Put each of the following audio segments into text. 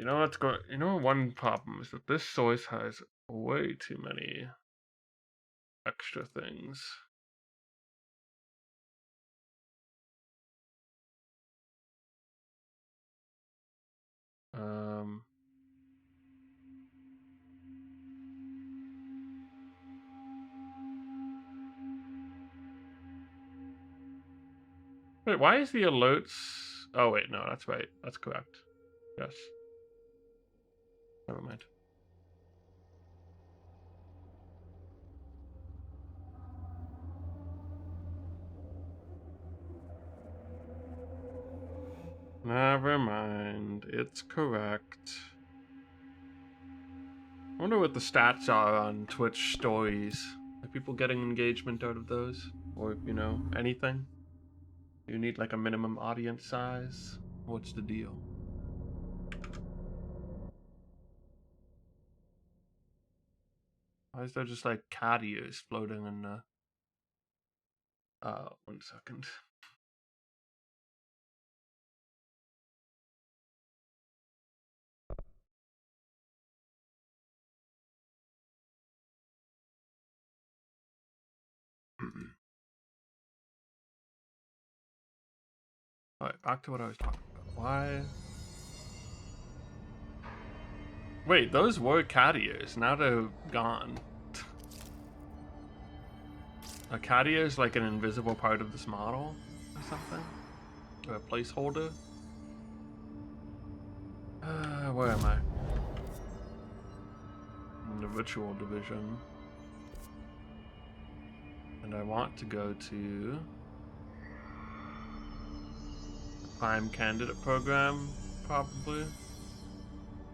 You know what's go? You know, one problem is that this source has way too many extra things. Um. Wait, why is the alerts? Oh wait, no, that's right. That's correct. Yes. Never mind. Never mind. It's correct. I wonder what the stats are on Twitch stories. Are people getting engagement out of those? Or, you know, anything? You need like a minimum audience size? What's the deal? Why is there just like cat ears floating in the... 1 second. Alright, back to what I was talking about. Why? Wait, those were cat ears. Now they're gone. A cat ear is like an invisible part of this model or something? Or a placeholder? Where am I? In the ritual division. And I want to go to Prime Candidate Program, probably.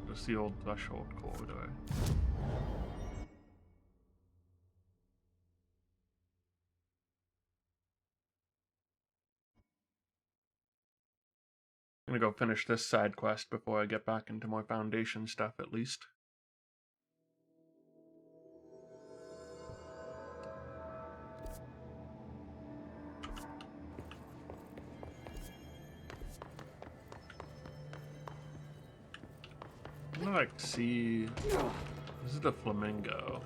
It's the old threshold corridor. I'm gonna go finish this side quest before I get back into more Foundation stuff, at least. I'm gonna like see... This is the flamingo.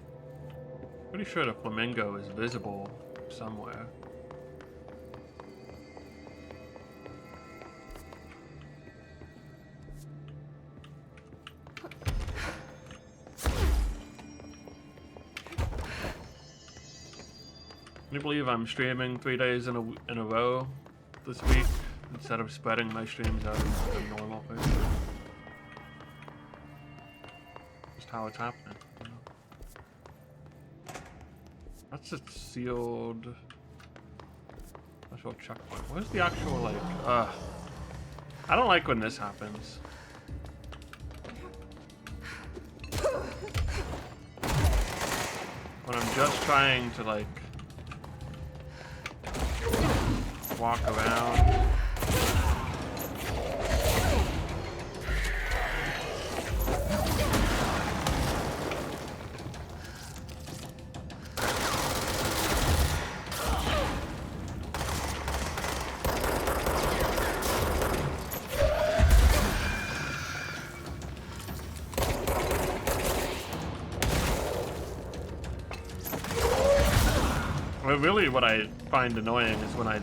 Pretty sure the flamingo is visible somewhere. Can you believe I'm streaming 3 days in a row this week instead of spreading my streams out into a normal person? Just how it's happening. You know? That's a sealed special checkpoint. Where's the actual like? I don't like when this happens. When I'm just trying to like walk around. But really what I find annoying is when I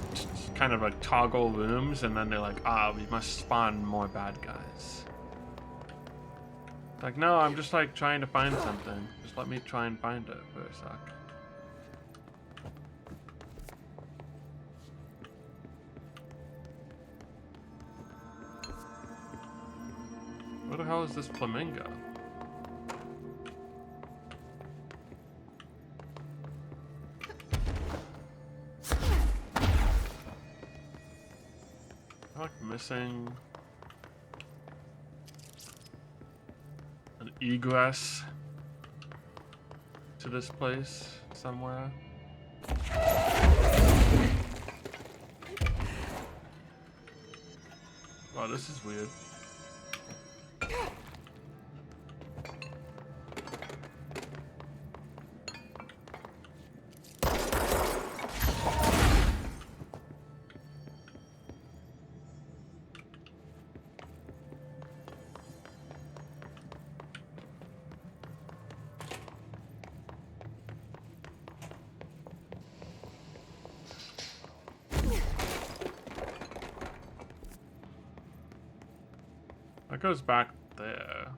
kind of like toggle rooms and then they're like, we must spawn more bad guys. Like, no, I'm just like trying to find something. Just let me try and find it for a sec. Where the hell is this flamingo? I'm like missing an egress to this place somewhere. Wow, this is weird. That goes back there.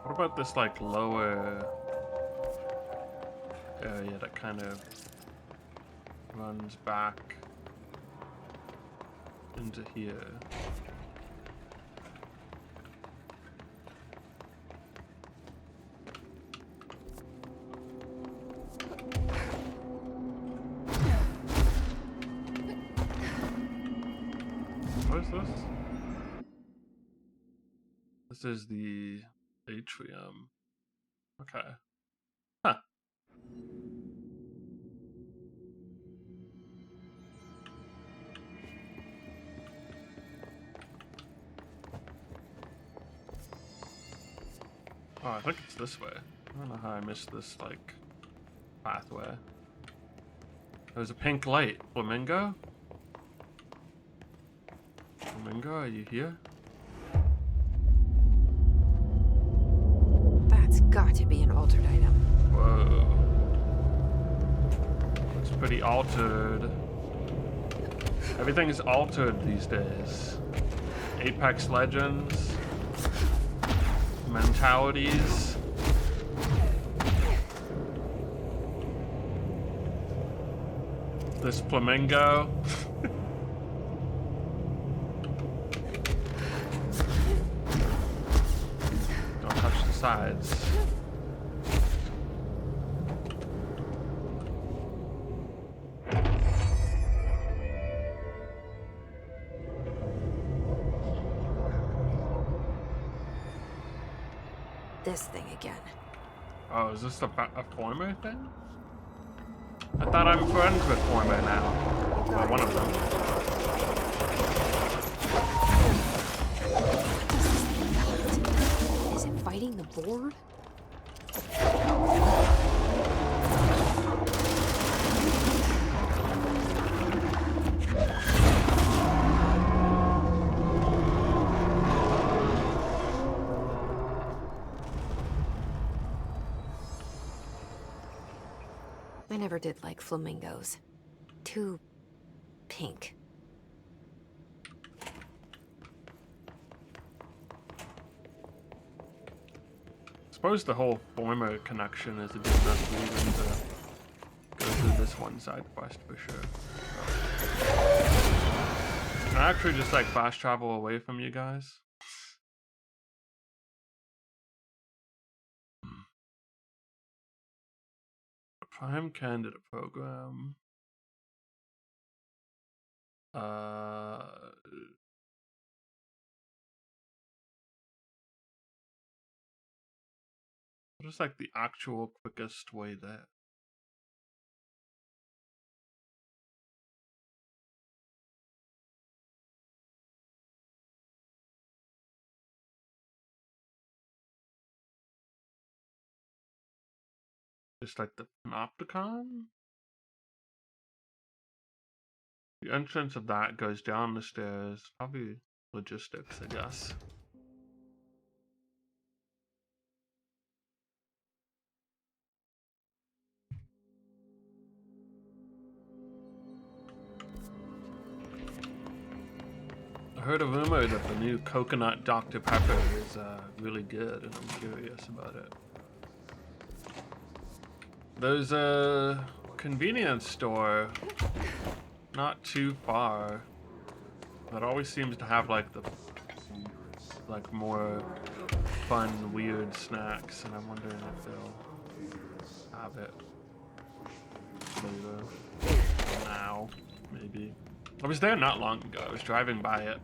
What about this, like, lower area that kind of runs back into here? What is this? This is the atrium. Okay. Huh. Oh, I think it's this way. I don't know how I missed this, like, pathway. There's a pink light. Flamingo? Flamingo, are you here? That's got to be an altered item. Whoa. Looks pretty altered. Everything is altered these days. Apex Legends. Mentalities. This flamingo. Don't touch the sides. This thing again. Oh, is this a former thing? I thought I'm friends with former now. Well, one of them. Is it fighting the board? I never did like flamingos. Too pink. Suppose the whole former connection is a good enough reason to go through this one side quest for sure. Can I actually just like fast travel away from you guys? Prime candidate program. What is like the actual quickest way there? Just like the Panopticon? The entrance of that goes down the stairs. Probably logistics, I guess. I heard a rumor that the new coconut Dr. Pepper is really good, and I'm curious about it. There's a convenience store not too far that always seems to have like the more fun, weird snacks, and I'm wondering if they'll have it later. Now, maybe. I was there not long ago. I was driving by it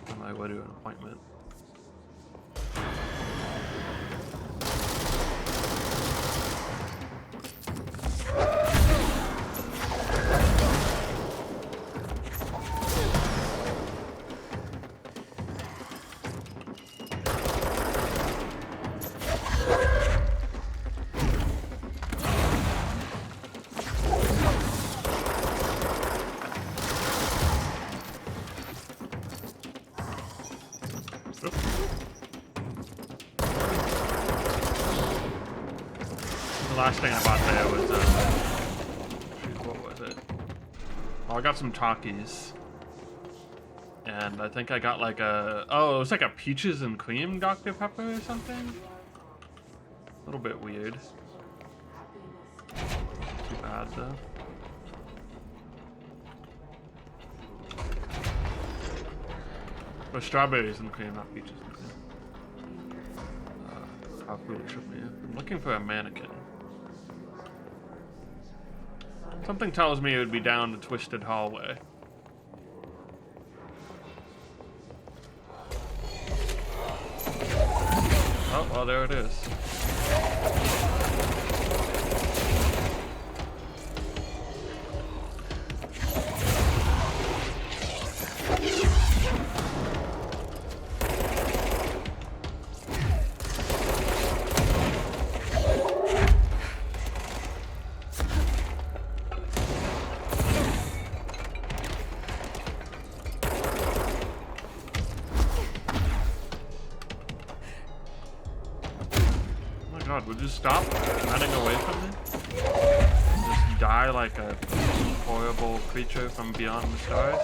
on my way to an appointment. last thing I bought there was, shoot, what was it? Well, I got some Takis. And I think I got like a, oh, it was like a peaches and cream Dr. Pepper or something? A little bit weird. Too bad though. Or strawberries and cream, not peaches and cream. How food it should be. I'm looking for a mannequin. Something tells me it would be down the twisted hallway. Oh, well, there it is. God, would you stop running away from me? And just die like a horrible creature from beyond the stars?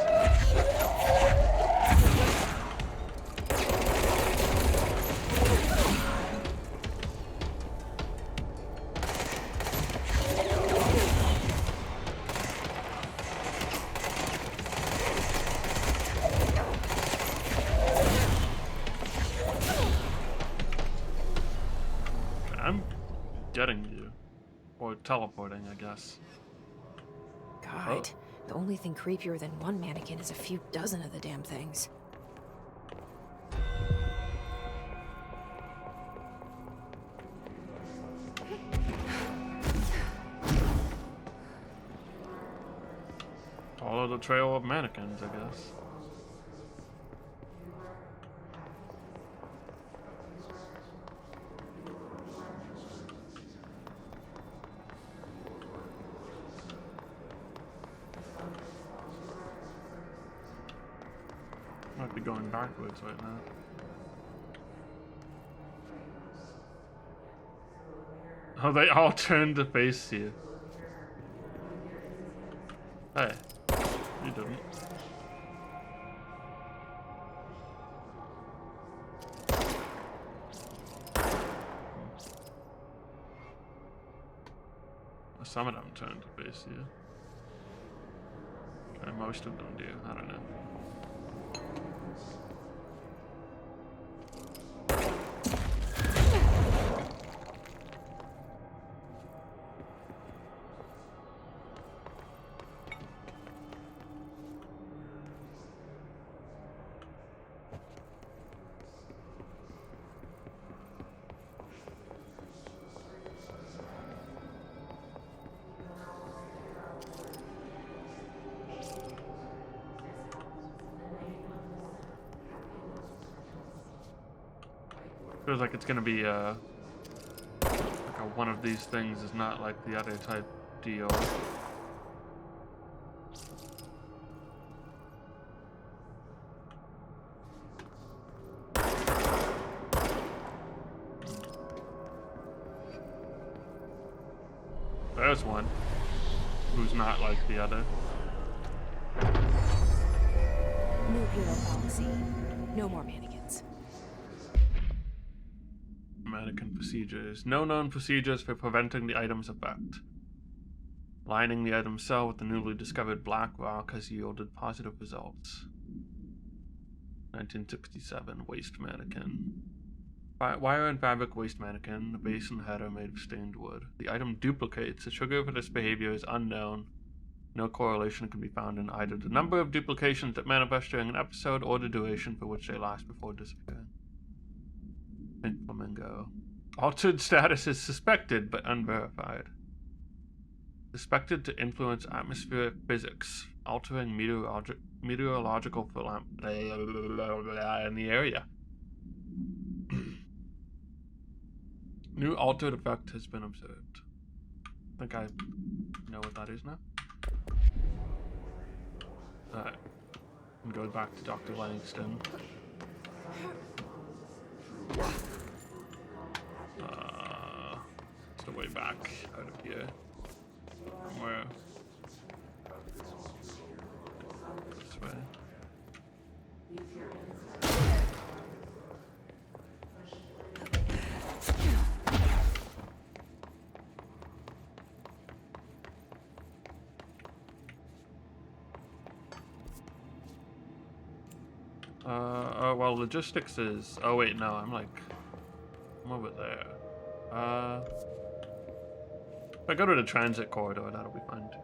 I'm getting you. Or teleporting, I guess. God, the only thing creepier than one mannequin is a few dozen of the damn things. Follow the trail of mannequins, I guess. Might be going backwards right now. Oh, they all turned to face you. Hey, you didn't. Some of them turned to face you. Okay, most of them do. I don't know. Feels like it's gonna be like one of these things is not like the other type deal. There's one who's not like the other. New bureau policy. No more mannequins. Mannequin procedures. No known procedures for preventing the item's effect. Lining the item cell with the newly discovered black rock has yielded positive results. 1967 waste mannequin. Wire and fabric waste mannequin. The base and head are made of stained wood. The item duplicates. The trigger for this behavior is unknown. No correlation can be found in either the number of duplications that manifest during an episode or the duration for which they last before disappearing. Pink flamingo. Altered status is suspected but unverified. Suspected to influence atmospheric physics, altering meteorological in the area. New altered effect has been observed. I think I know what that is now. Alright. I'm going back to Dr. Langston. It's the way back out of here. Somewhere. This way. Oh, well, logistics is... Oh, wait, no, I'm over there. If I go to the transit corridor, that'll be fine too.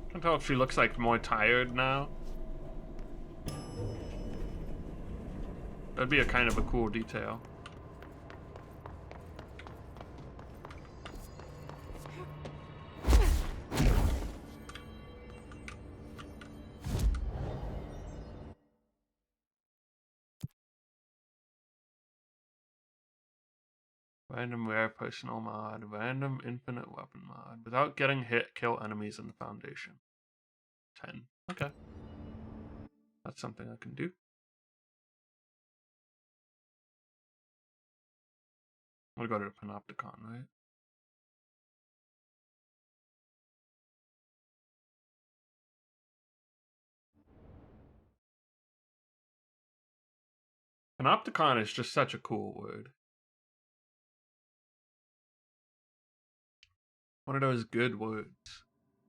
I can't tell if she looks like more tired now. That'd be a kind of a cool detail. Random rare personal mod, random infinite weapon mod. Without getting hit, kill enemies in the Foundation. 10. Okay. That's something I can do. I'm gonna go to the Panopticon, right? Panopticon is just such a cool word. One of those good words.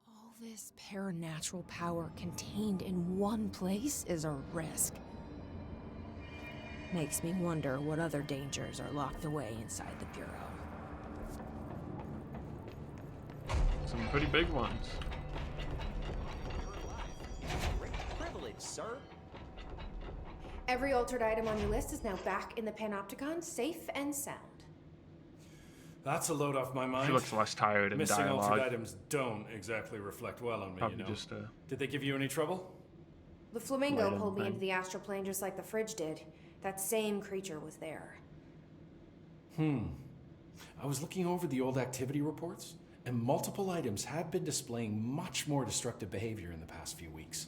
All this paranatural power contained in one place is a risk. Makes me wonder what other dangers are locked away inside the Bureau. Some pretty big ones. Great privilege, sir. Every altered item on your list is now back in the Panopticon, safe and sound. That's a load off my mind. She looks less tired in Missing dialogue. altered items don't exactly reflect well on me, Probably you know. just Did they give you any trouble? The flamingo Light on pulled me thing. into the astral plane just like the fridge did. That same creature was there. I was looking over the old activity reports, and multiple items have been displaying much more destructive behavior in the past few weeks.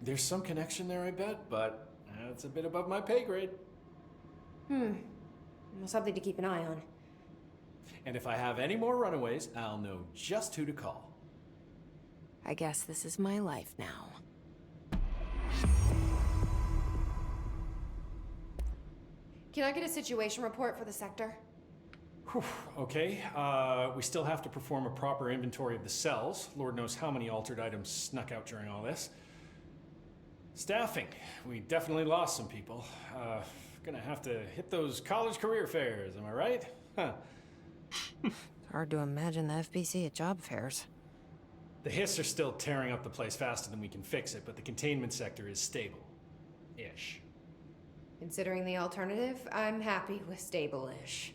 There's some connection there, I bet, but that's a bit above my pay grade. Well, something to keep an eye on. And if I have any more runaways, I'll know just who to call. I guess this is my life now. Can I get a situation report for the sector? Whew, okay, we still have to perform a proper inventory of the cells. Lord knows how many altered items snuck out during all this. Staffing. We definitely lost some people. Gonna have to hit those college career fairs, am I right? Huh. It's hard to imagine the FBC at job fairs. The Hiss are still tearing up the place faster than we can fix it, but the containment sector is stable. Ish. Considering the alternative, I'm happy with stable-ish.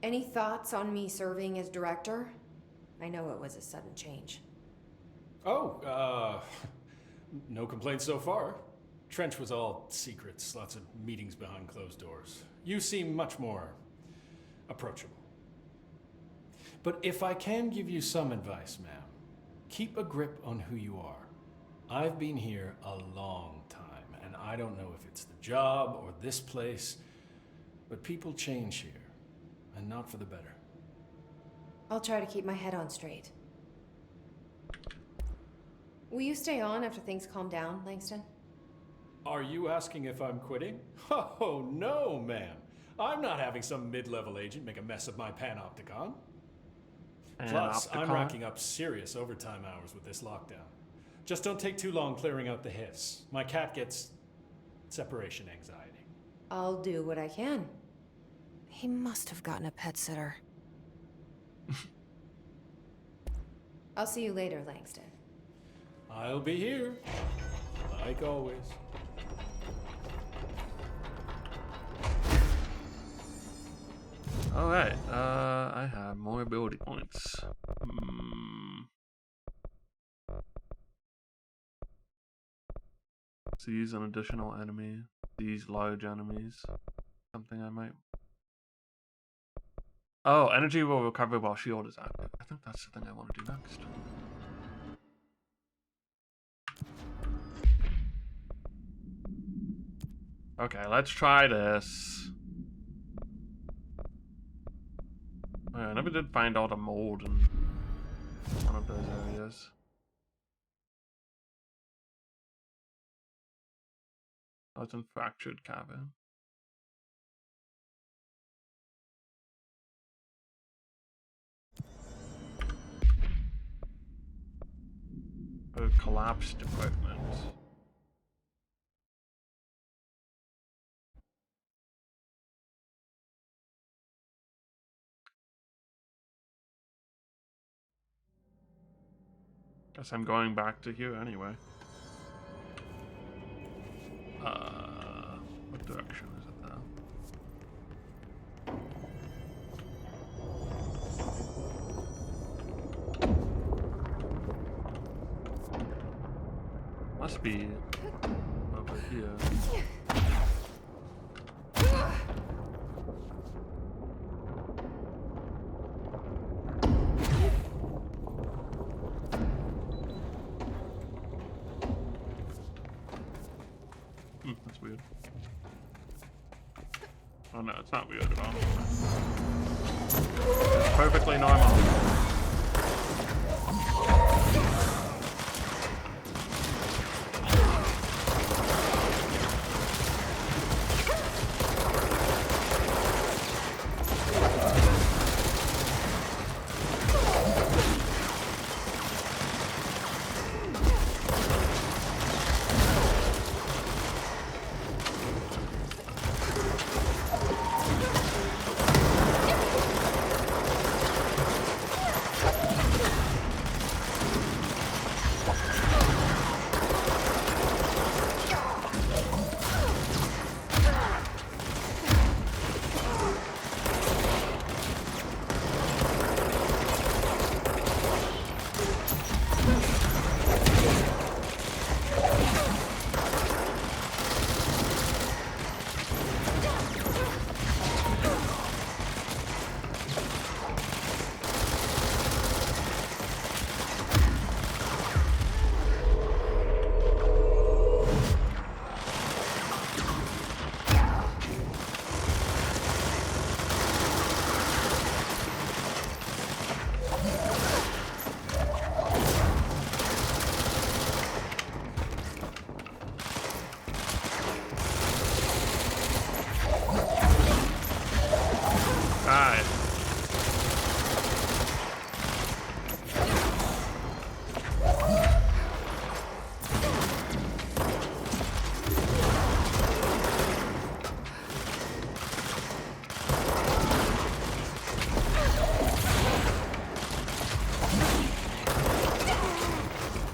Any thoughts on me serving as director? I know it was a sudden change. Oh, no complaints so far. Trench was all secrets, lots of meetings behind closed doors. You seem much more approachable. But if I can give you some advice, ma'am, keep a grip on who you are. I've been here a long time, and I don't know if it's the job or this place, but people change here, and not for the better. I'll try to keep my head on straight. Will you stay on after things calm down, Langston? Are you asking if I'm quitting? Oh, no, ma'am. I'm not having some mid-level agent make a mess of my Panopticon. Plus, I'm Panopticon? racking up serious overtime hours with this lockdown. Just don't take too long clearing out the Hiss. My cat gets separation anxiety. I'll do what I can. He must have gotten a pet sitter. I'll see you later, Langston. I'll be here, like always. Alright, I have more ability points. Seize an additional enemy. These large enemies. Something I might Oh, energy will recover while shield is active. I think that's the thing I want to do next. Okay, let's try this. Oh, I never did find all the mold in one of those areas. Oh, it's in Fractured Cavern. Oh, collapsed equipment. Guess I'm going back to here anyway. What direction is it now? Must be over here. That's weird. Oh no, it's not weird at all. It's perfectly normal.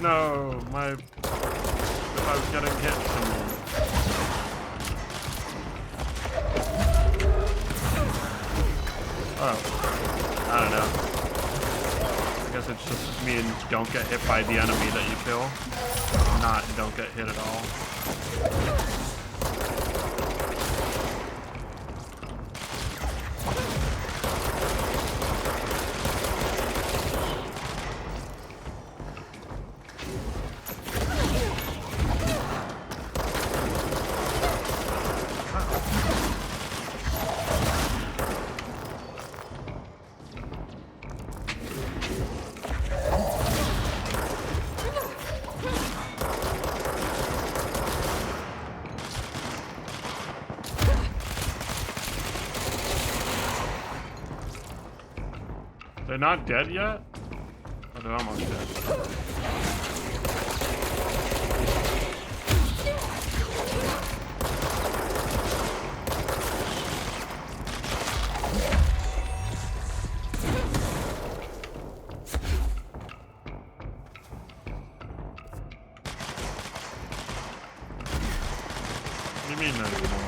No, I was getting hit somewhere. Oh, I don't know. I guess it's just mean don't get hit by the enemy that you kill, not don't get hit at all. They're not dead yet? Oh, they're almost dead. What do you mean there's more?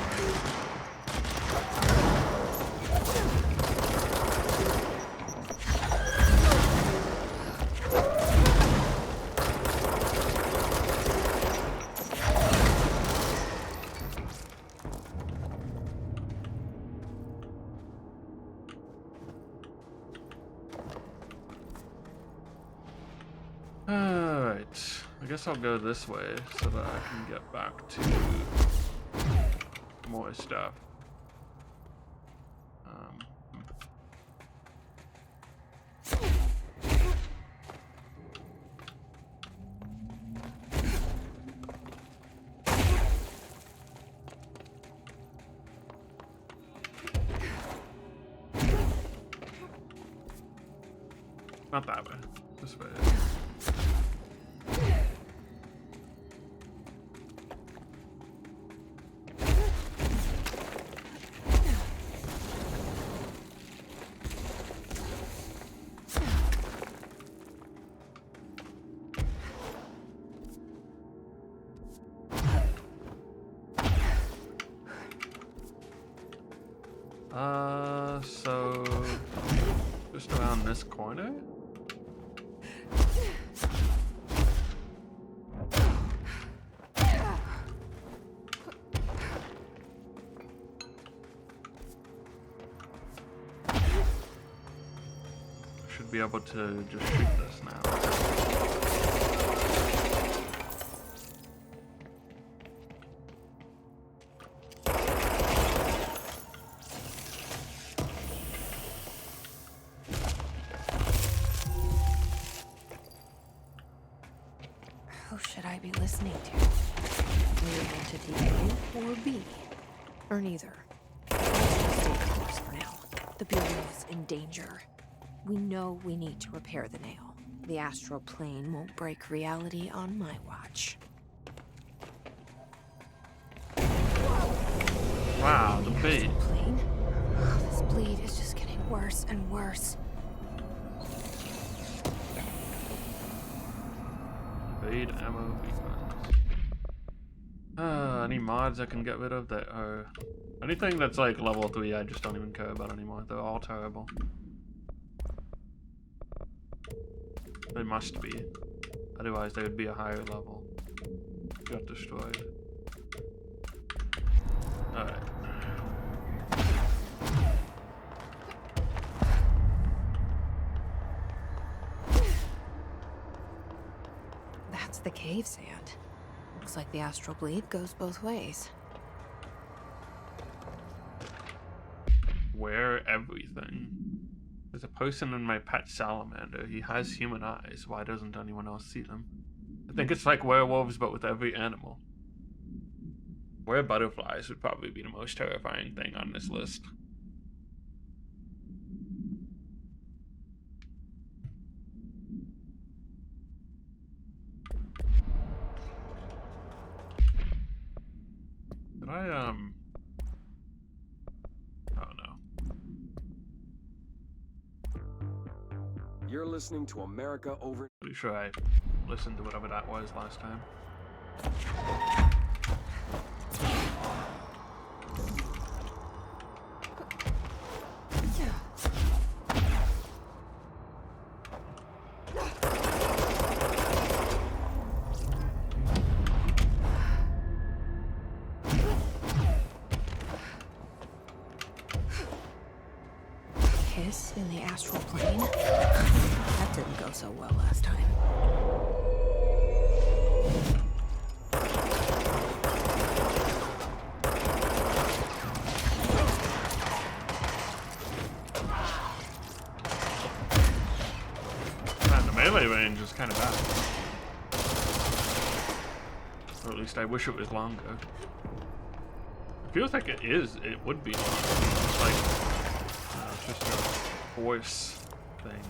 Alright. I guess I'll go this way so that I can get back to more stuff. Not that way. This way. So just around this corner? Should be able to just shoot this now. Who should I be listening to? New entity A or B? Or neither? Let's just stay the course for now. The Bureau's in danger. We know we need to repair the nail. The astral plane won't break reality on my watch. Wow, the bait. Astral plane? This bleed is just getting worse and worse. Fade ammo weapons. Any mods I can get rid of that are... Anything that's like level 3 I just don't even care about anymore. They're all terrible. They must be. Otherwise they would be a higher level. Got destroyed. Alright. That's the cave sand. Looks like the astral bleed goes both ways. Where everything. There's a person in my pet salamander. He has human eyes. Why doesn't anyone else see them? I think it's like werewolves, but with every animal. Where butterflies would probably be the most terrifying thing on this list. Did I, oh no. You're listening to America Over. Pretty sure I listened to whatever that was last time. Kiss in the astral plane? That didn't go so well last time. Man, the melee range is kind of bad. Or at least I wish it was longer. It feels like it is. It would be longer. It's like, it's just a force thing.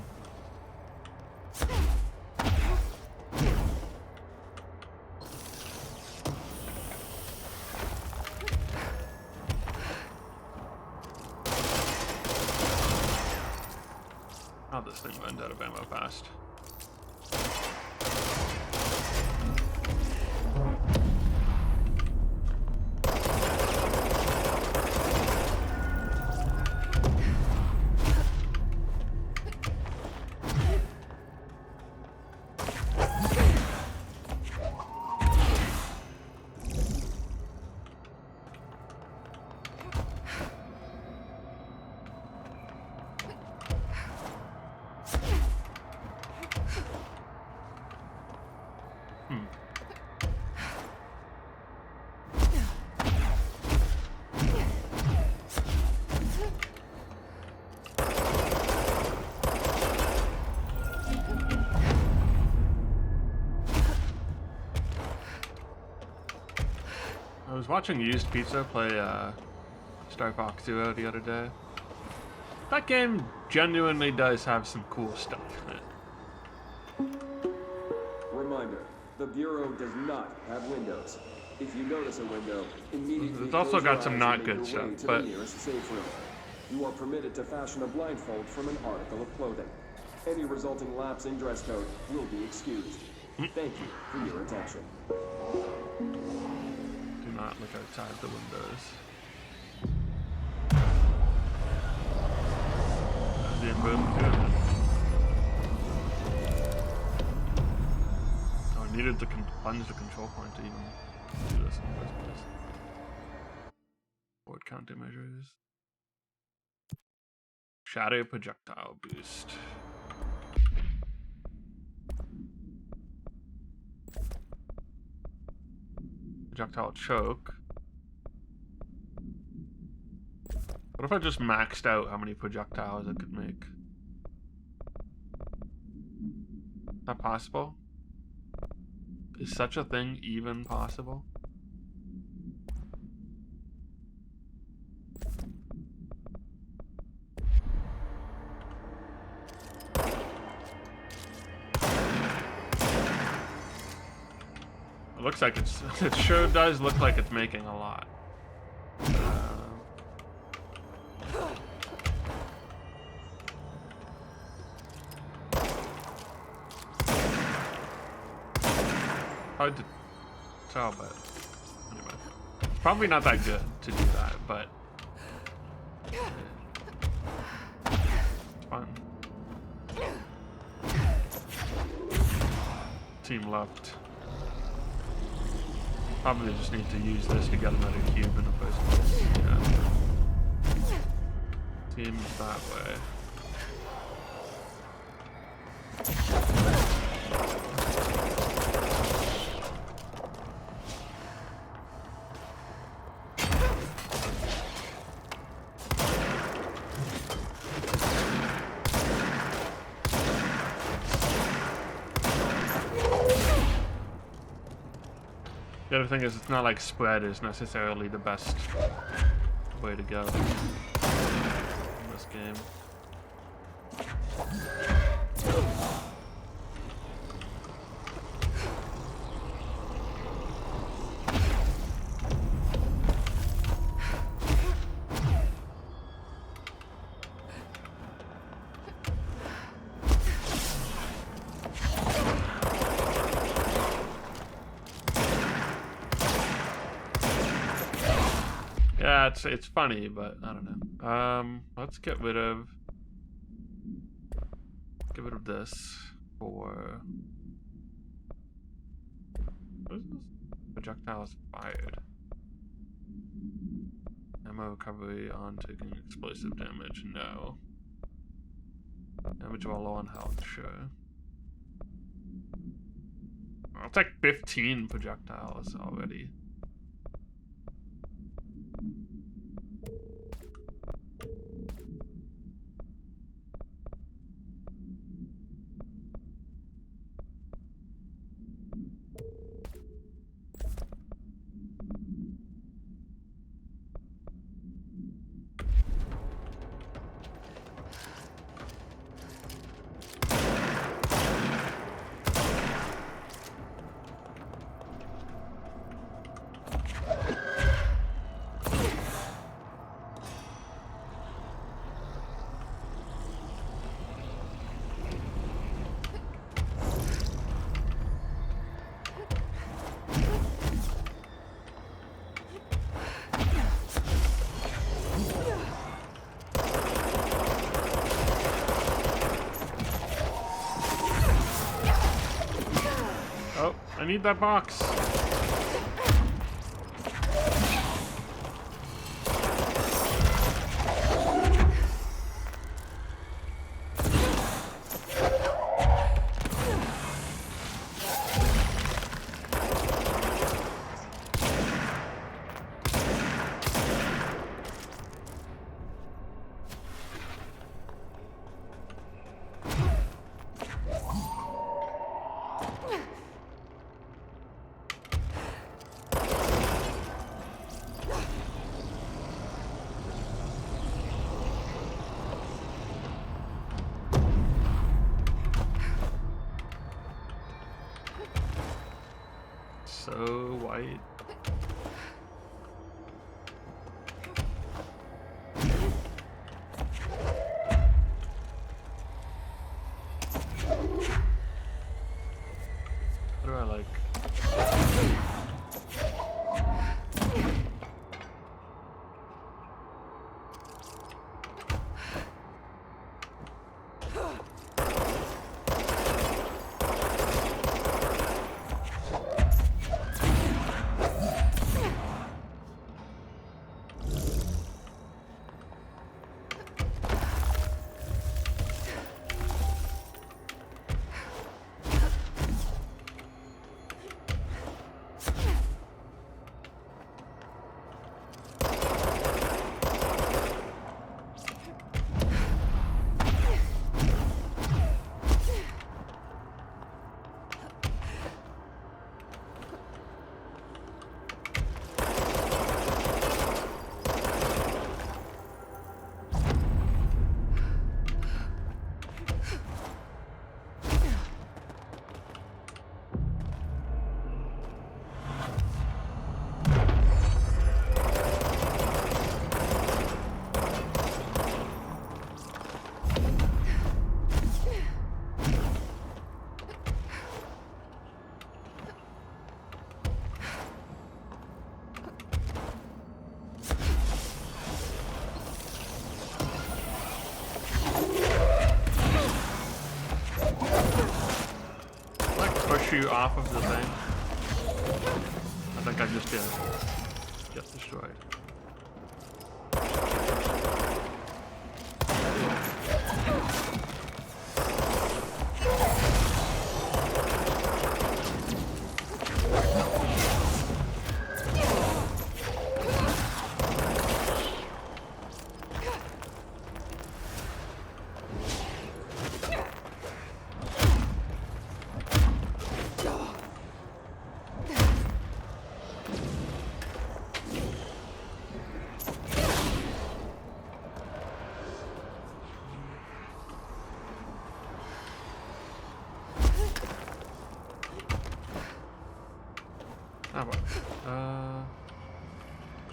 Oh, this thing runs out of ammo fast. was watching Used Pizza play Star Fox Zero the other day. That game genuinely does have some cool stuff in it. Reminder, the Bureau does not have windows. If you notice a window, immediately It's also close your got some eyes not and good make your way stuff, to but- the nearest safe room. You are permitted to fashion a blindfold from an article of clothing. Any resulting lapse in dress code will be excused. Thank you for your attention. Do not look outside the windows. The inverted pyramid. Oh, I needed to plunge the control point to even do this in the first place. Board countermeasures. Shadow projectile boost. Projectile choke. What if I just maxed out how many projectiles I could make? Is that possible? Is such a thing even possible? It looks like it's. It sure does look like it's making a lot. Hard to tell, but anyway, probably not that good to do that, but it's fun. Team left. Probably just need to use this to get another cube in the first place. Yeah. Seems that way. The other thing is, it's not like spread is necessarily the best way to go in this game. Yeah, it's funny, but I don't know. Let's get rid of this for what is this? Projectiles fired. Ammo recovery on taking explosive damage. No. Damage while low on health. Sure. I'll take 15 projectiles already. I need that box. so white. What do I like? You off of the thing. I think I just did. Get destroyed.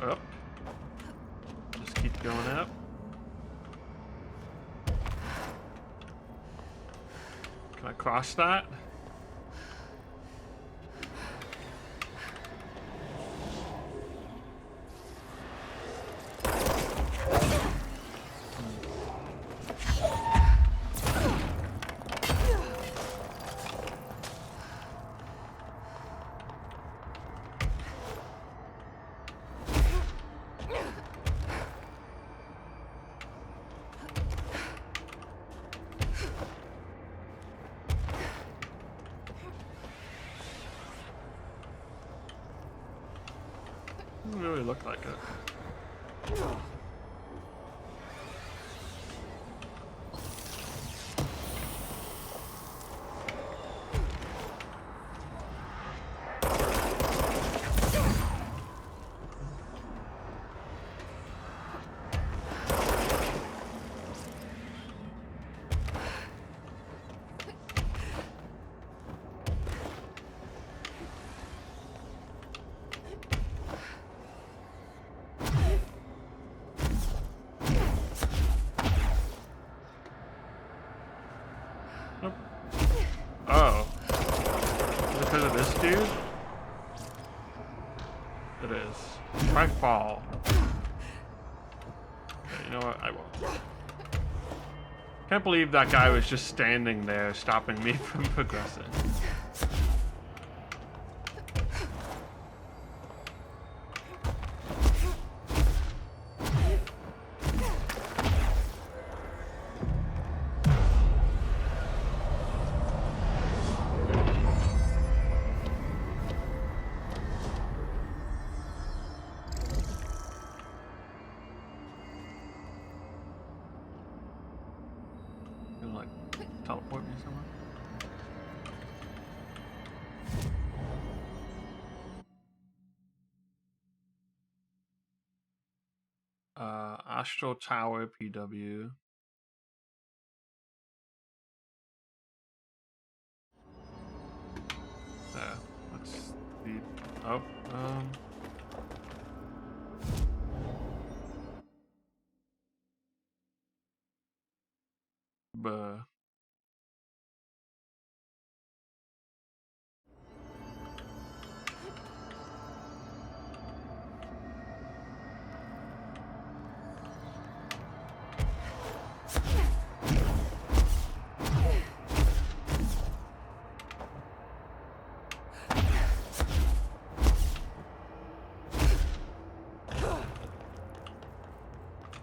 Up. Just keep going up. Can I cross that? Doesn't really look like it. Oh. Is it because of this dude? It is. If I fall. Okay, you know what? I won't. Can't believe that guy was just standing there stopping me from progressing. Like teleport me somewhere. Astral Tower PW. There. Let's see. Oh, Buh.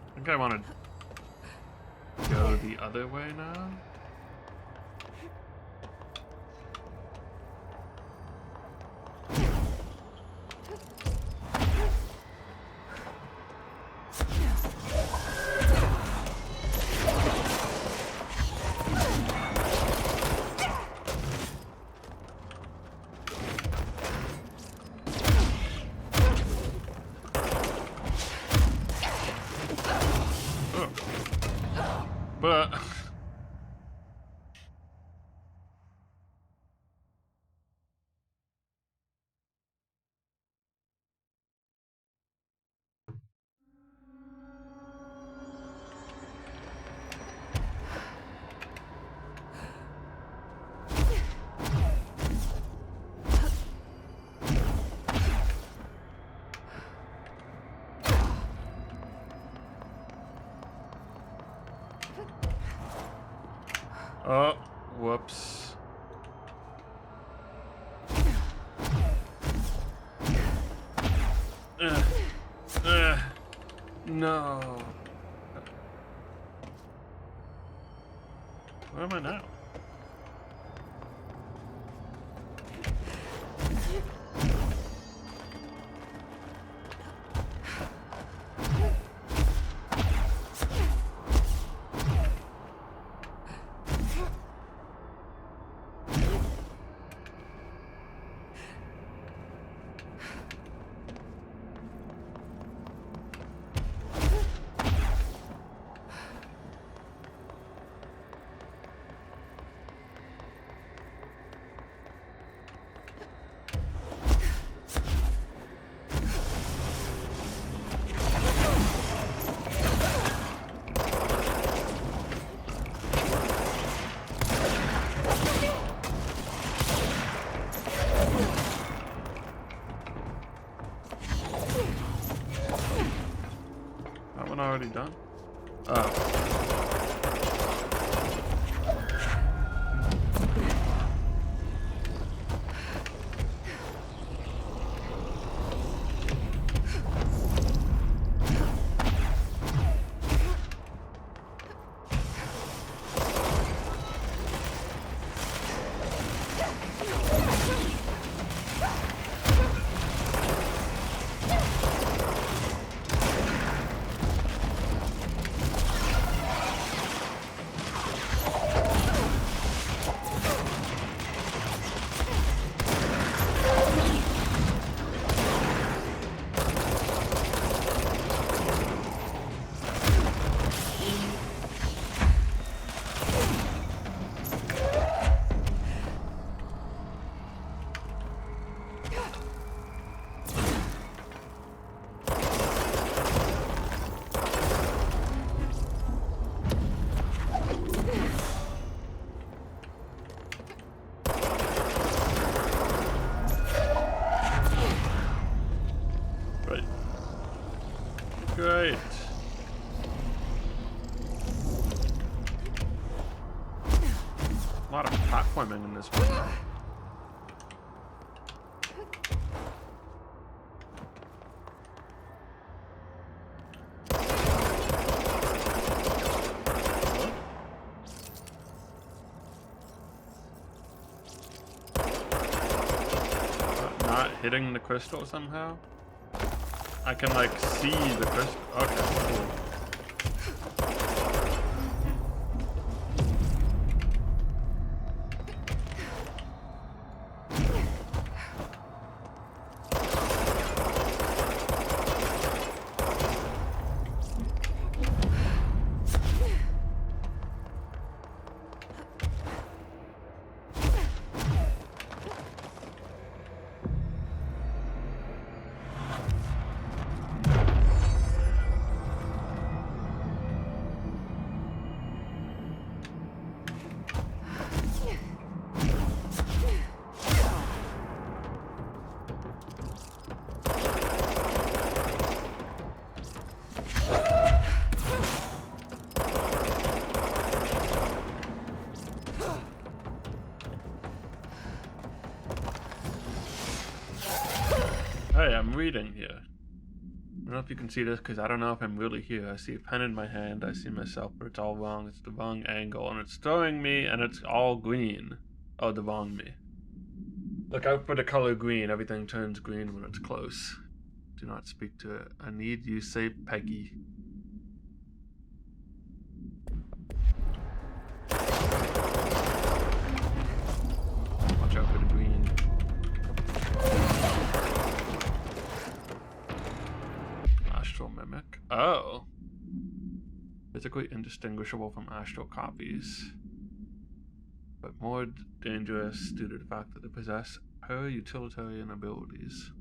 I think I want to go the other way now. But oh, whoops. No. Where am I now? Already done? Oh. Great. A lot of platforming in this one. Not hitting the crystal somehow? I can like see the crystal. Okay, cool. way, I'm reading here. I don't know if you can see this because I don't know if I'm really here. I see a pen in my hand, I see myself, but it's all wrong. It's the wrong angle, and it's throwing me, and it's all green. Oh, the wrong me. Look out for the color green. Everything turns green when it's close. Do not speak to it. I need you, say Peggy. Watch out for the green. Astral mimic. Oh. Physically indistinguishable from astral copies, but more dangerous due to the fact that they possess utilitarian abilities.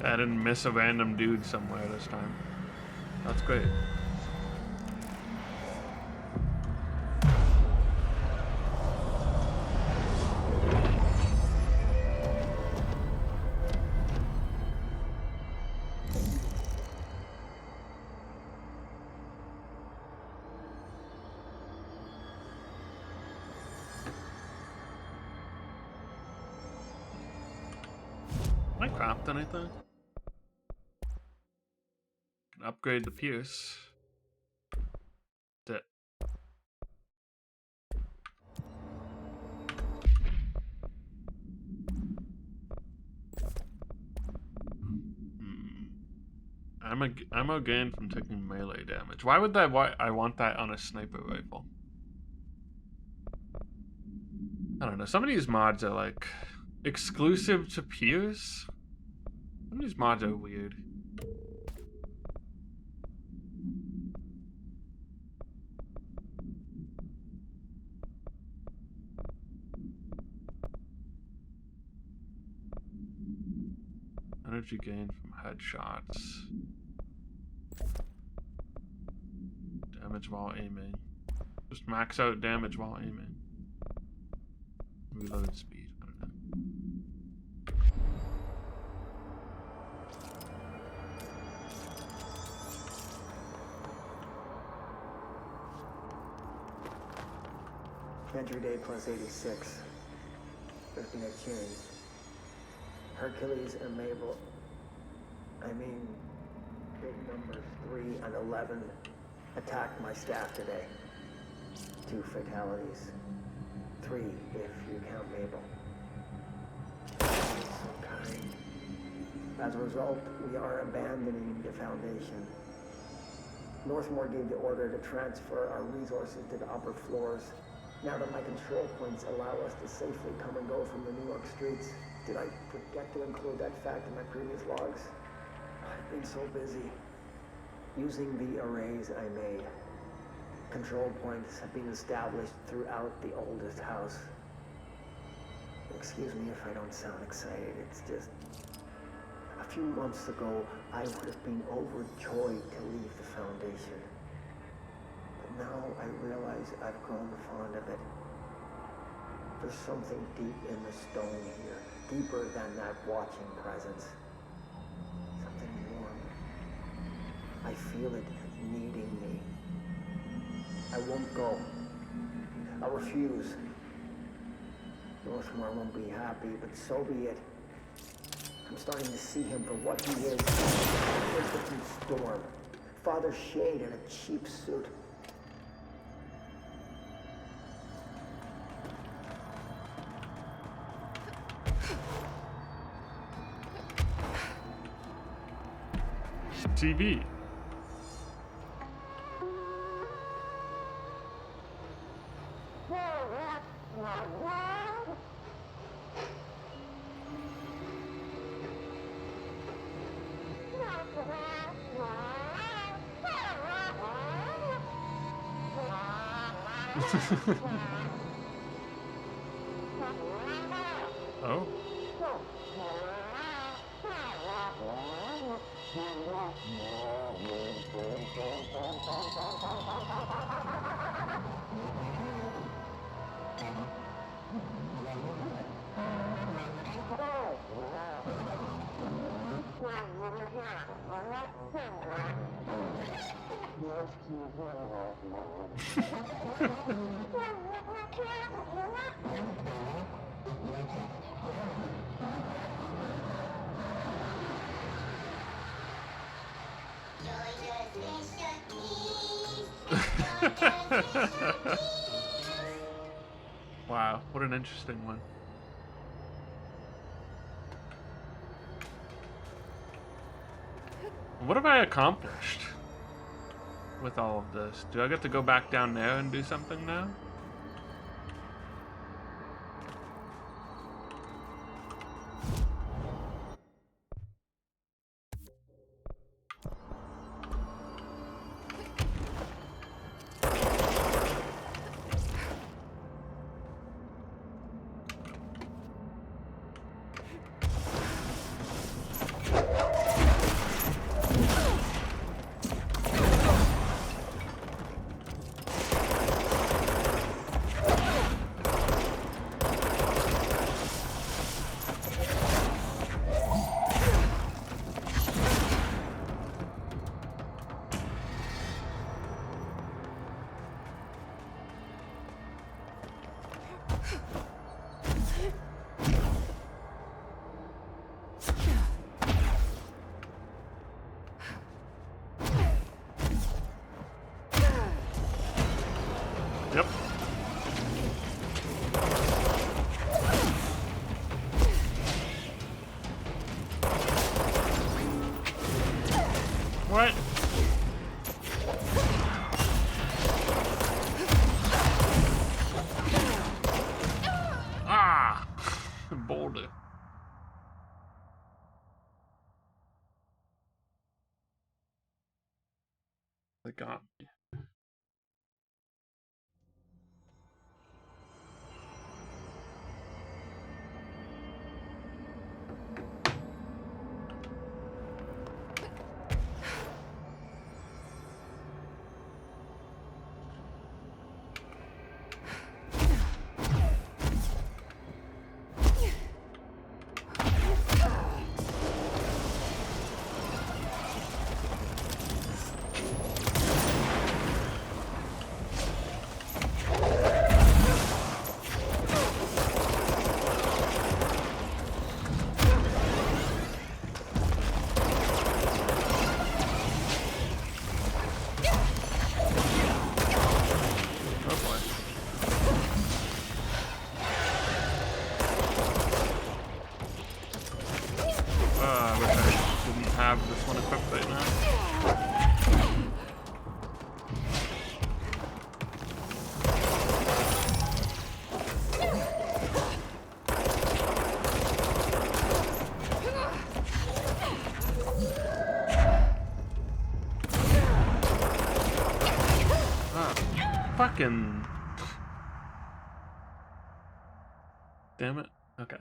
I didn't miss a random dude somewhere this time. That's great. Can I craft anything? Can upgrade the Pierce. That. Ammo gained from taking melee damage. Why would that? Why I want that on a sniper rifle? I don't know. Some of these mods are like exclusive to Pierce. Some of these mods are weird. Energy gained from headshots. Damage while aiming. Just max out damage while aiming. Reload speed. I don't know. Entry day plus 86. There's been a change. Hercules and Mabel, big numbers 3 and 11 attacked my staff today. 2 fatalities. 3 if you count Mabel. So kind. As a result, we are abandoning the Foundation. Northmore gave the order to transfer our resources to the upper floors. Now that my control points allow us to safely come and go from the New York streets. Did I forget to include that fact in my previous logs? I've been so busy using the arrays I made. Control points have been established throughout the oldest house. Excuse me if I don't sound excited, it's just... A few months ago, I would have been overjoyed to leave the Foundation. But now I realize I've grown fond of it. There's something deep in the stone here, deeper than that watching presence. Something warm. I feel it needing me. I won't go. I'll refuse. Northmore won't be happy, but so be it. I'm starting to see him for what he is. Christopher Storm. Father Shade in a cheap suit. TV. Oh. Wow, what an interesting one. What have I accomplished with all of this? Do I get to go back down there and do something now? Yep. What? Ah! Boulder. They got me. Have this one equipped right now. Ah, fucking. Damn it. Okay.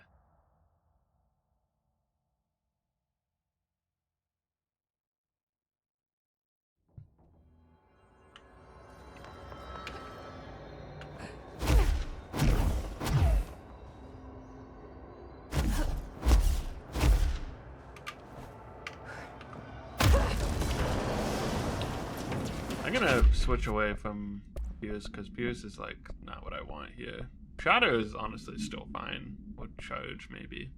I'm gonna switch away from Pierce because Pierce is like not what I want here. Shadow is honestly still fine. Would charge maybe.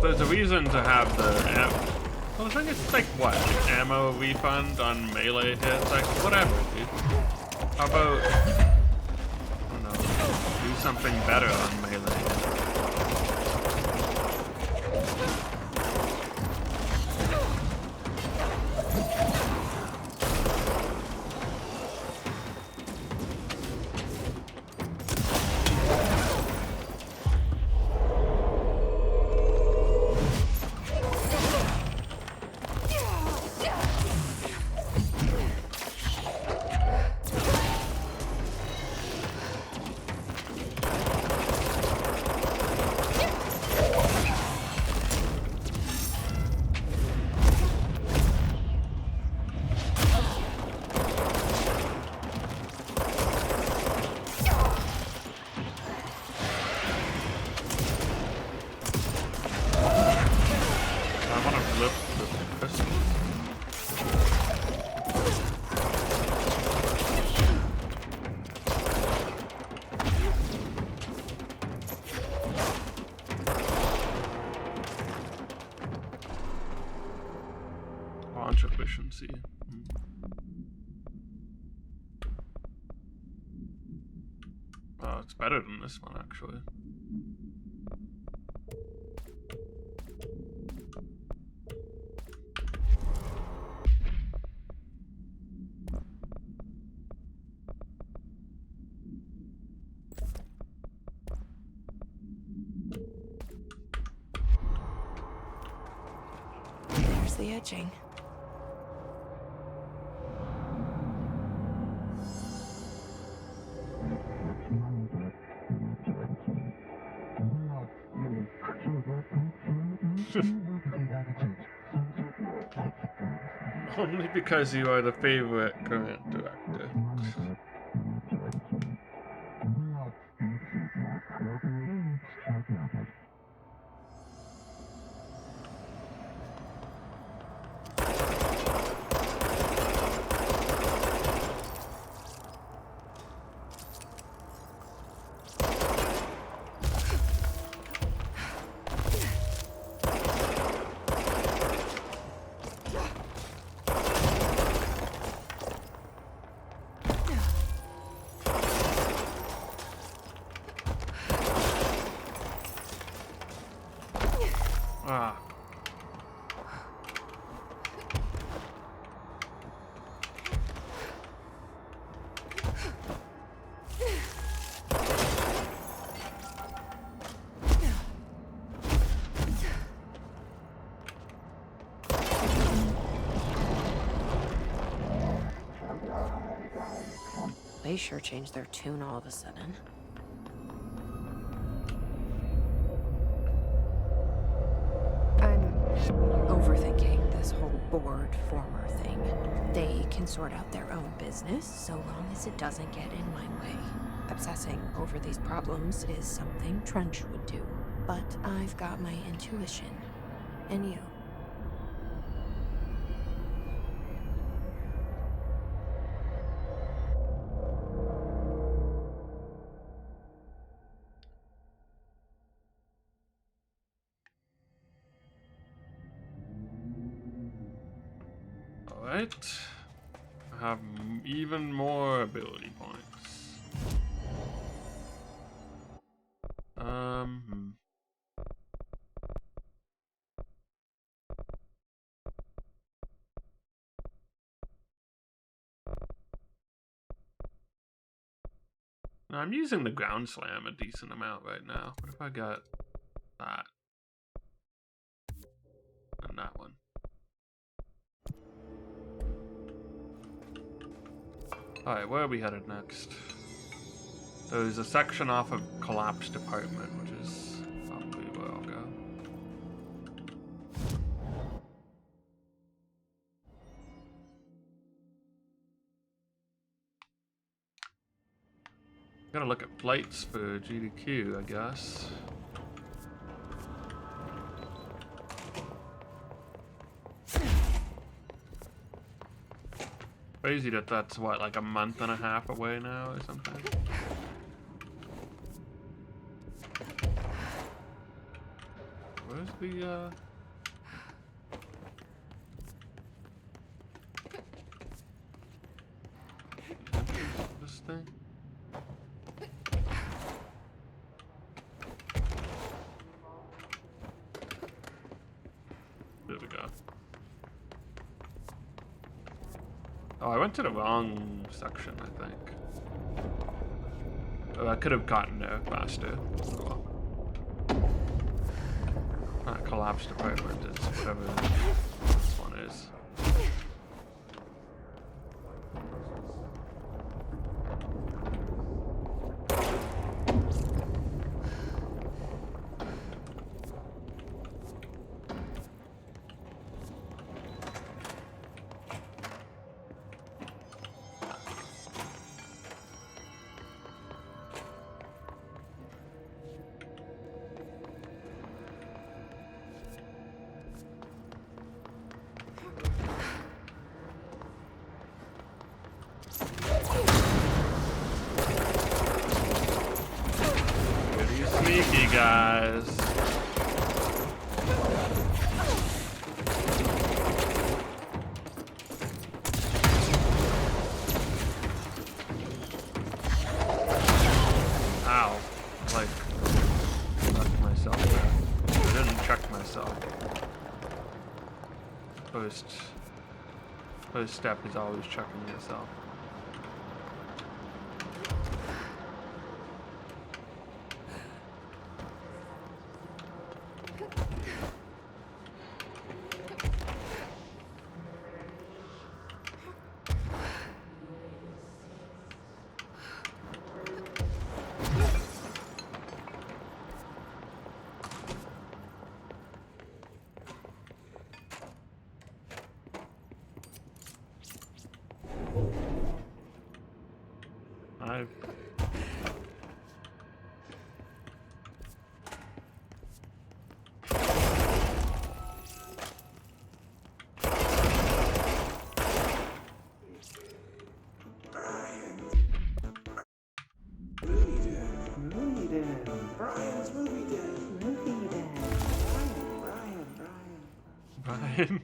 there's a reason to have the well, I think it's like what? Ammo refund on melee hits? Like, whatever, dude. How about, I don't know, do something better on melee hits? Launch efficiency. It's better than this one, actually. There's the etching. Only because you are the favorite current director. Ah. They sure changed their tune all of a sudden. Overthinking this whole board former thing. They can sort out their own business so long as it doesn't get in my way. Obsessing over these problems is something Trench would do, but I've got my intuition. And you. Alright. I have even more ability points. I'm using the ground slam a decent amount right now. What if I got that? And that one. Alright, where are we headed next? There's a section off of Collapse Department, which is probably where I'll go. Gotta look at flights for GDQ, I guess. Crazy that that's what, like a month and a half away now or something? Where's the this thing? There we go. Oh, I went to the wrong section, I think. Oh, I could have gotten there faster. Oh, well. Not collapsed apartment is whatever this one is. Sneaky guys. Ow. Like, left myself there. I didn't check myself. First step is always checking yourself. Brian.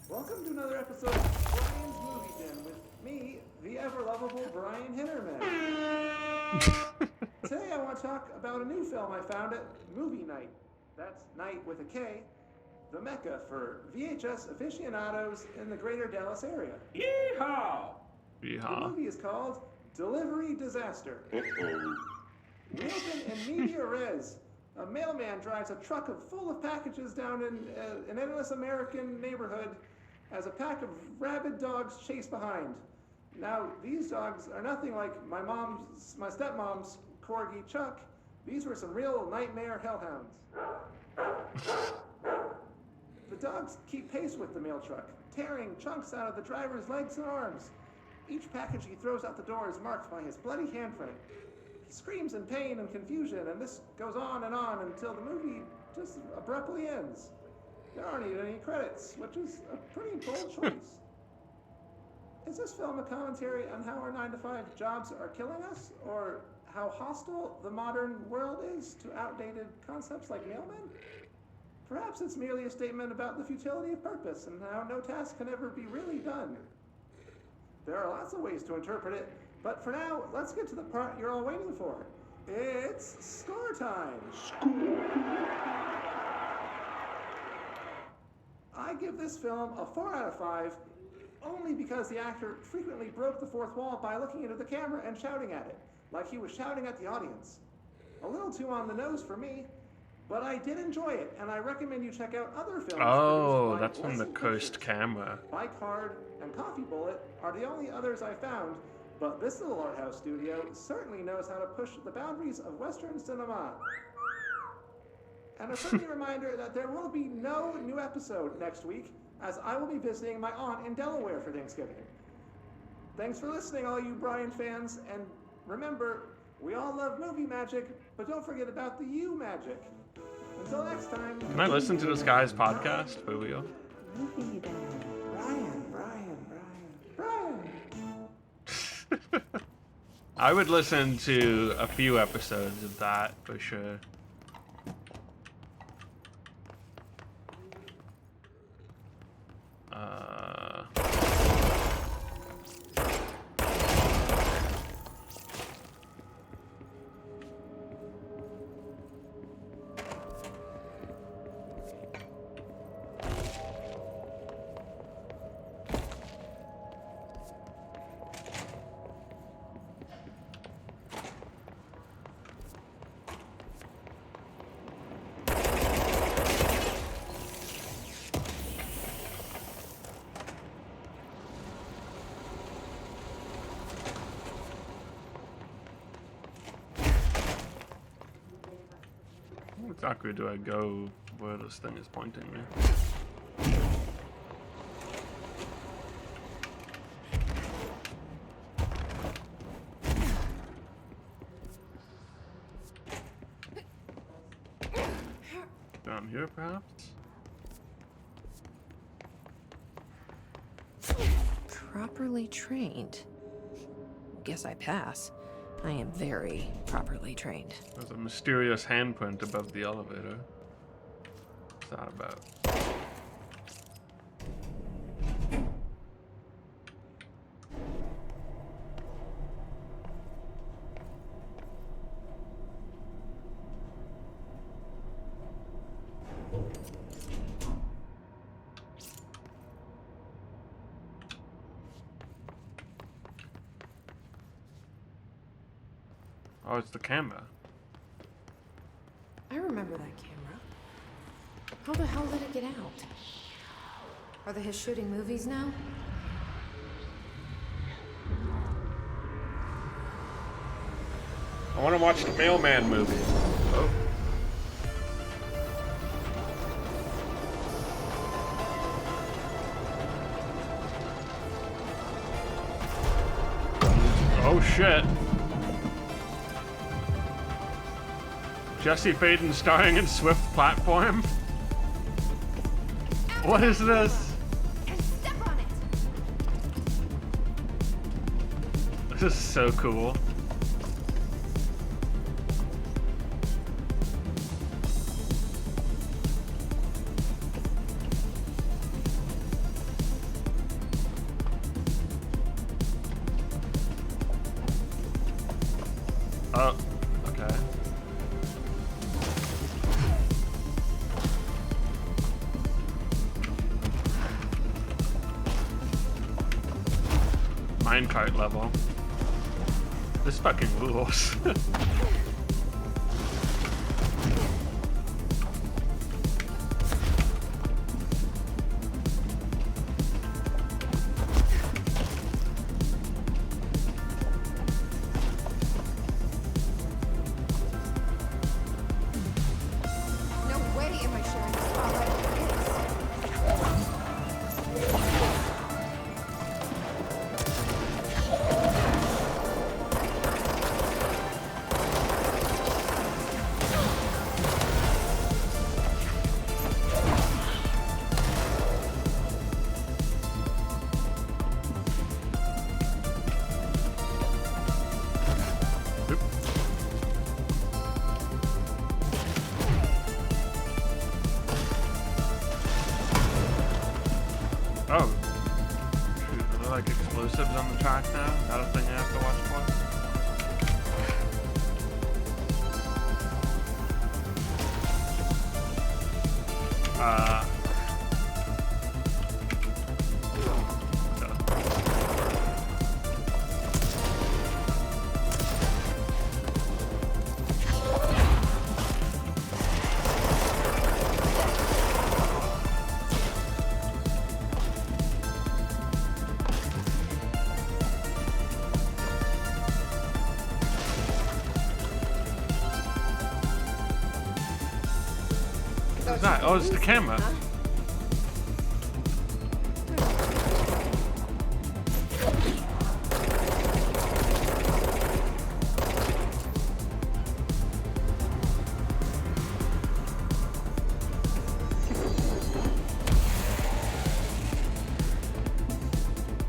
Welcome to another episode of Brian's Movie Den with me, the ever-lovable Brian Hinnerman. Today I want to talk about a new film I found at Movie Night. That's night with a K. The Mecca for VHS aficionados in the greater Dallas area. Yeehaw! The movie is called Delivery Disaster. We open in media res. A mailman drives a truck full of packages down in an endless American neighborhood as a pack of rabid dogs chase behind. Now, these dogs are nothing like my stepmom's corgi Chuck. These were some real nightmare hellhounds. The dogs keep pace with the mail truck, tearing chunks out of the driver's legs and arms. Each package he throws out the door is marked by his bloody handprint. He screams in pain and confusion, and this goes on until the movie just abruptly ends. There aren't even any credits, which is a pretty bold choice. Is this film a commentary on how our 9-to-5 jobs are killing us, or how hostile the modern world is to outdated concepts like mailmen? Perhaps it's merely a statement about the futility of purpose and how no task can ever be really done. There are lots of ways to interpret it, but for now, let's get to the part you're all waiting for. It's score time. I give this film a 4 out of 5, only because the actor frequently broke the fourth wall by looking into the camera and shouting at it, like he was shouting at the audience. A little too on the nose for me, but I did enjoy it, and I recommend you check out other films. Oh, that's from the Coast Camera. Bike Hard and Coffee Bullet are the only others I found, but this little art house studio certainly knows how to push the boundaries of Western cinema. And a friendly reminder that there will be no new episode next week, as I will be visiting my aunt in Delaware for Thanksgiving. Thanks for listening, all you Brian fans, and remember, we all love movie magic, but don't forget about the you magic. Until next time. Can I listen to this guy's podcast for real? Brian. I would listen to a few episodes of that for sure. exactly do I go where this thing is pointing me? Down here, perhaps? Properly trained. Guess I pass. I am very properly trained. There's a mysterious handprint above the elevator. What's that about? Oh, it's the camera. I remember that camera. How the hell did it get out? Are they his shooting movies now? I want to watch the Mailman movie. Oh. Oh shit. Jesse Faden starring in Swift Platform? What is this? And step on it! This is so cool. Oh, okay. Minecart level. This fucking rules. No way am I sharing this spotlight with kids. Oop. Oh. Shoot, are there like explosives on the track now? Not a thing I have to watch for? What's that? Oh, it's the camera.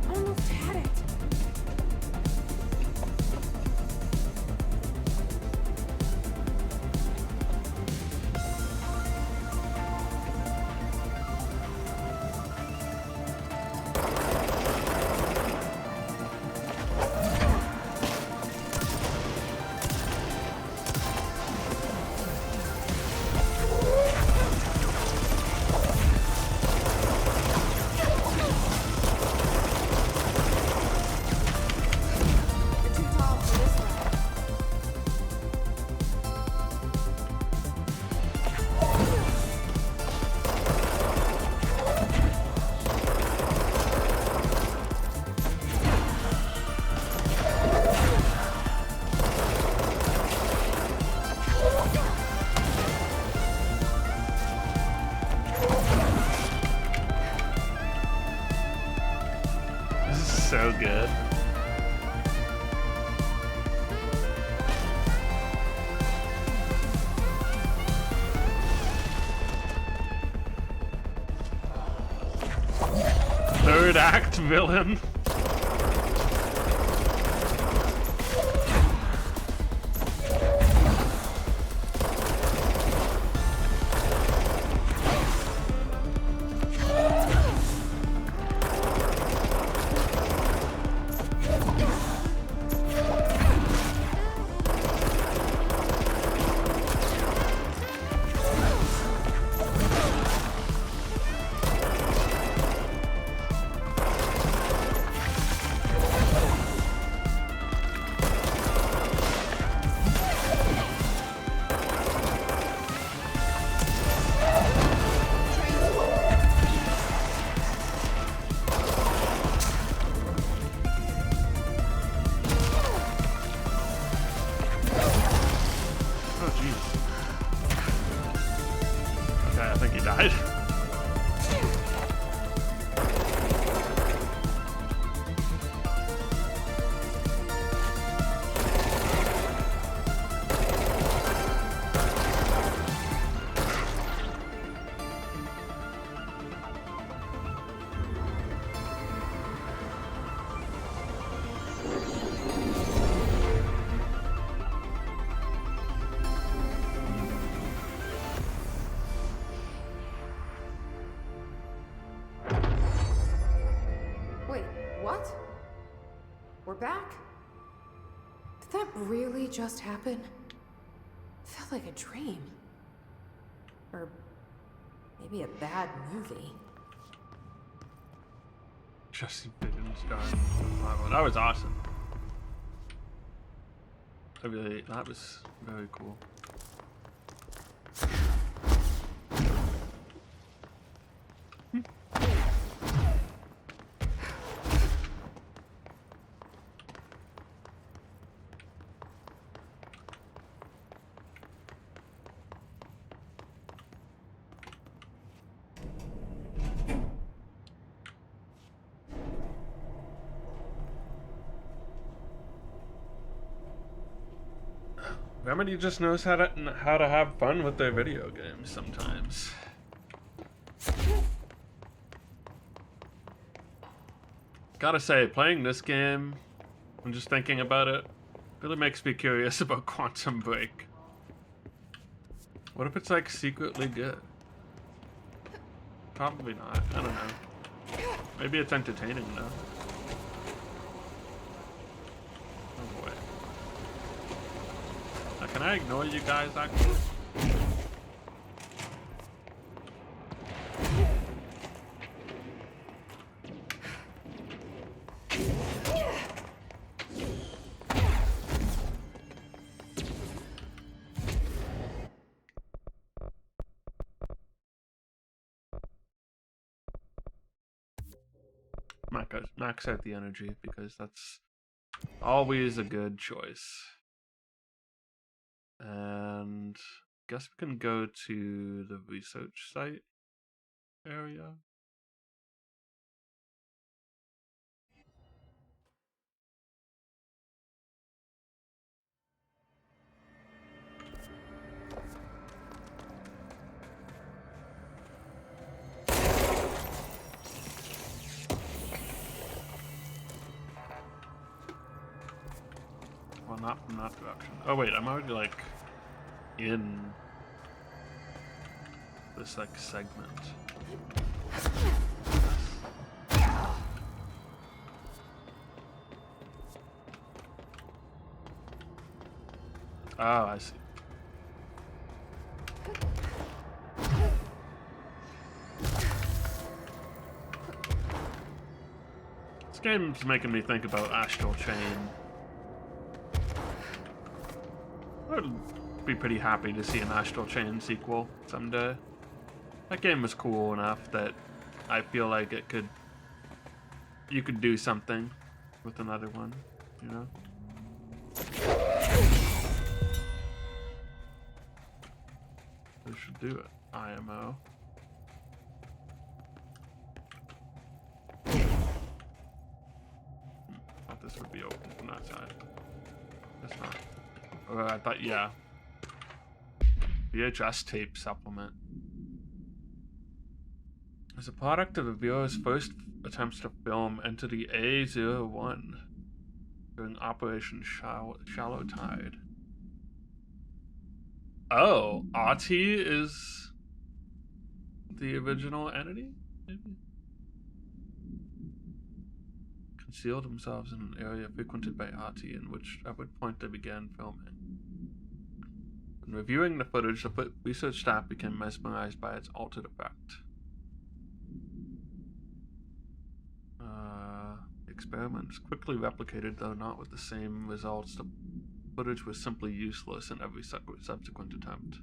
Almost had it. so good. Third act villain. What? We're back? Did that really just happen? It felt like a dream. Or maybe a bad movie. Jesse Pinkman's Garden. Wow, that was awesome. That was very cool. Remedy just knows how to have fun with their video games sometimes. Gotta say, playing this game and just thinking about it really makes me curious about Quantum Break. What if it's like secretly good? Probably not. I don't know. Maybe it's entertaining though. Oh boy. Now, can I ignore you guys actually? Max out the energy because that's always a good choice. And I guess we can go to the research site area. Well, not from that direction. Oh wait, I'm already like in this like segment. Oh, I see. This game's making me think about Astral Chain. I'd be pretty happy to see an Astral Chain sequel someday. That game was cool enough that I feel like you could do something with another one, you know? They should do it. IMO. this would be open from that side. It's not. I thought, yeah. VHS tape supplement. As a product of the Bureau's first attempts to film Entity A01 during Operation Shallow Tide. Oh, RT is the original entity? Maybe? Concealed themselves in an area frequented by RT, in which at which point they began filming. When reviewing the footage, the research staff became mesmerized by its altered effect. Experiments quickly replicated, though not with the same results. The footage was simply useless in every subsequent attempt.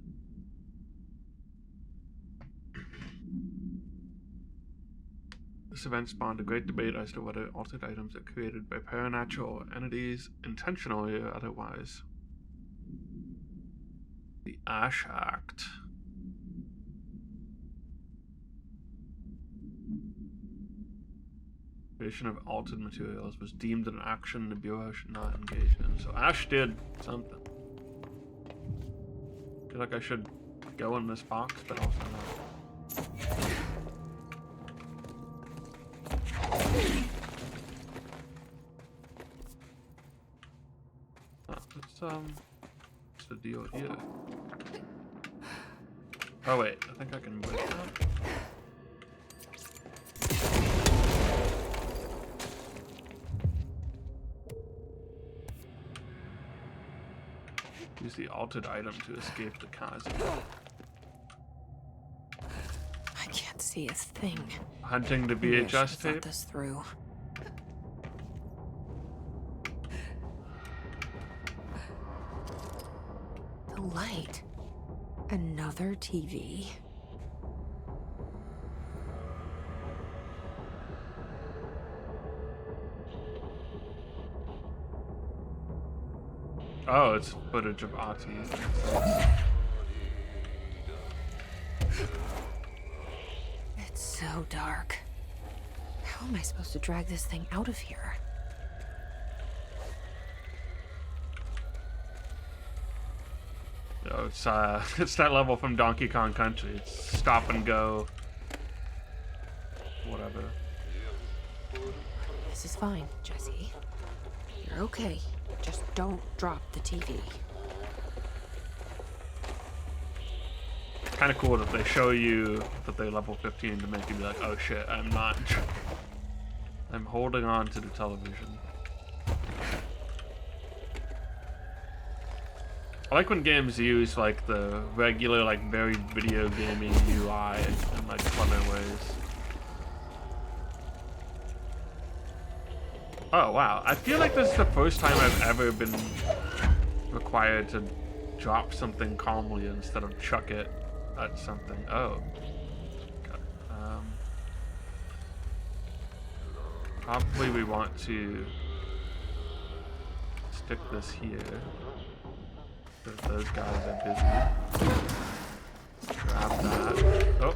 This event spawned a great debate as to whether altered items are created by paranatural entities intentionally or otherwise. The Ash Act. Creation of altered materials was deemed an action the Bureau should not engage in. So Ash did something. I feel like I should go in this box, but also not. What's the deal here? Oh wait, I think I can break that. Use the altered item to escape the chasm. I can't see a thing. Hunting the Maybe I should've VHS thought tape? this through. The light. Another TV. Oh, it's footage of RT. It's so dark. How am I supposed to drag this thing out of here? Oh, it's that level from Donkey Kong Country. It's stop and go. Whatever. This is fine, Jesse. You're okay. Just don't drop the TV. It's kind of cool that they show you that they're level 15 to make you be like, oh shit, I'm not. I'm holding on to the television. I like when games use like the regular, like very video gaming UI in like clever ways. Oh wow, I feel like this is the first time I've ever been required to drop something calmly instead of chuck it at something. Oh. Okay. Probably we want to stick this here. Because those guys are busy. Grab that. Oh.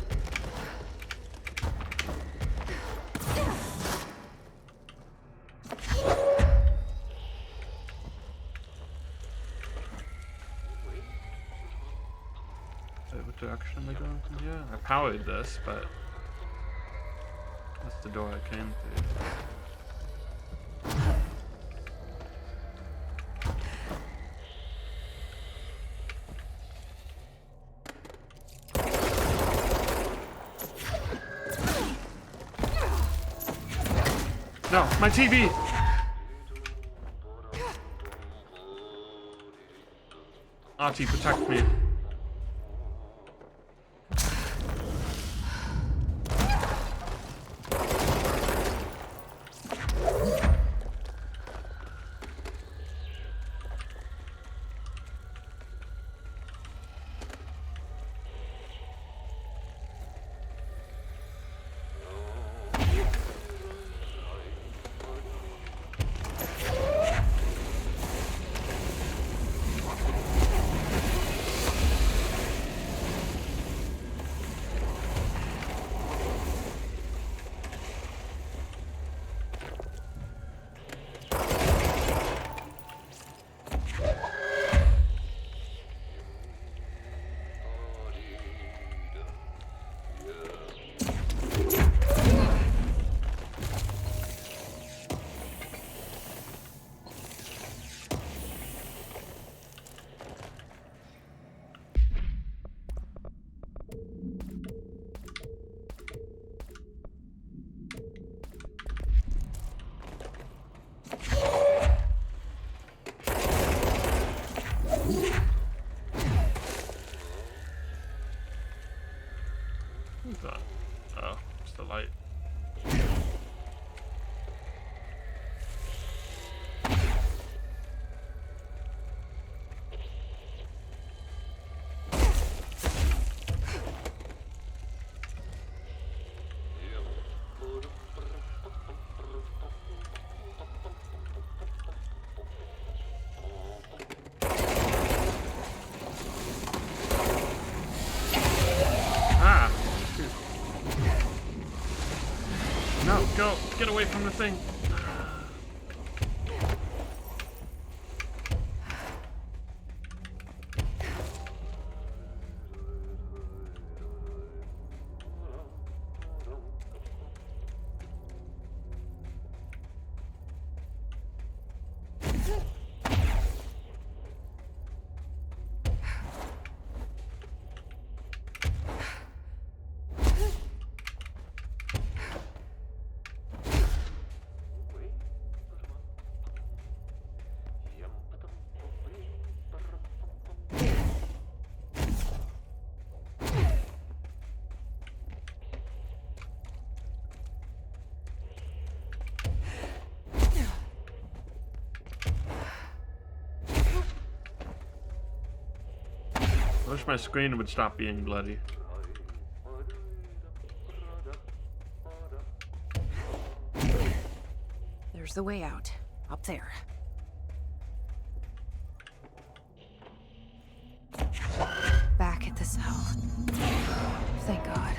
What direction am I going from here? I powered this, but that's the door I came through. No, my TV! Artie, protect me. away from the thing. I wish my screen would stop being bloody. There's the way out. Up there. Back at the cell. Thank God.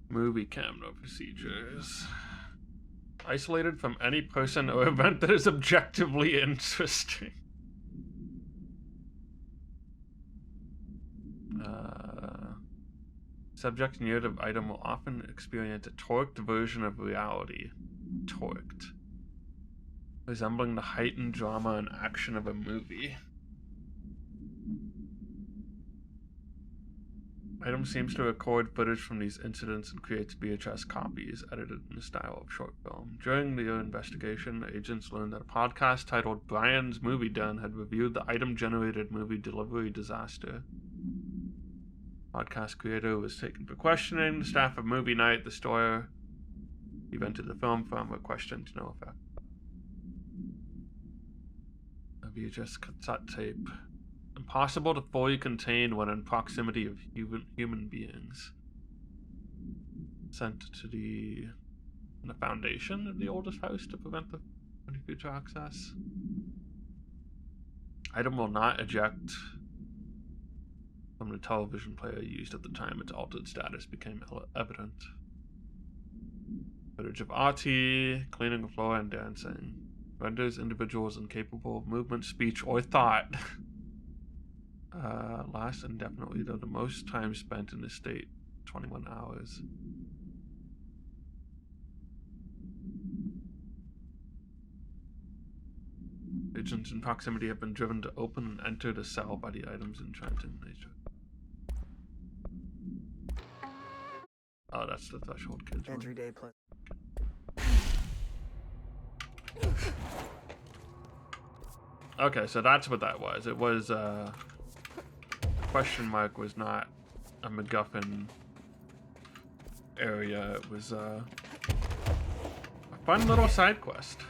Movie camera procedures. Isolated from any person or event that is objectively interesting. Subject narrative item will often experience a torqued version of reality. Torqued. Resembling the heightened drama and action of a movie. Item seems to record footage from these incidents and creates VHS copies, edited in the style of short film. During the investigation, agents learned that a podcast titled Brian's Movie Den had reviewed the item-generated movie delivery disaster. Podcast creator was taken for questioning. The staff of Movie Night, the store he rented the film from, were questioned to no effect. A VHS cassette tape. Impossible to fully contain when in proximity of human beings. Sent to the foundation of the oldest house to prevent the future access. Item will not eject from the television player used at the time its altered status became evident. Footage of Artie cleaning the floor and dancing renders individuals incapable of movement, speech, or thought. Lasts indefinitely, though the most time spent in this state, 21 hours. Agents in proximity have been driven to open and enter the cell by the item's enchanting nature. Oh, that's the Threshold Kids one. Entry day plus. Okay, so that's what that was. It was, question mark was not a MacGuffin area. It was, a fun little side quest.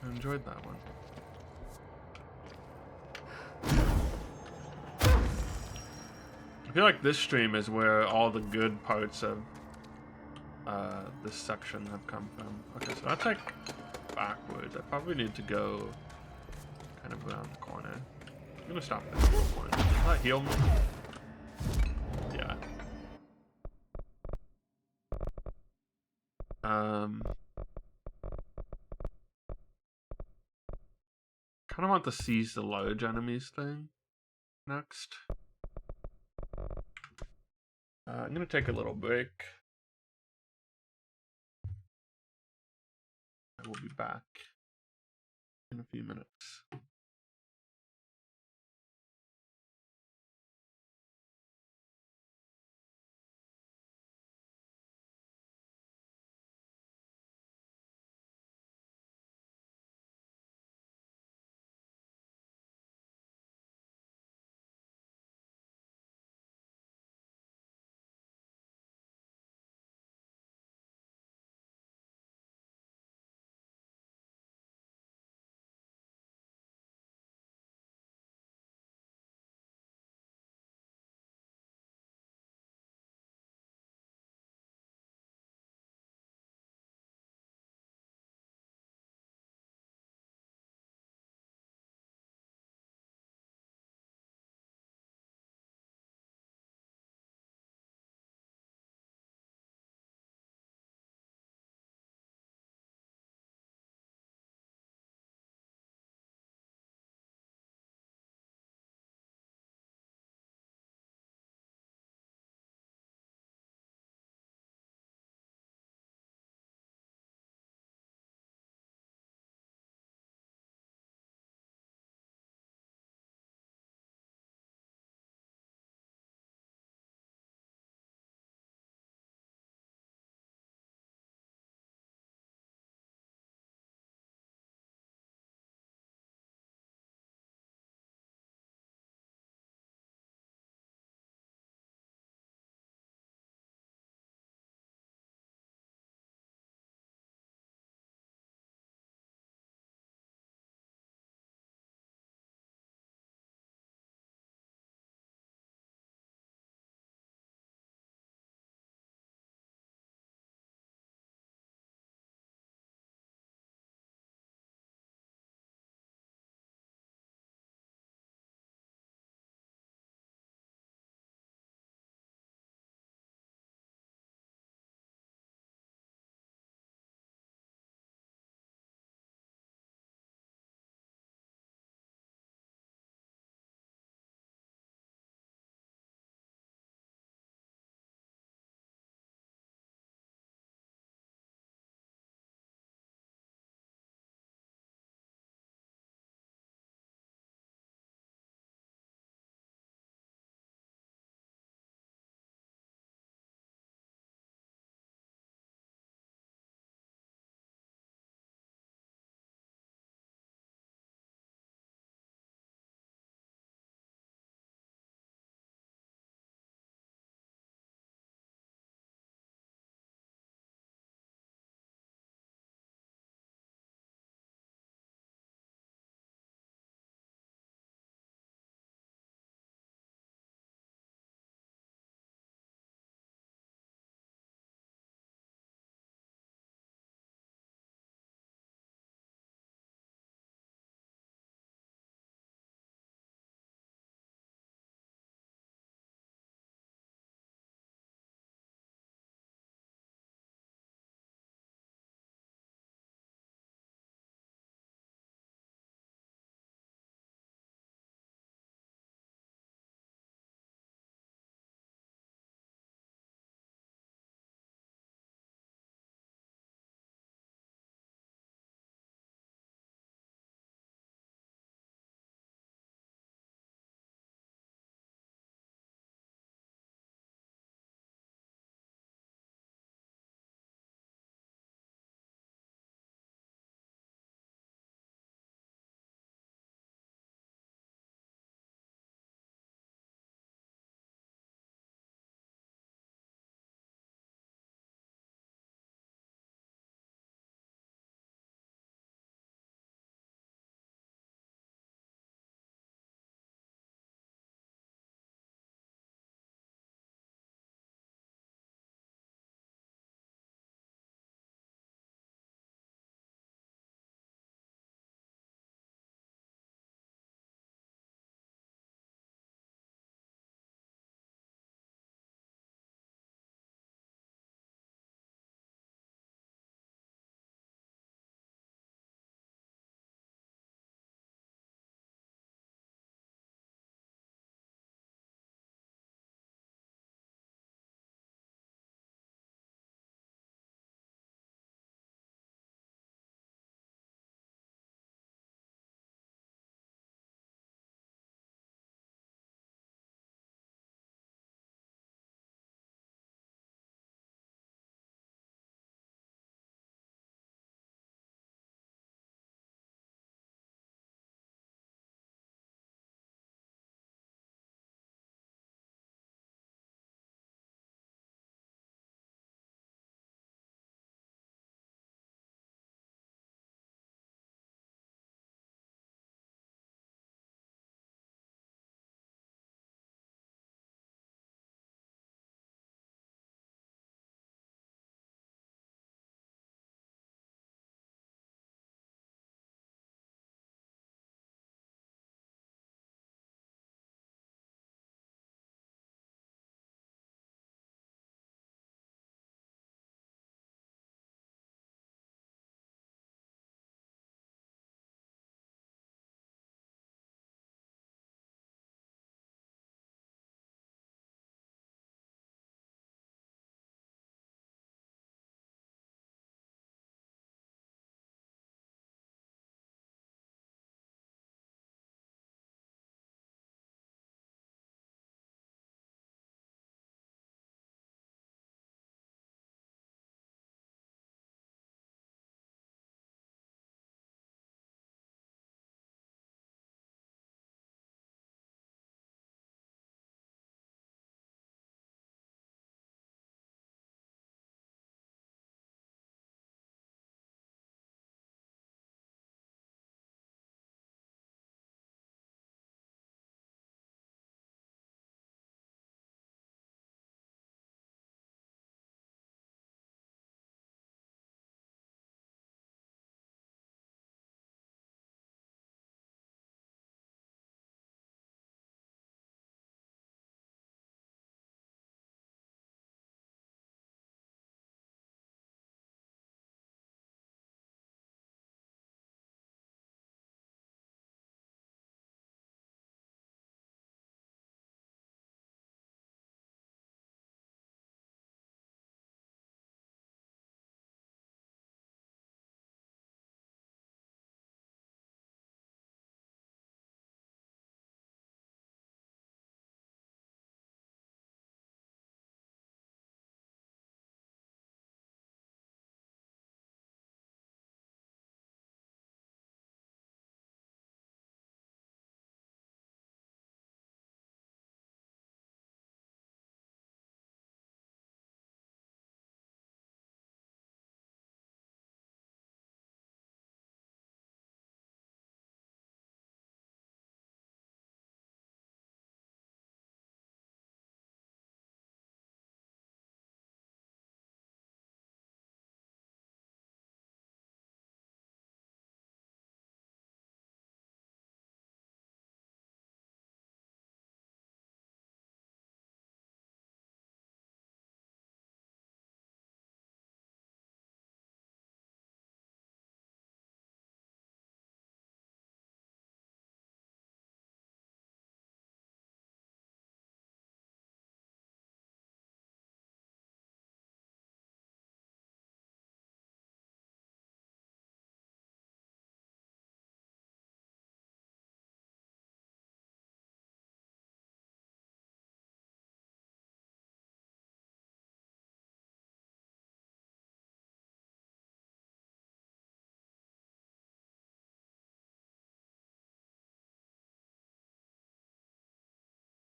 I enjoyed that one. I feel like this stream is where all the good parts of this section have come from. Okay, so that's like backwards. I probably need to go kind of around the corner. I'm gonna stop there for a point. Does that heal me? Yeah. Kind of want to seize the large enemies thing next. I'm gonna take a little break. I will be back in a few minutes.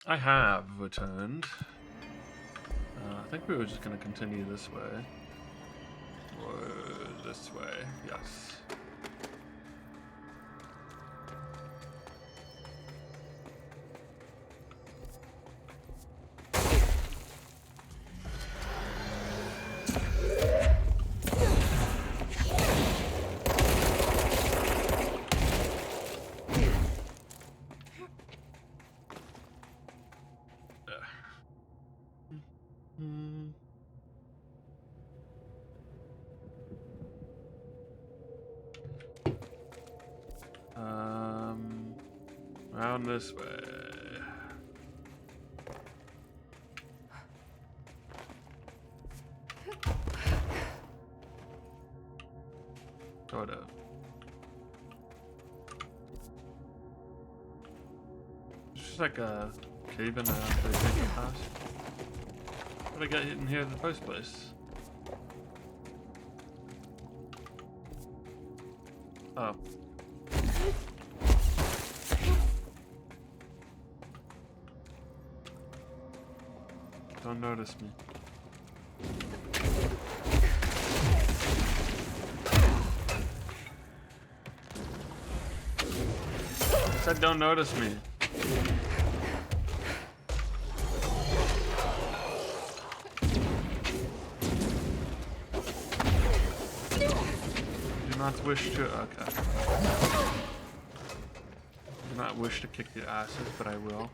I have returned. I think we were just going to continue this way. Or this way, yes. Around this way. Sort of. It's just like a cave in a PlayStation house. How did I get in here in the first place? Oh. Don't notice me. I said don't notice me. Do not wish to. Okay. Do not wish to kick your asses, but I will.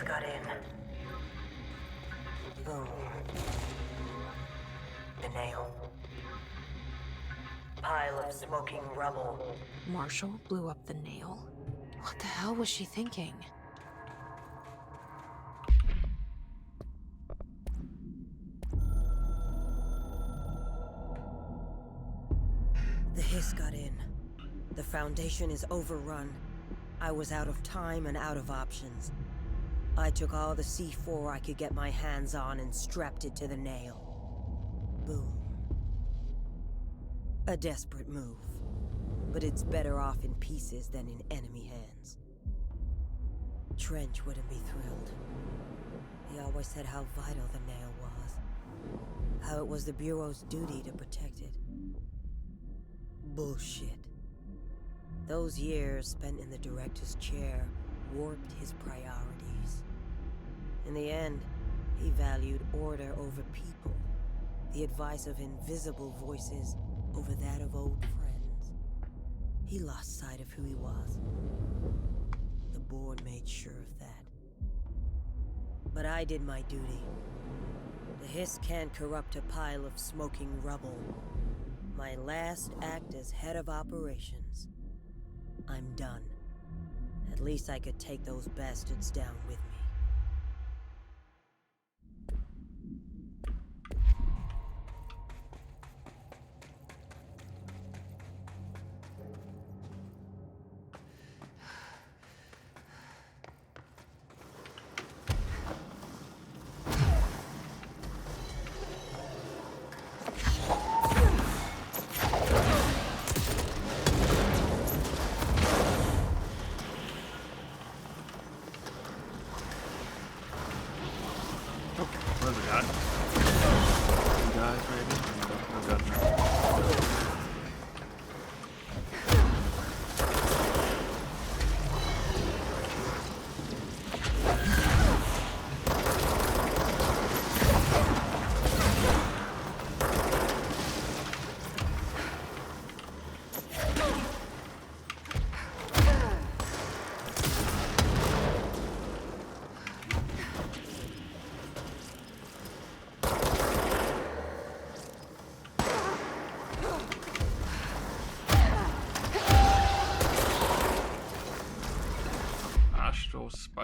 Got in. Boom. The nail. Pile of smoking rubble. Marshall blew up the nail? What the hell was she thinking? The hiss got in. The Foundation is overrun. I was out of time and out of options. I took all the C4 I could get my hands on and strapped it to the nail. Boom. A desperate move. But it's better off in pieces than in enemy hands. Trench wouldn't be thrilled. He always said how vital the nail was. How it was the Bureau's duty to protect it. Bullshit. Those years spent in the director's chair warped his priorities. In the end, he valued order over people, the advice of invisible voices over that of old friends. He lost sight of who he was. The board made sure of that. But I did my duty. The hiss can't corrupt a pile of smoking rubble. My last act as head of operations. I'm done. At least I could take those bastards down with me.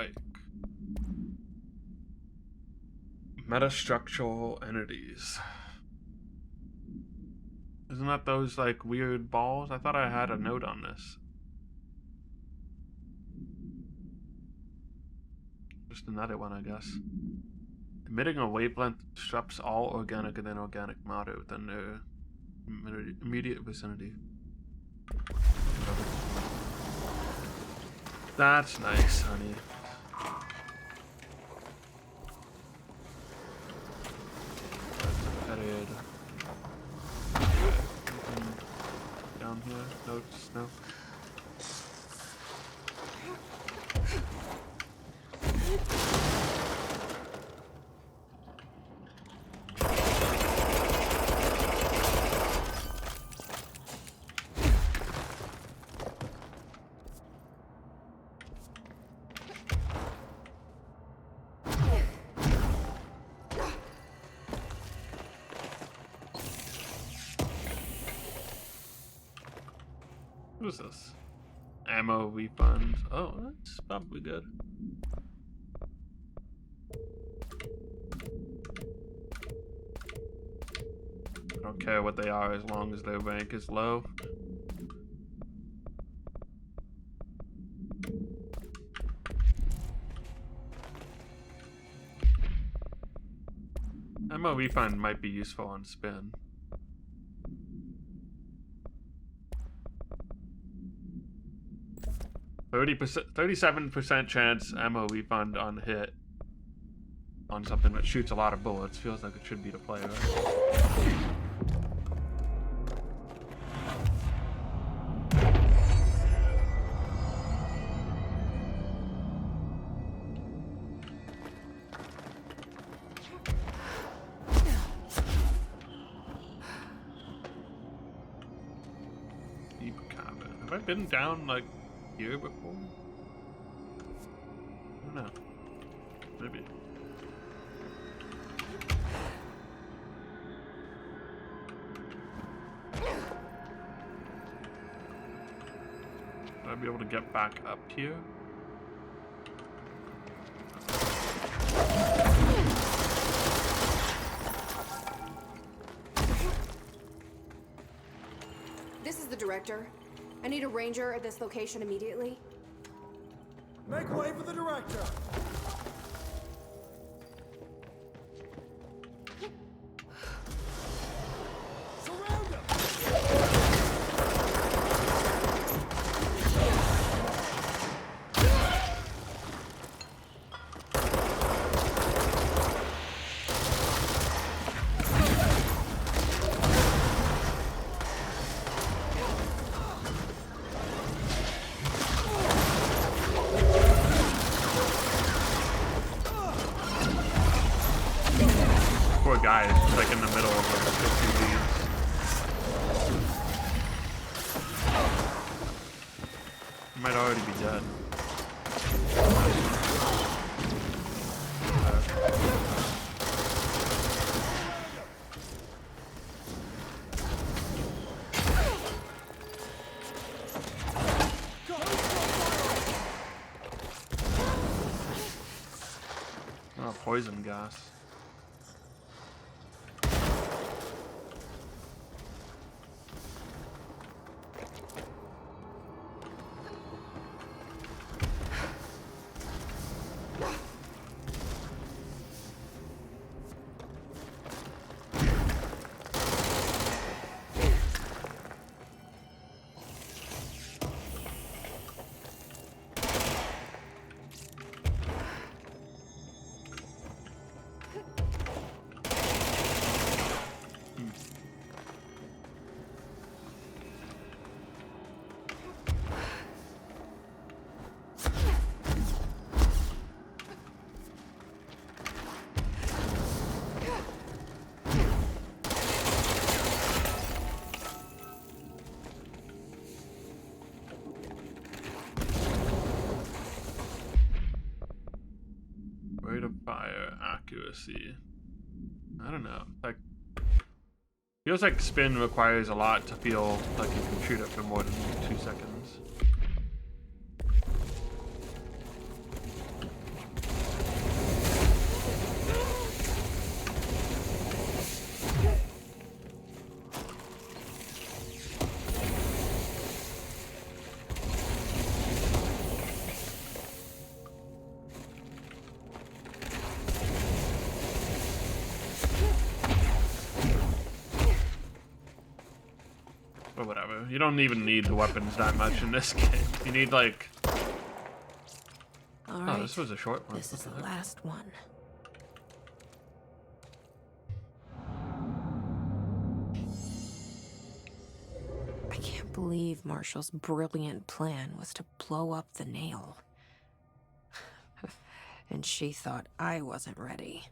like? Metastructural entities. Isn't that those like weird balls? I thought I had a note on this. Just another one, I guess. Emitting a wavelength disrupts all organic and inorganic matter within their immediate vicinity. That's nice, honey. Headed. Down here, notes, no. What is this? Ammo refund. Oh, that's probably good. I don't care what they are as long as their rank is low. Ammo refund might be useful on spin. 37% chance ammo refund on hit on something that shoots a lot of bullets. Feels like it should be the play, right? Deep cabin. Have I been down like here before? I don't know. Maybe. Would I be able to get back up here? This is the director. I need a ranger at this location immediately. Make way for the director! Surround him! Guy is just like in the middle of like the 50 leads. He might already be dead. Oh, poison gas. Rate of fire, accuracy. I don't know. Like, feels like spin requires a lot to feel like you can shoot it for more than 2 seconds. Or whatever. You don't even need the weapons that much in this game. You need like... All right. Oh, this was a short one. This is the last one. I can't believe Marshall's brilliant plan was to blow up the nail. And she thought I wasn't ready.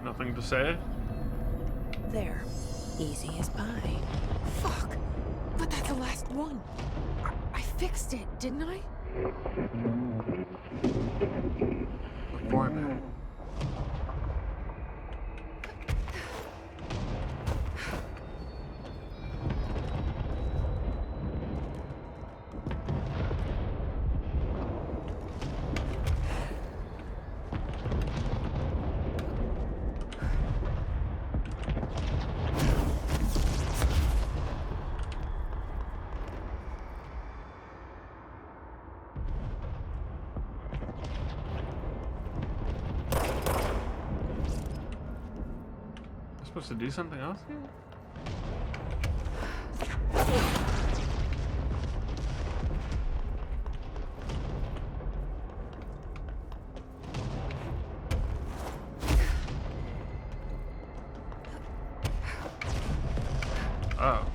Nothing to say? There. Easy as pie. Fuck! But that's the last one. I fixed it, didn't I? Perform it. Supposed to do something else here? Oh.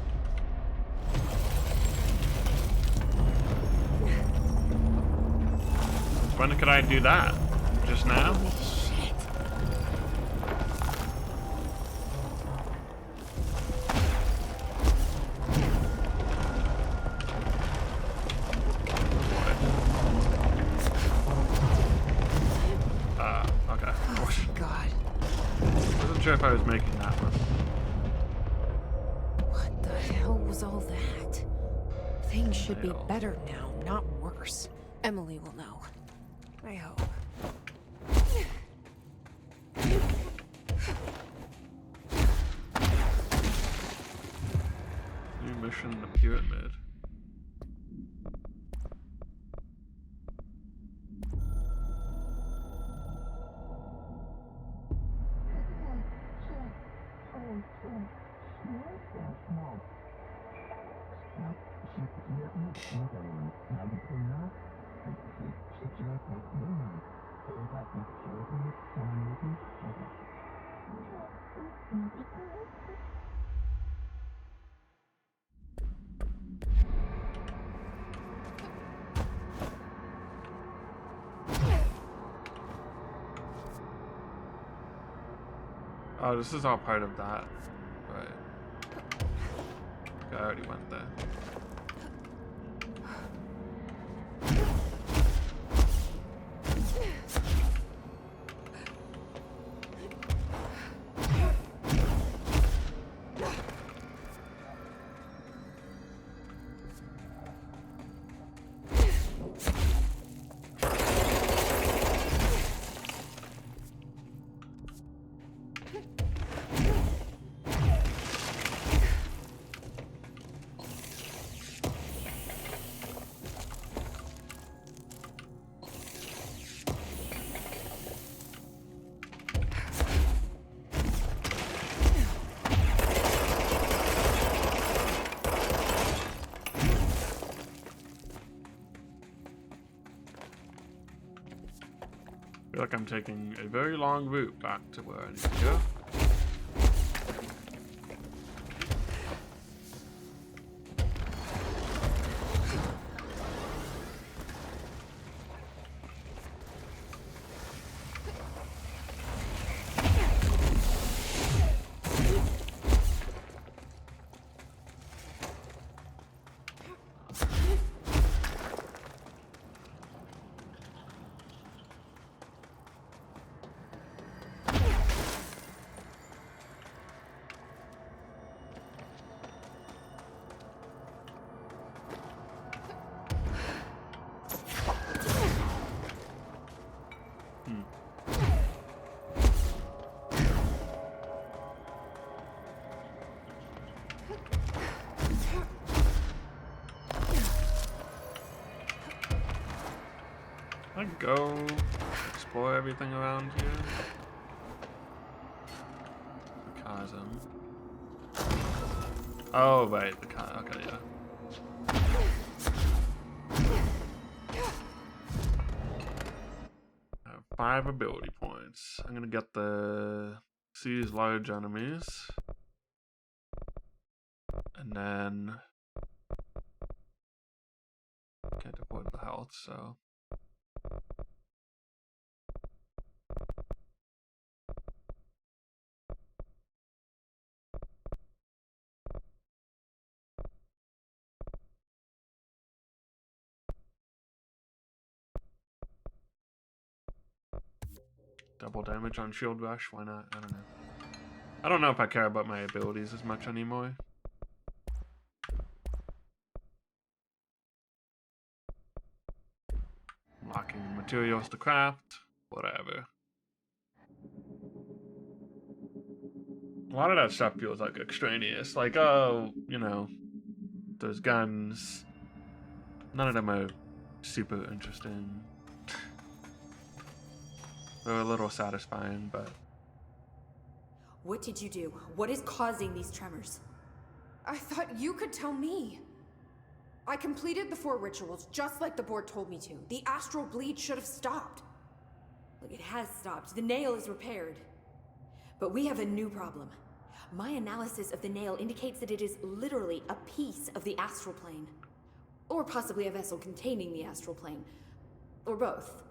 When could I do that? Just now? Okay. Oh, God. Wasn't sure if I was making that one. What the hell was all that? Things should be better now, not worse. Emily will know. I hope. New mission, the pyramid. Oh, this is all part of that. Right. Okay, I already went there. I feel like I'm taking a very long route back to where I need to go. I go explore everything around here. The chasm. Oh, right, the chasm. Okay, yeah. I have 5 ability points. I'm gonna get the seize large enemies. And then can't avoid the health, so double damage on shield rush, why not? I don't know. I don't know if I care about my abilities as much anymore. Unlocking materials to craft, whatever. A lot of that stuff feels like extraneous. Like, oh, you know, those guns. None of them are super interesting. They're a little satisfying, but... What did you do? What is causing these tremors? I thought you could tell me. I completed the 4 rituals just like the board told me to. The astral bleed should have stopped. Look, it has stopped. The nail is repaired. But we have a new problem. My analysis of the nail indicates that it is literally a piece of the astral plane. Or possibly a vessel containing the astral plane. Or both.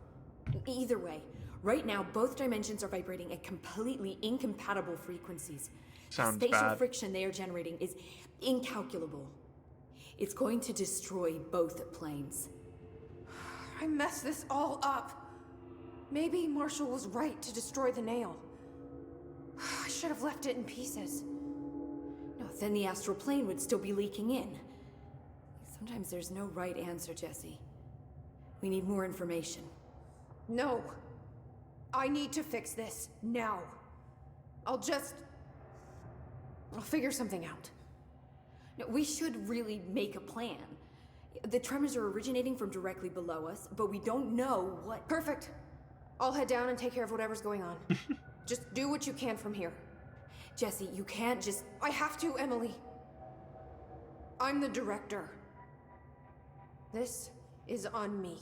Either way, right now both dimensions are vibrating at completely incompatible frequencies. Sounds the spatial bad. friction they are generating is incalculable. It's going to destroy both planes. I messed this all up. Maybe Marshall was right to destroy the nail. I should have left it in pieces. No, then the astral plane would still be leaking in. Sometimes there's no right answer, Jesse. We need more information. No. I need to fix this now. I'll figure something out. No, we should really make a plan. The tremors are originating from directly below us, but we don't know what... Perfect. I'll head down and take care of whatever's going on. Just do what you can from here. Jesse, you can't just... I have to, Emily. I'm the director. This is on me.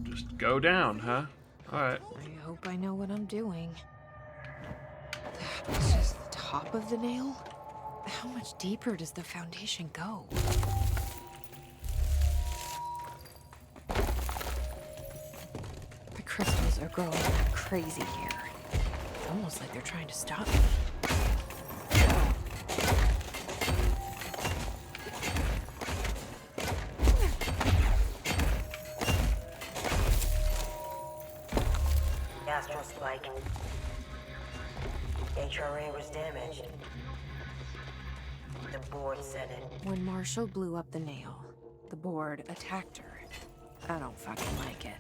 Just go down, huh? Alright. I hope I know what I'm doing. That was just the top of the nail? How much deeper does the foundation go? The crystals are growing like crazy here. It's almost like they're trying to stop me. Astral spike. HRA was damaged. The board said it. When Marshall blew up the nail, the board attacked her. I don't fucking like it.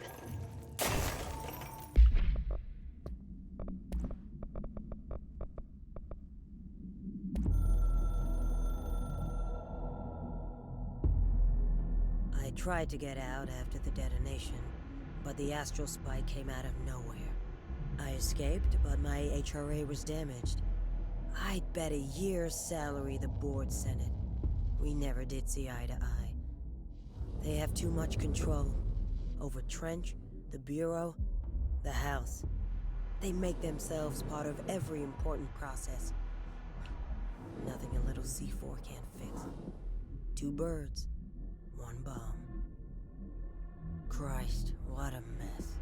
I tried to get out after the detonation, but the astral spike came out of nowhere. I escaped, but my HRA was damaged. I'd bet a year's salary the board sent it. We never did see eye to eye. They have too much control over Trench, the Bureau, the House. They make themselves part of every important process. Nothing a little C4 can't fix. 2 birds, 1 bomb. Christ, what a mess.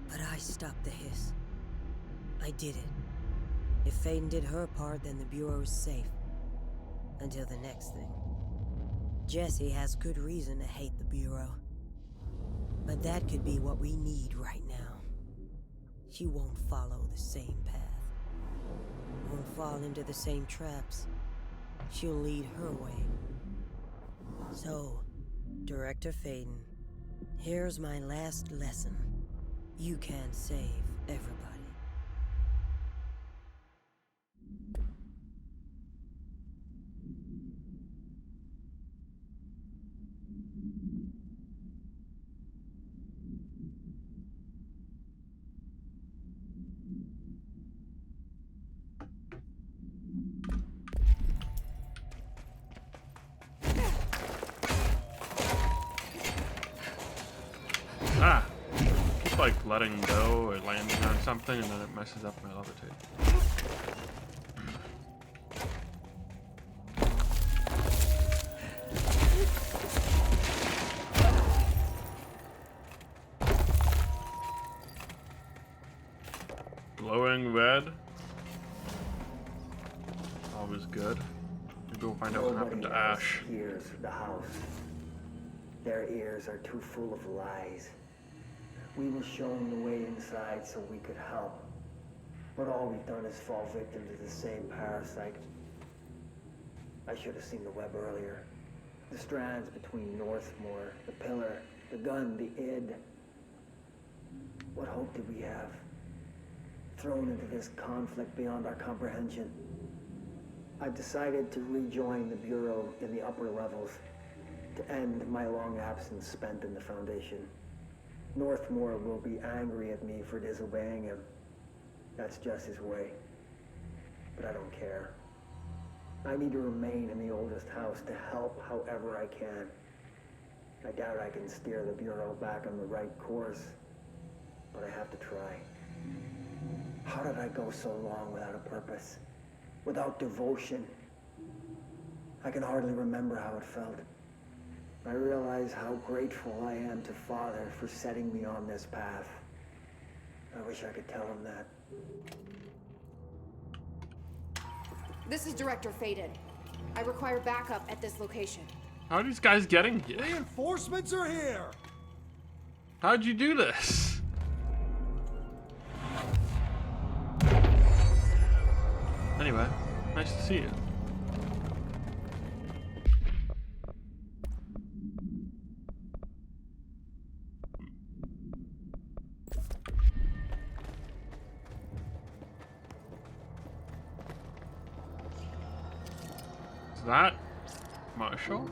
But I stopped the hiss. I did it. If Faden did her part, then the Bureau is safe. Until the next thing. Jesse has good reason to hate the Bureau. But that could be what we need right now. She won't follow the same path. Won't fall into the same traps. She'll lead her way. So, Director Faden, here's my last lesson. You can't save everybody. like letting go or landing on something and then it messes up my levitate. Glowing red. Always good. Maybe we'll find out what happened to Ash. Hears the house. Their ears are too full of lies. We were shown the way inside so we could help. But all we've done is fall victim to the same parasite. I should have seen the web earlier. The strands between Northmore, the pillar, the gun, the id. What hope did we have? Thrown into this conflict beyond our comprehension. I've decided to rejoin the Bureau in the upper levels to end my long absence spent in the Foundation. Northmore will be angry at me for disobeying him. That's just his way. But I don't care. I need to remain in the oldest house to help however I can. I doubt I can steer the Bureau back on the right course, but I have to try. How did I go so long without a purpose? Without devotion? I can hardly remember how it felt. I realize how grateful I am to Father for setting me on this path. I wish I could tell him that. This is Director Faden. I require backup at this location. How are these guys getting here? Reinforcements are here! How'd you do this? Anyway, nice to see you. Is that Marshall?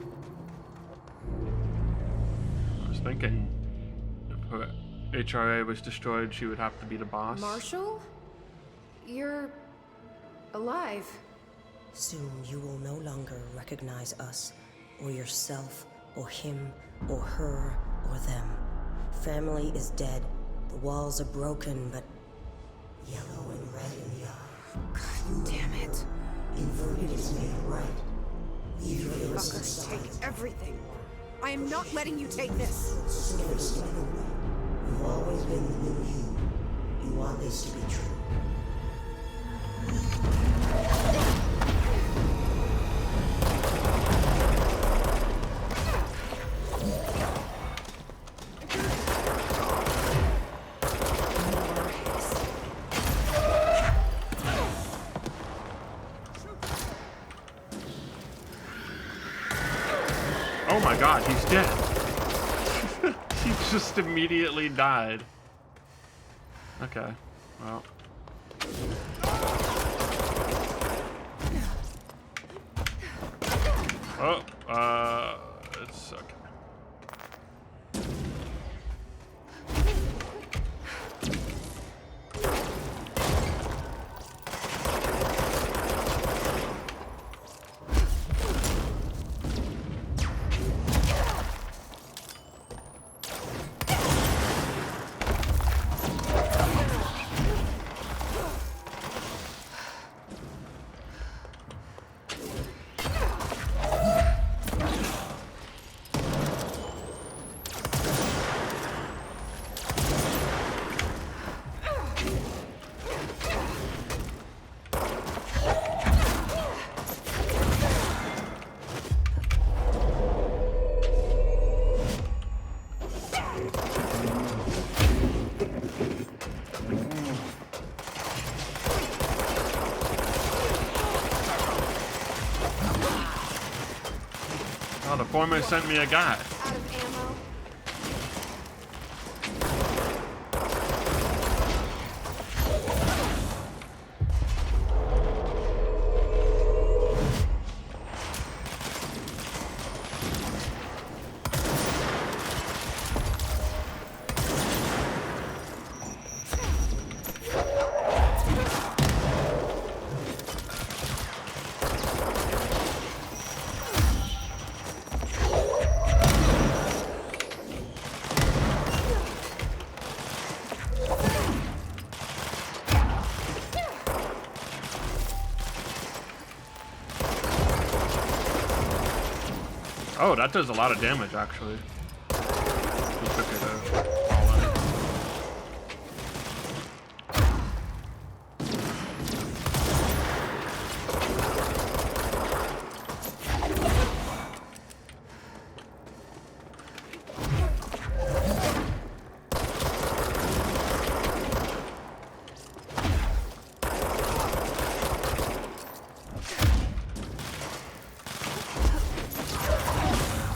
I was thinking if her HRA was destroyed, she would have to be the boss. Marshall? You're alive. Soon you will no longer recognize us, or yourself, or him, or her, or them. Family is dead. The walls are broken, but yellow and red in the eye. God damn it. Inverted is made right. You fuckers take everything. I am not letting you take this. You've always been the new you. You want this to be true. Oh my god, he's dead. He just immediately died. Okay, well. Oh, it's okay. Oh, the foreman sent me a guy. Out of ammo. Oh, that does a lot of damage, actually. He took it all in.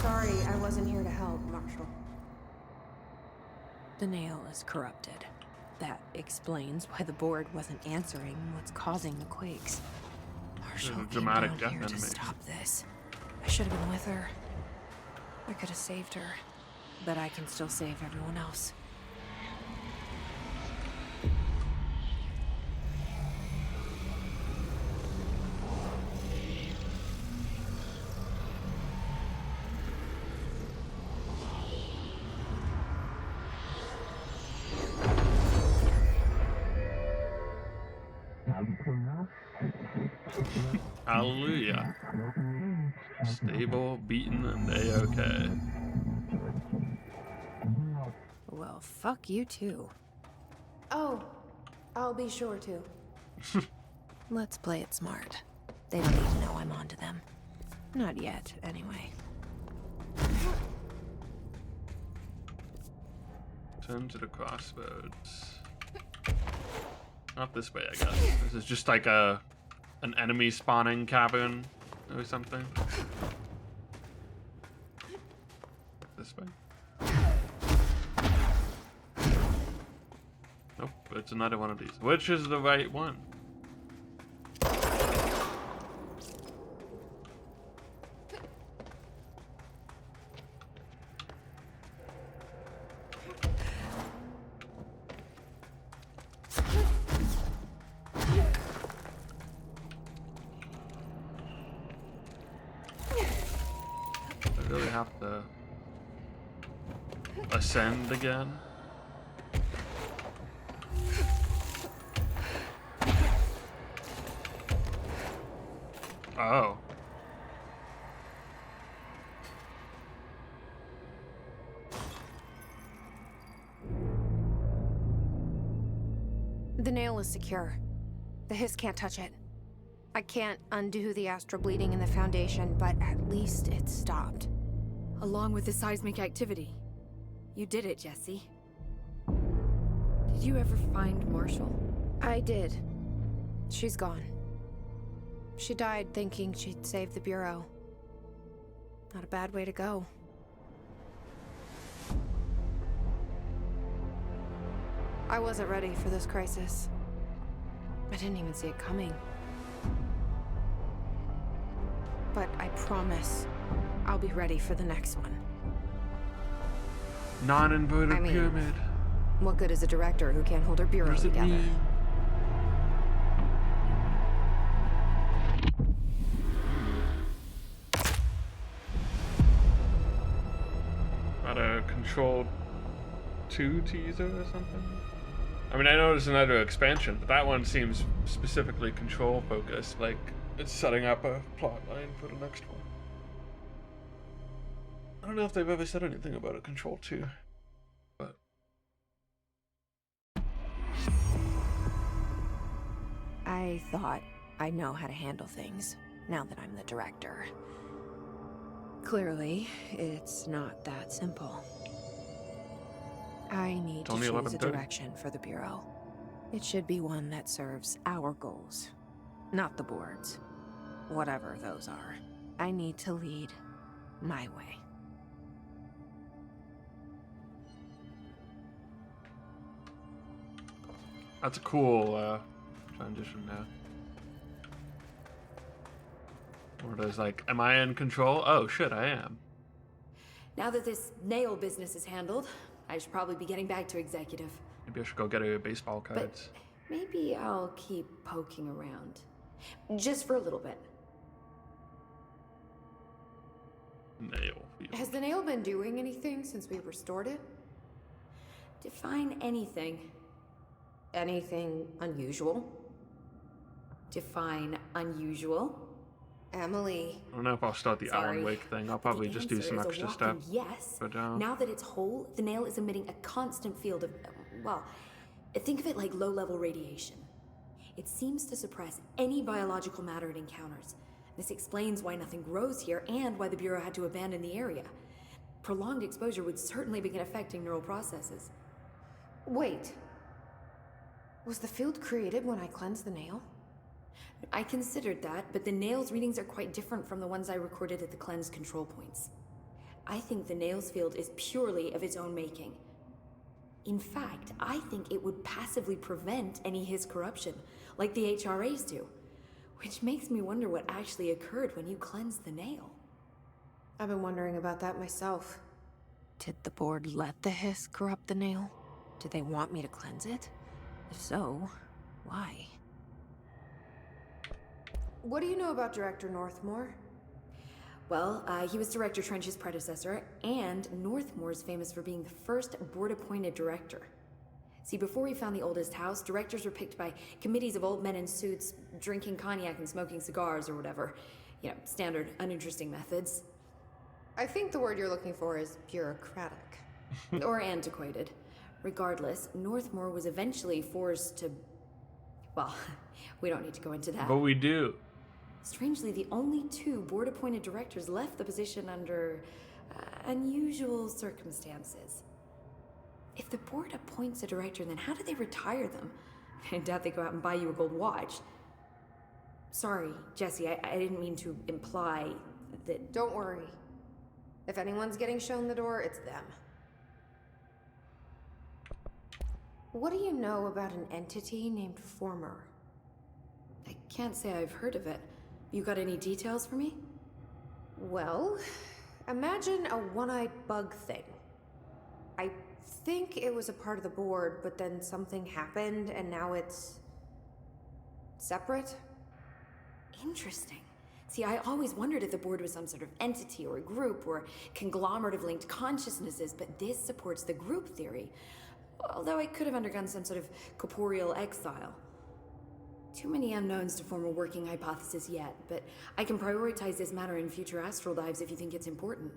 Sorry, I wasn't here to help, Marshall. The nail is corrupted. That explains why the board wasn't answering what's causing the quakes. Marshall a came dramatic down death here to animation. stop this. I should have been with her. I could have saved her, but I can still save everyone else. Hallelujah. Stable, beaten, and A-OK. Well, fuck you too. Oh, I'll be sure to. Let's play it smart. They don't need to know I'm onto them. Not yet, anyway. Turn to the crossroads. Not this way, I guess. This is just like an enemy spawning cavern or something. This way. Nope, it's another one of these. Which is the right one? I really have to ascend again. Oh. The nail is secure. The hiss can't touch it. I can't undo the astral bleeding in the Foundation, but at least it's stopped. Along with the seismic activity. You did it, Jesse. Did you ever find Marshall? I did. She's gone. She died thinking she'd save the Bureau. Not a bad way to go. I wasn't ready for this crisis. I didn't even see it coming. But I promise I'll be ready for the next one. Non-inverted I mean, pyramid. What good is a director who can't hold her bureau What does it together? mean? Got a Control 2 teaser or something? I mean, I know there's another expansion, but that one seems specifically Control focused, like it's setting up a plot line for the next one. I don't know if they've ever said anything about a Control 2, but... I thought I know how to handle things, now that I'm the director. Clearly, it's not that simple. I need to only choose a 11:30. direction for the Bureau. It should be one that serves our goals, not the board's. Whatever those are. I need to lead my way. That's a cool transition now. Where there's like, am I in control? Oh shit, I am. Now that this nail business is handled, I should probably be getting back to executive. Maybe I should go get her baseball cards. Maybe I'll keep poking around. Just for a little bit. Nail field. Has the nail been doing anything since we restored it? Define anything. Anything unusual? Define unusual. Emily. I don't know if I'll start the Sorry. Alan Wake thing. I'll The probably just do answer some is a extra whopping stuff. Yes. But Now that it's whole, the nail is emitting a constant field of, well, think of it like low-level radiation. It seems to suppress any biological matter it encounters. This explains why nothing grows here and why the Bureau had to abandon the area. Prolonged exposure would certainly begin affecting neural processes. Wait. Was the field created when I cleansed the nail? I considered that, but the nail's readings are quite different from the ones I recorded at the cleanse control points. I think the nail's field is purely of its own making. In fact, I think it would passively prevent any Hiss corruption, like the HRAs do. Which makes me wonder what actually occurred when you cleansed the nail. I've been wondering about that myself. Did the board let the Hiss corrupt the nail? Did they want me to cleanse it? If so, why? What do you know about Director Northmore? Well, he was Director Trench's predecessor, and Northmore's famous for being the first board-appointed director. See, before we found the oldest house, directors were picked by committees of old men in suits, drinking cognac and smoking cigars or whatever. You know, standard, uninteresting methods. I think the word you're looking for is bureaucratic. Or antiquated. Regardless, Northmore was eventually forced to... Well, we don't need to go into that. But we do. Strangely, the only two board-appointed directors left the position under unusual circumstances. If the board appoints a director, then how do they retire them? I doubt they go out and buy you a gold watch. Sorry, Jesse, I didn't mean to imply that... Don't worry. If anyone's getting shown the door, it's them. What do you know about an entity named Former? I can't say I've heard of it. You got any details for me? Well, imagine a one-eyed bug thing. I think it was a part of the board, but then something happened and now it's... separate? Interesting. See, I always wondered if the board was some sort of entity or a group or conglomerate of linked consciousnesses, but this supports the group theory. Although it could have undergone some sort of corporeal exile. Too many unknowns to form a working hypothesis yet, but I can prioritize this matter in future astral dives if you think it's important.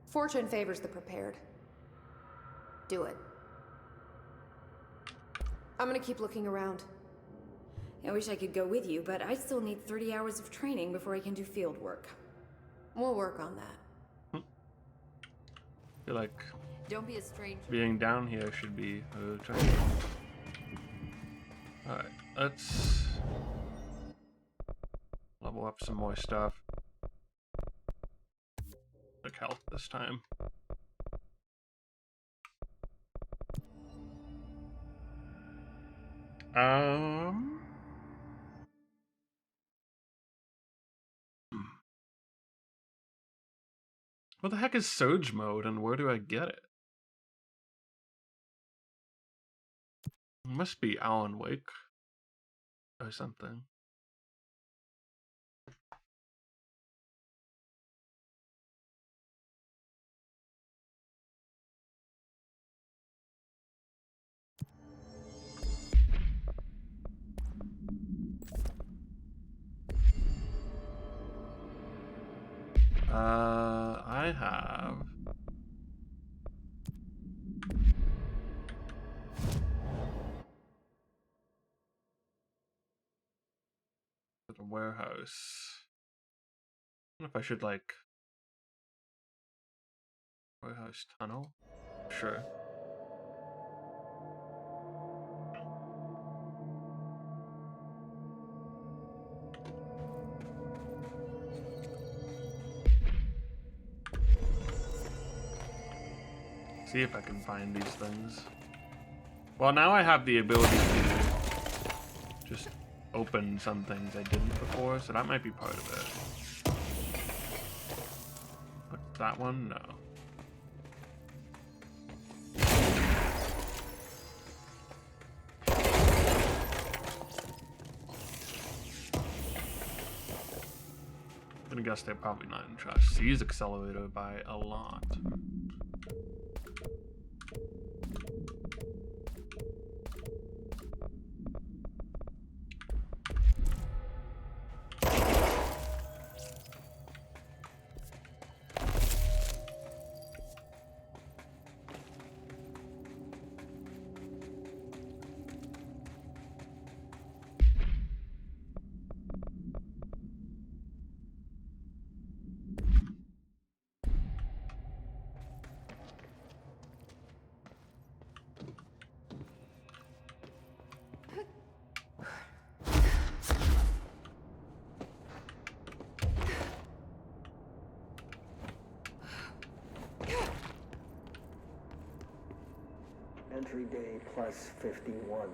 Fortune favors the prepared. Do it. I'm gonna keep looking around. I wish I could go with you, but I still need 30 hours of training before I can do field work. We'll work on that. I feel like Don't be a stranger. being down here should be a treasure. Alright, let's level up some more stuff. Like health this time. What the heck is Surge Mode and where do I get it? It must be Alan Wake or something. I have the warehouse. I wonder if I should like warehouse tunnel. Sure. See if I can find these things. Well, now I have the ability to just open some things I didn't before, so that might be part of it. What's that one? No. I'm gonna guess they're probably not in trust. C's accelerator by a lot. every day plus 51.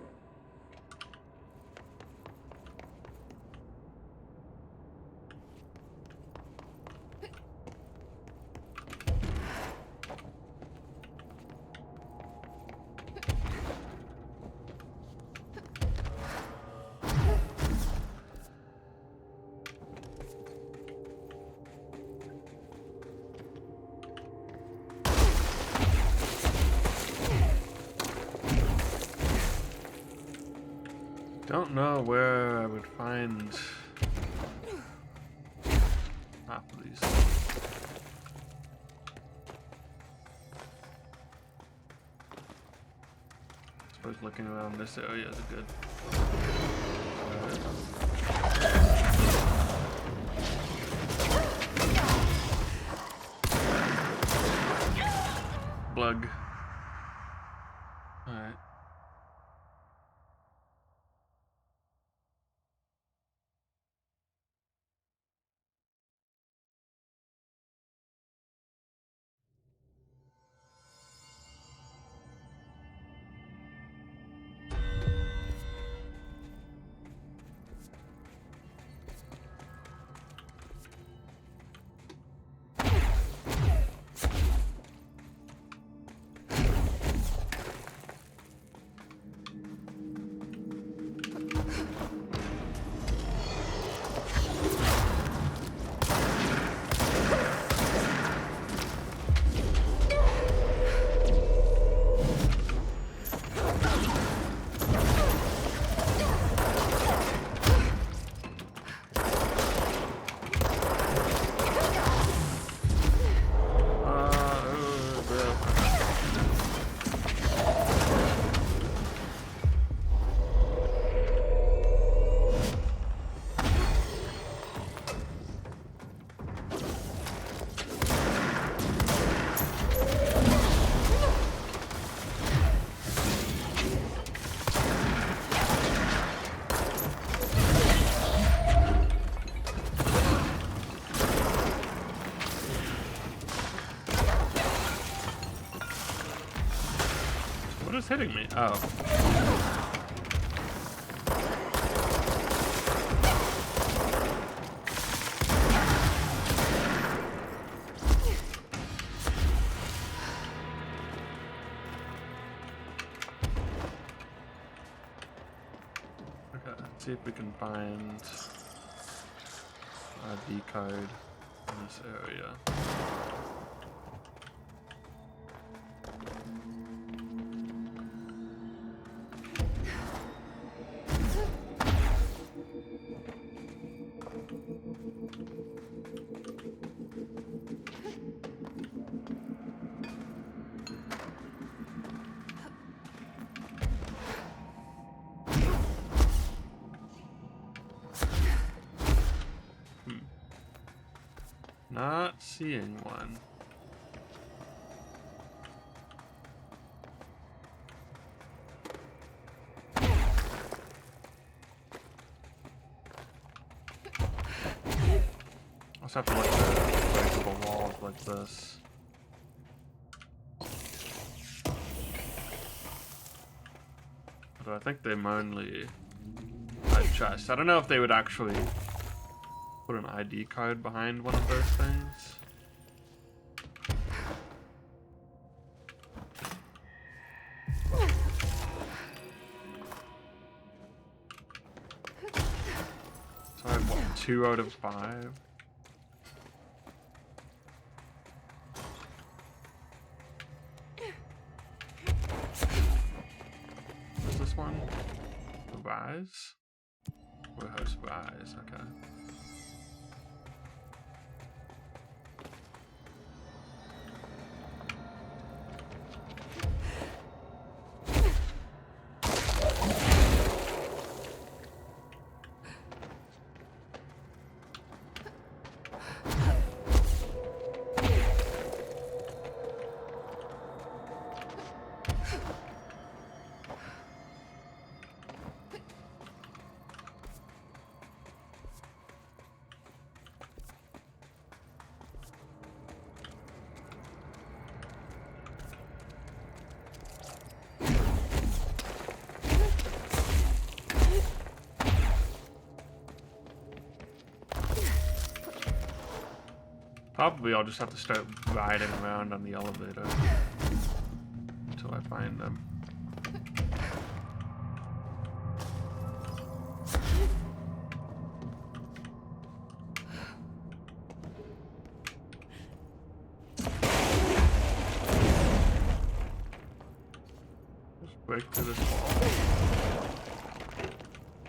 Don't know where I would find half of these. I suppose looking around this area is good. Blug. Alright. What is hitting me? Oh. Okay, let's see if we can find a D code in this area. Not seeing one. I also have to look at breakable walls like this. But I think they mainly hide chests. I don't know if they would actually put an ID card behind one of those things. So I have what, 2 out of 5? What's this one? Rise? Warehouse Rise, okay. Probably I'll just have to start riding around on the elevator until I find them. Just break through this wall.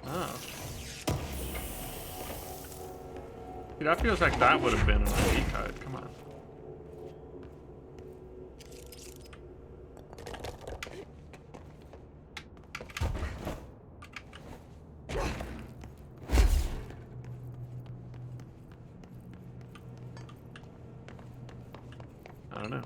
Oh. See, that feels like that would have been an ID card. Come on. I don't know.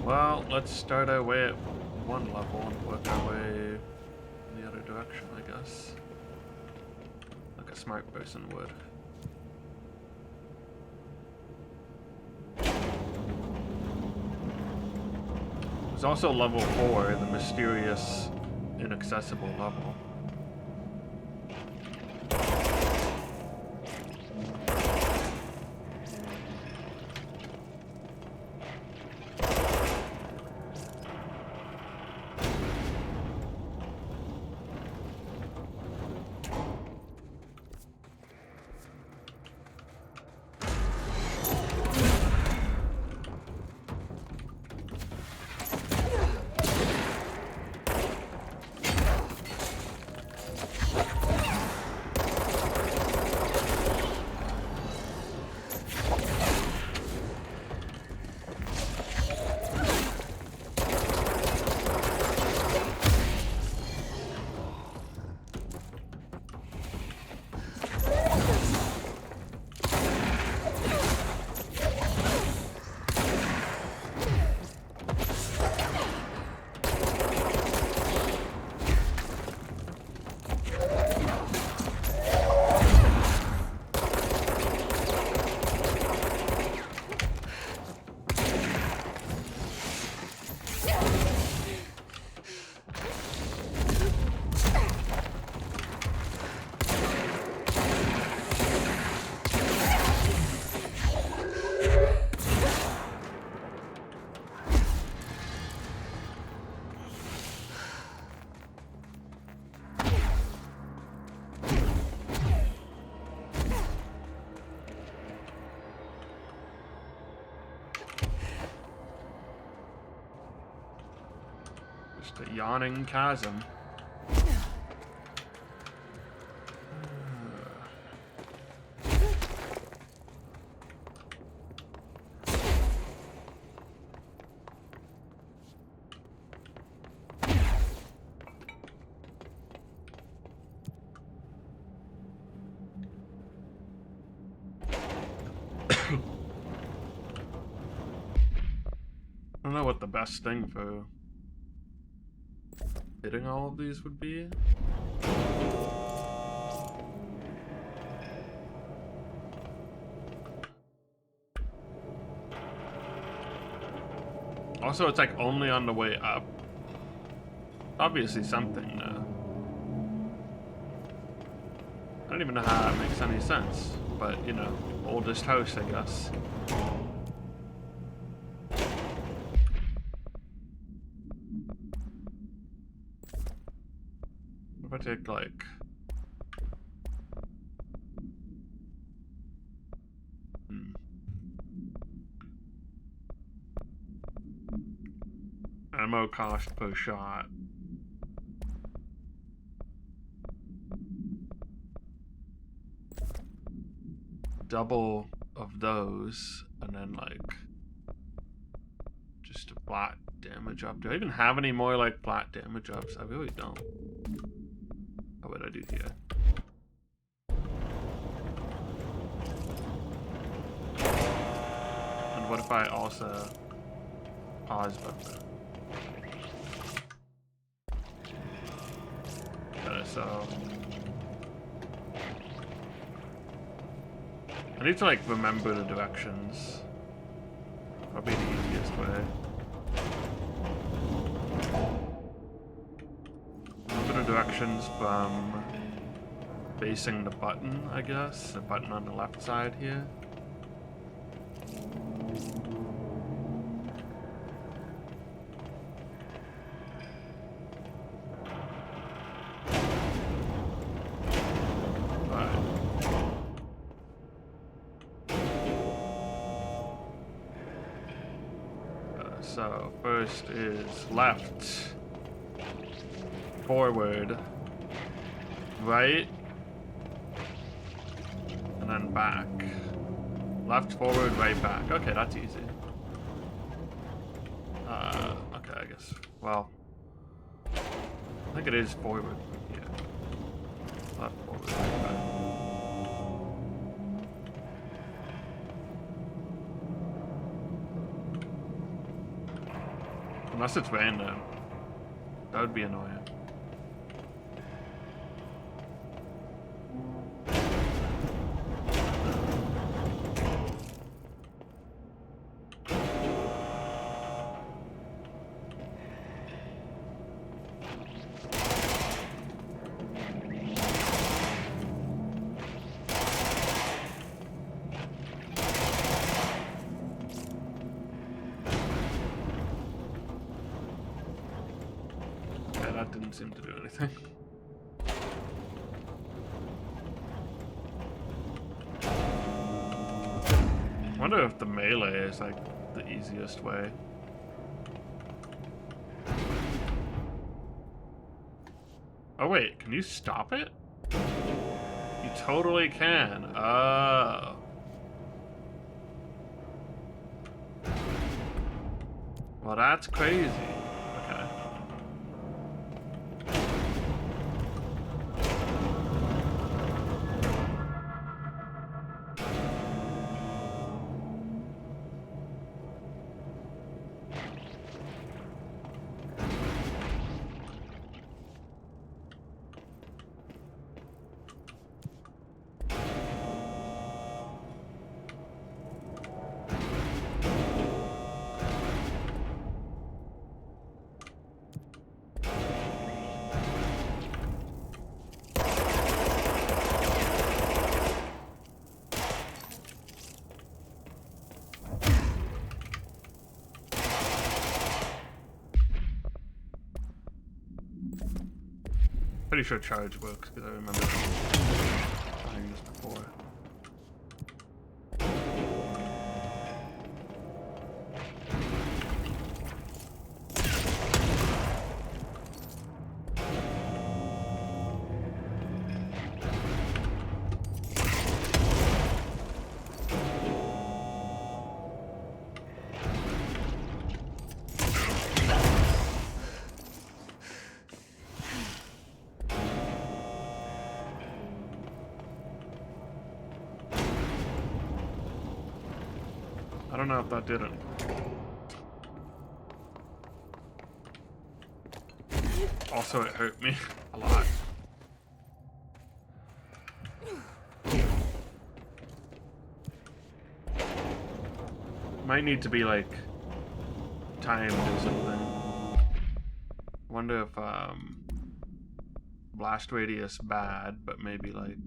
Well, let's start our way at one level and work our way in the other direction, I guess. Like a smart person would. There's also level 4, the mysterious, inaccessible level. Just a yawning chasm. I don't know what the best thing for hitting all of these would be. Also, it's like only on the way up. Obviously something, I don't even know how that makes any sense, but you know, oldest house, I guess. If I take like ammo cost per shot. Double of those, and then like just a flat damage up. Do I even have any more like flat damage ups? I really don't. What would I do here? what if I also pause button? Okay, so I need to like remember the directions. Probably the easiest way. Remember the directions from facing the button, I guess. The button on the left side here. So first is left, forward, right, and then back. Left, forward, right, back. Okay, that's easy. Okay, I guess. Well, I think it is forward. Yeah. Left, forward, right, back. Unless it's random. That would be annoying. That didn't seem to do anything. I wonder if the melee is like the easiest way. Oh wait, can you stop it? You totally can. Oh. Well, that's crazy. Pretty sure charge works because I remember trying this before. I don't know if that did it. Also, it hurt me a lot. Might need to be like timed or something. Wonder if blast radius bad, but maybe like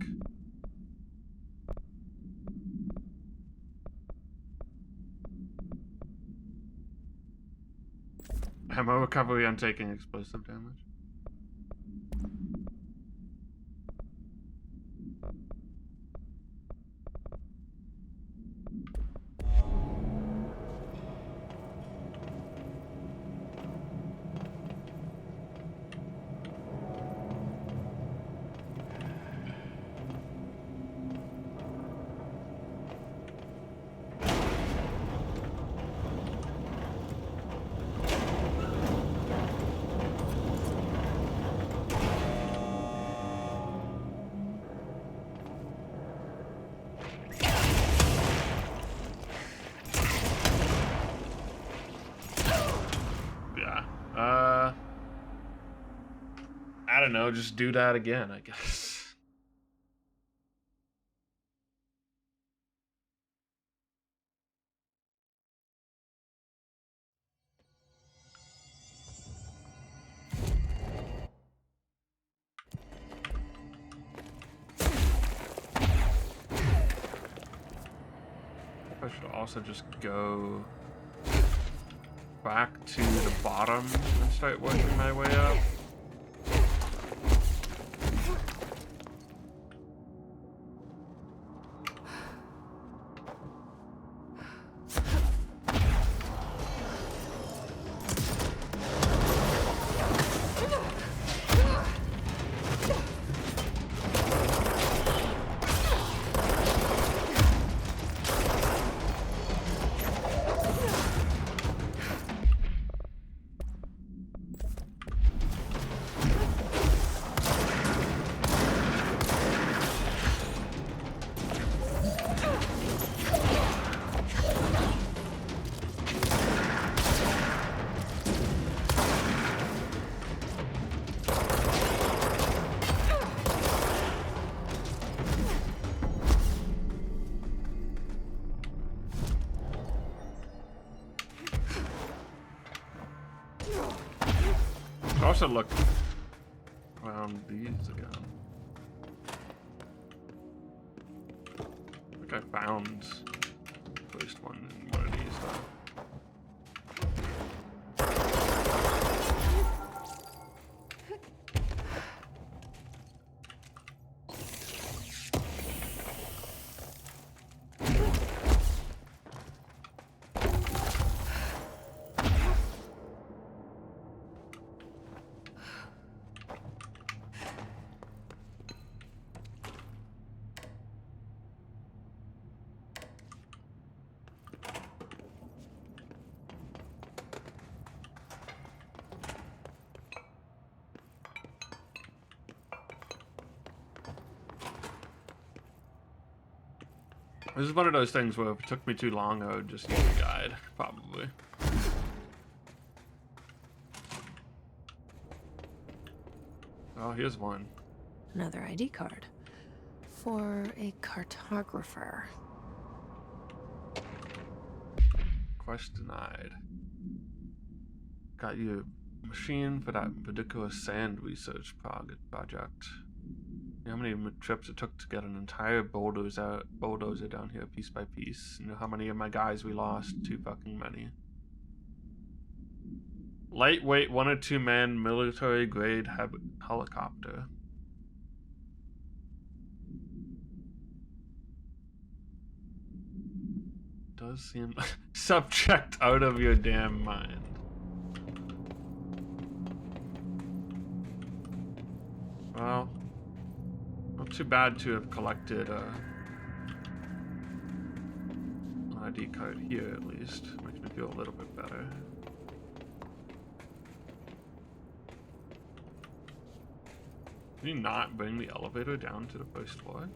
ammo recovery on taking explosive damage. don't know, just do that again, I guess. I should also just go back to the bottom and start working my way up. Also look around these again. I think I found the first one in one of these though. This is one of those things where if it took me too long, I would just use a guide, probably. Oh, here's one. Another ID card. For a cartographer. Quest denied. Got you a machine for that particular sand research project. You know how many trips it took to get an entire bulldozer down here piece by piece? You know how many of my guys we lost? Too fucking many. Lightweight 1 or 2 man military grade helicopter. Does seem subject out of your damn mind. Well, not too bad to have collected an ID card here at least. Makes me feel a little bit better. Did you not bring the elevator down to the first floor?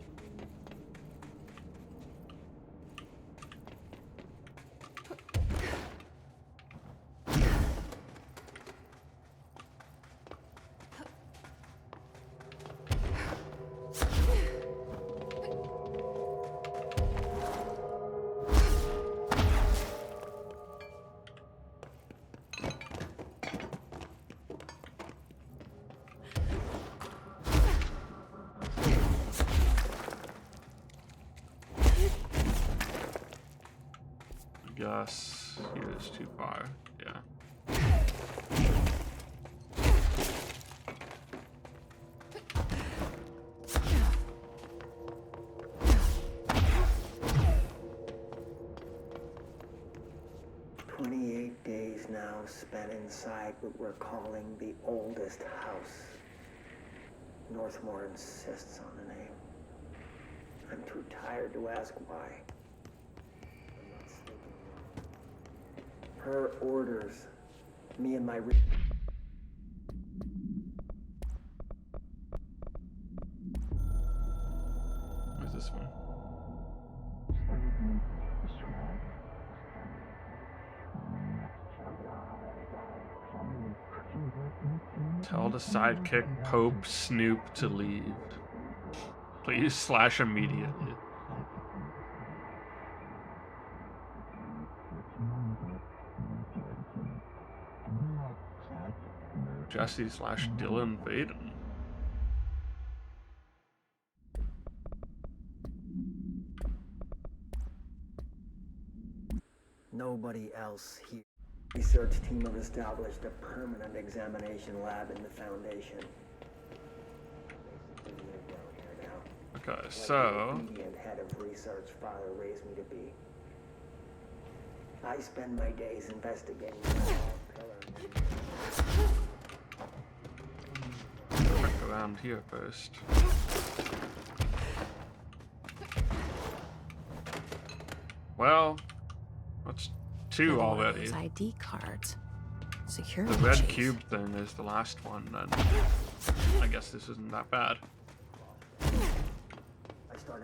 Guess here is too far. Yeah. Days now spent inside what we're calling the oldest house. Northmore insists on the name. I'm too tired to ask why. I'm not sleeping. Her orders. Me and my... Where's this one? Tell the sidekick Pope Snoop to leave. Please slash immediately. Jesse slash Dylan Vaden. Nobody else here. Research team have established a permanent examination lab in the Foundation. Okay, so Like the obedient head of research father raised me to be. I spend my days investigating check around here first. Well, that's two already. Those ID cards. Security. The red chief. cube thing is the last one, then I guess this isn't that bad.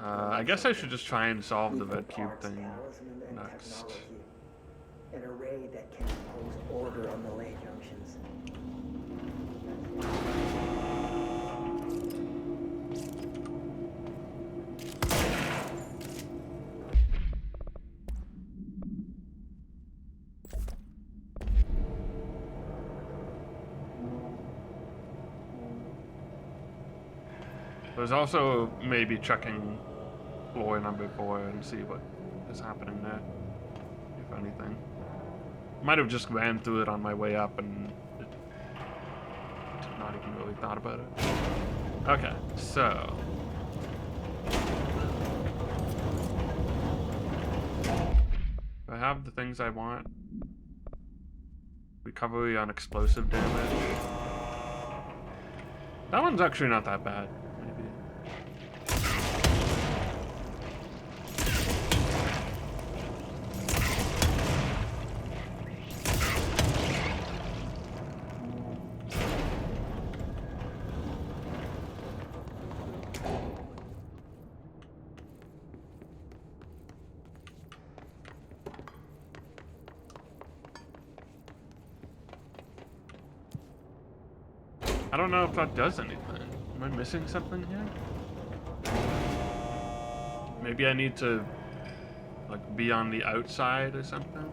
I guess I should just try and solve the red cube thing next. An array that can impose order on the lay junctions. There's also maybe checking floor number 4 and see what is happening there, if anything. Might have just ran through it on my way up and not even really thought about it. Okay, so do I have the things I want? Recovery on explosive damage. That one's actually not that bad. I don't know if that does anything. Am I missing something here? Maybe I need to, like, be on the outside or something?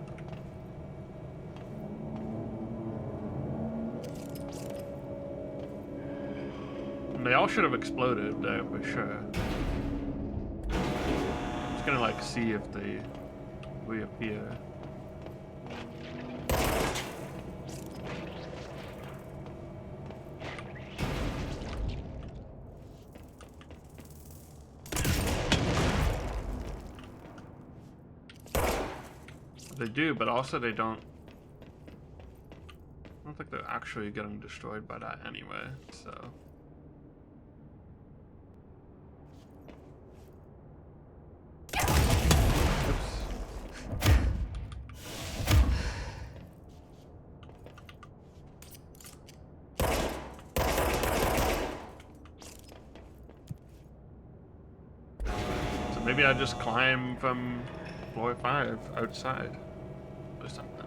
And they all should have exploded there for sure. I'm just gonna, like, see if they reappear. They do, but also they don't. I don't think they're actually getting destroyed by that anyway, so. So maybe I just climb from floor 5 outside. Or something.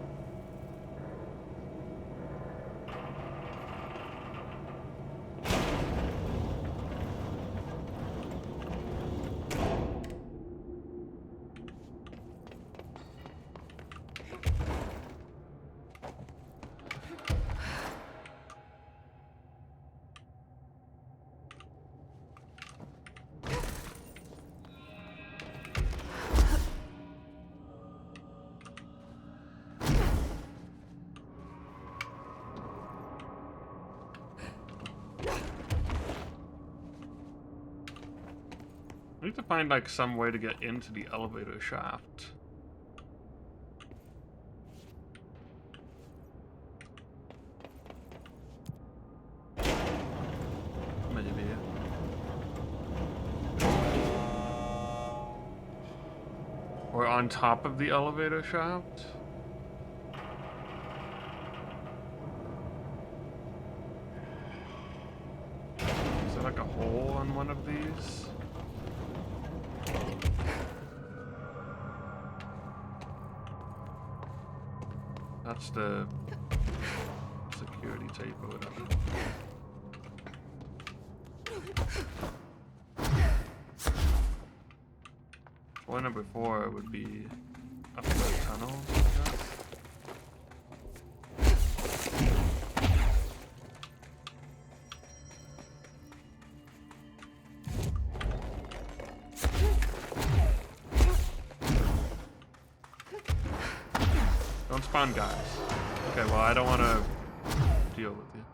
I need to find, like, some way to get into the elevator shaft. Maybe. Or on top of the elevator shaft. Is there, like, a hole on one of these? That's the security tape or whatever. Floor number 4 would be up the tunnel, I guess. Don't spawn guys. Okay, well I don't want to deal with you.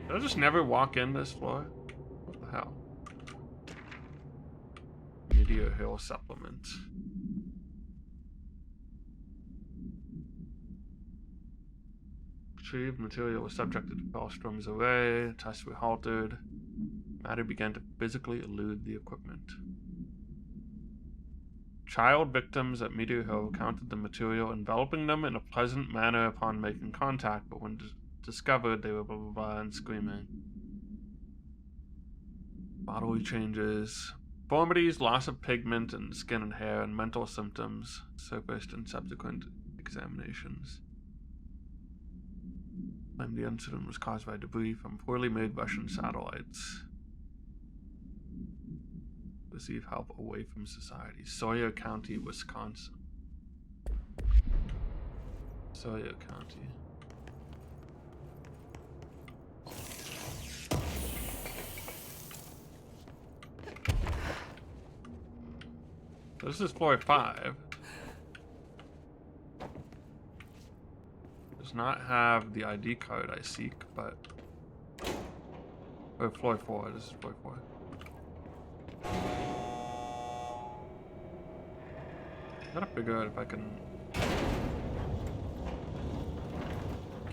Did I just never walk in this floor? What the hell? Meteor Hill supplement. Retrieved material was subjected to Bellstrom's array. Tests were halted. Matter began to physically elude the equipment. Child victims at Meteor Hill counted the material, enveloping them in a pleasant manner upon making contact, but when discovered, they were blah blah blah and screaming. Bodily changes. Deformities, loss of pigment in skin and hair, and mental symptoms surfaced in subsequent examinations. Claimed the incident was caused by debris from poorly made Russian satellites. Receive help away from society. Sawyer County, Wisconsin. Sawyer County. This is floor 5. Does not have the ID card I seek, but... Or floor 4, this is floor 4. I gotta figure out if I can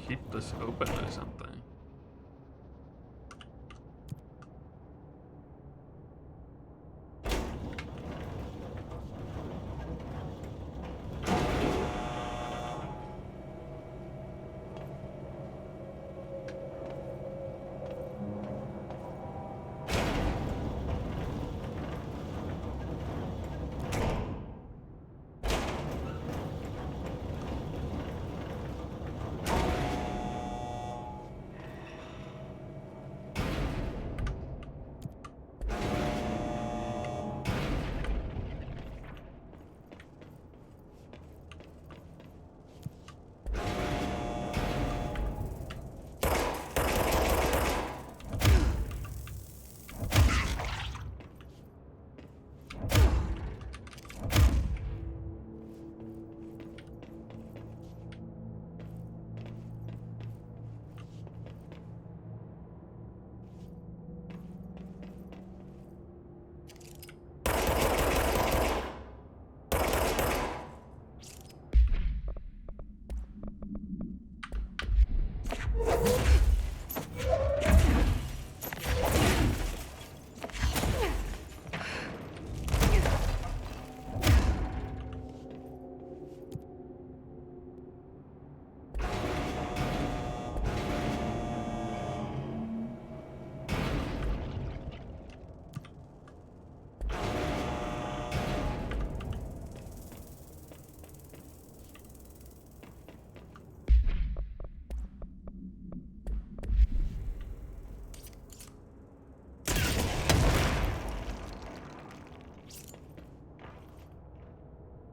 keep this open or something.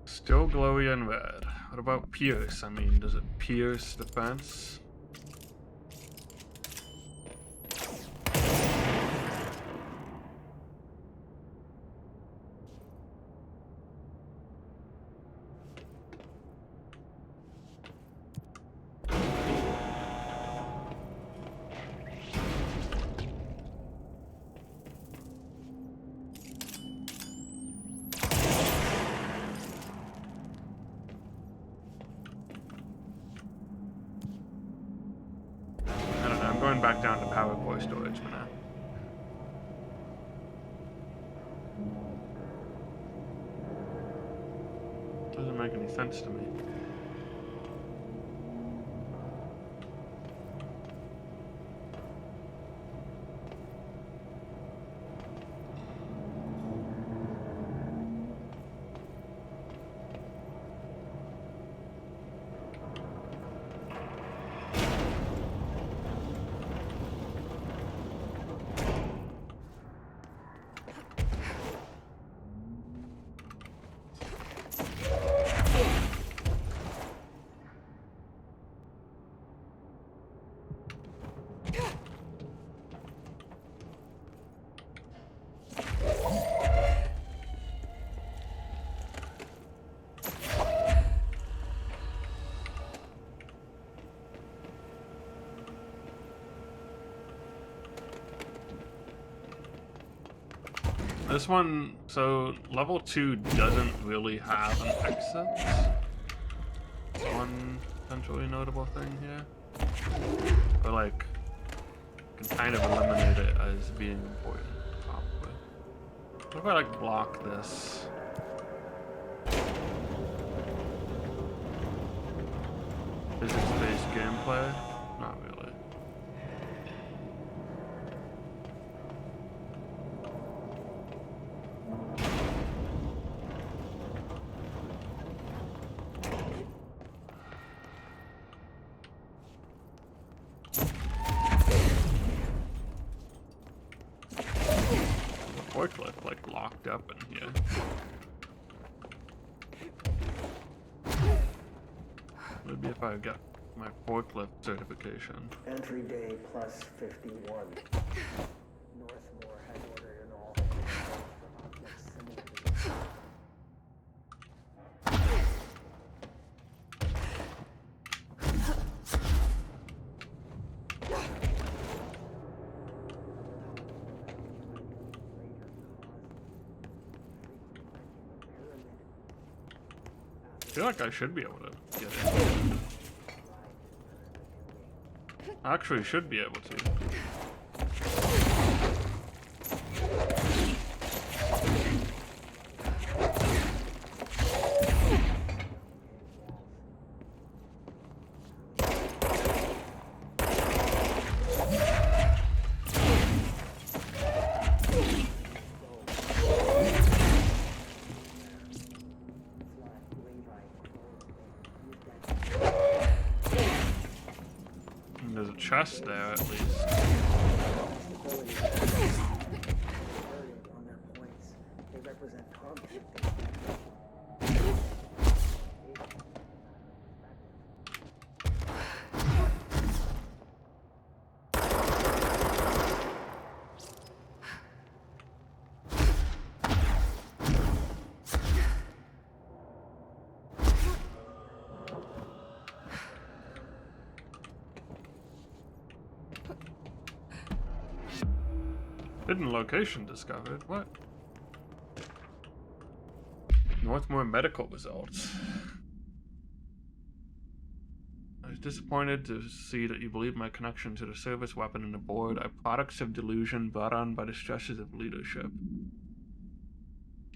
Still glowy and red. What about pierce? I mean, does it pierce defense? Back down to power core storage for now. Doesn't make any sense to me. This one, so level 2 doesn't really have an exit. One potentially notable thing here. But like, you can kind of eliminate it as being important, probably. What if I like block this? Physics-based gameplay? Not really. Forklift like locked up in here. Maybe if I get my forklift certification. Entry day plus 51. Northmore has ordered an all for objects similar to this. I feel like I should be able to get it. I actually should be able to. There's a chest there, at least. On their points, they represent targets. Hidden location discovered. What? Northmore medical results. I was disappointed to see that you believe my connection to the service weapon and the board are products of delusion brought on by the stresses of leadership.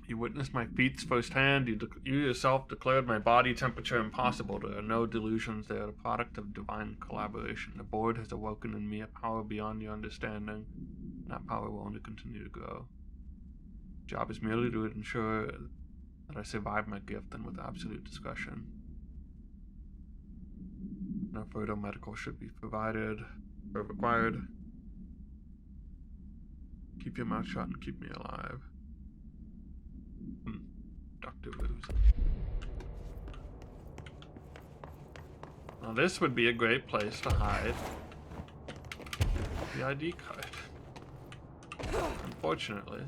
You witnessed my feats firsthand. You yourself declared my body temperature impossible. There are no delusions. They are the product of divine collaboration. The board has awoken in me a power beyond your understanding. That power will only continue to grow. Job is merely to ensure that I survive my gift and with absolute discretion. No further medical should be provided or required. Keep your mouth shut and keep me alive. Dr. Rose. Now this would be a great place to hide the ID card. Unfortunately.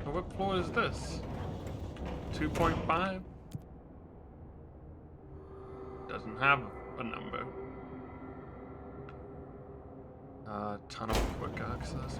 What floor is this? 2.5? Doesn't have a number. Tunnel quick access.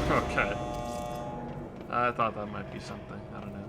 Okay. I thought that might be something. I don't know.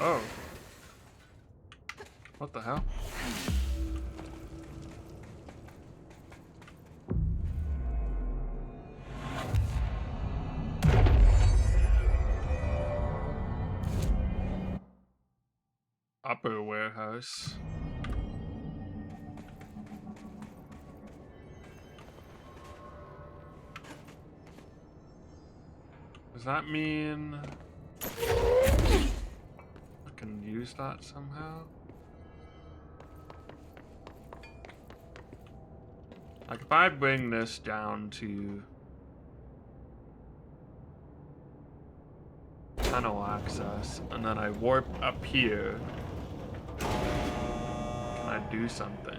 Oh. What the hell? Upper warehouse. Does that mean I can use that somehow? Like if I bring this down to tunnel access and then I warp up here, can I do something?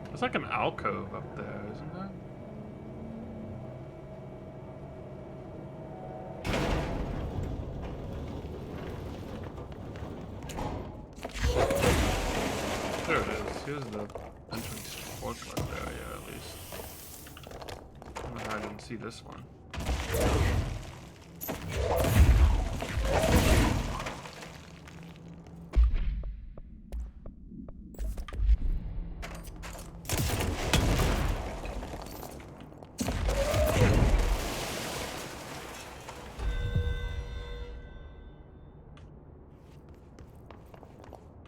There's like an alcove up there, isn't there? There it is. Here's the entrance to forklift area, at least. I don't know how I didn't see this one.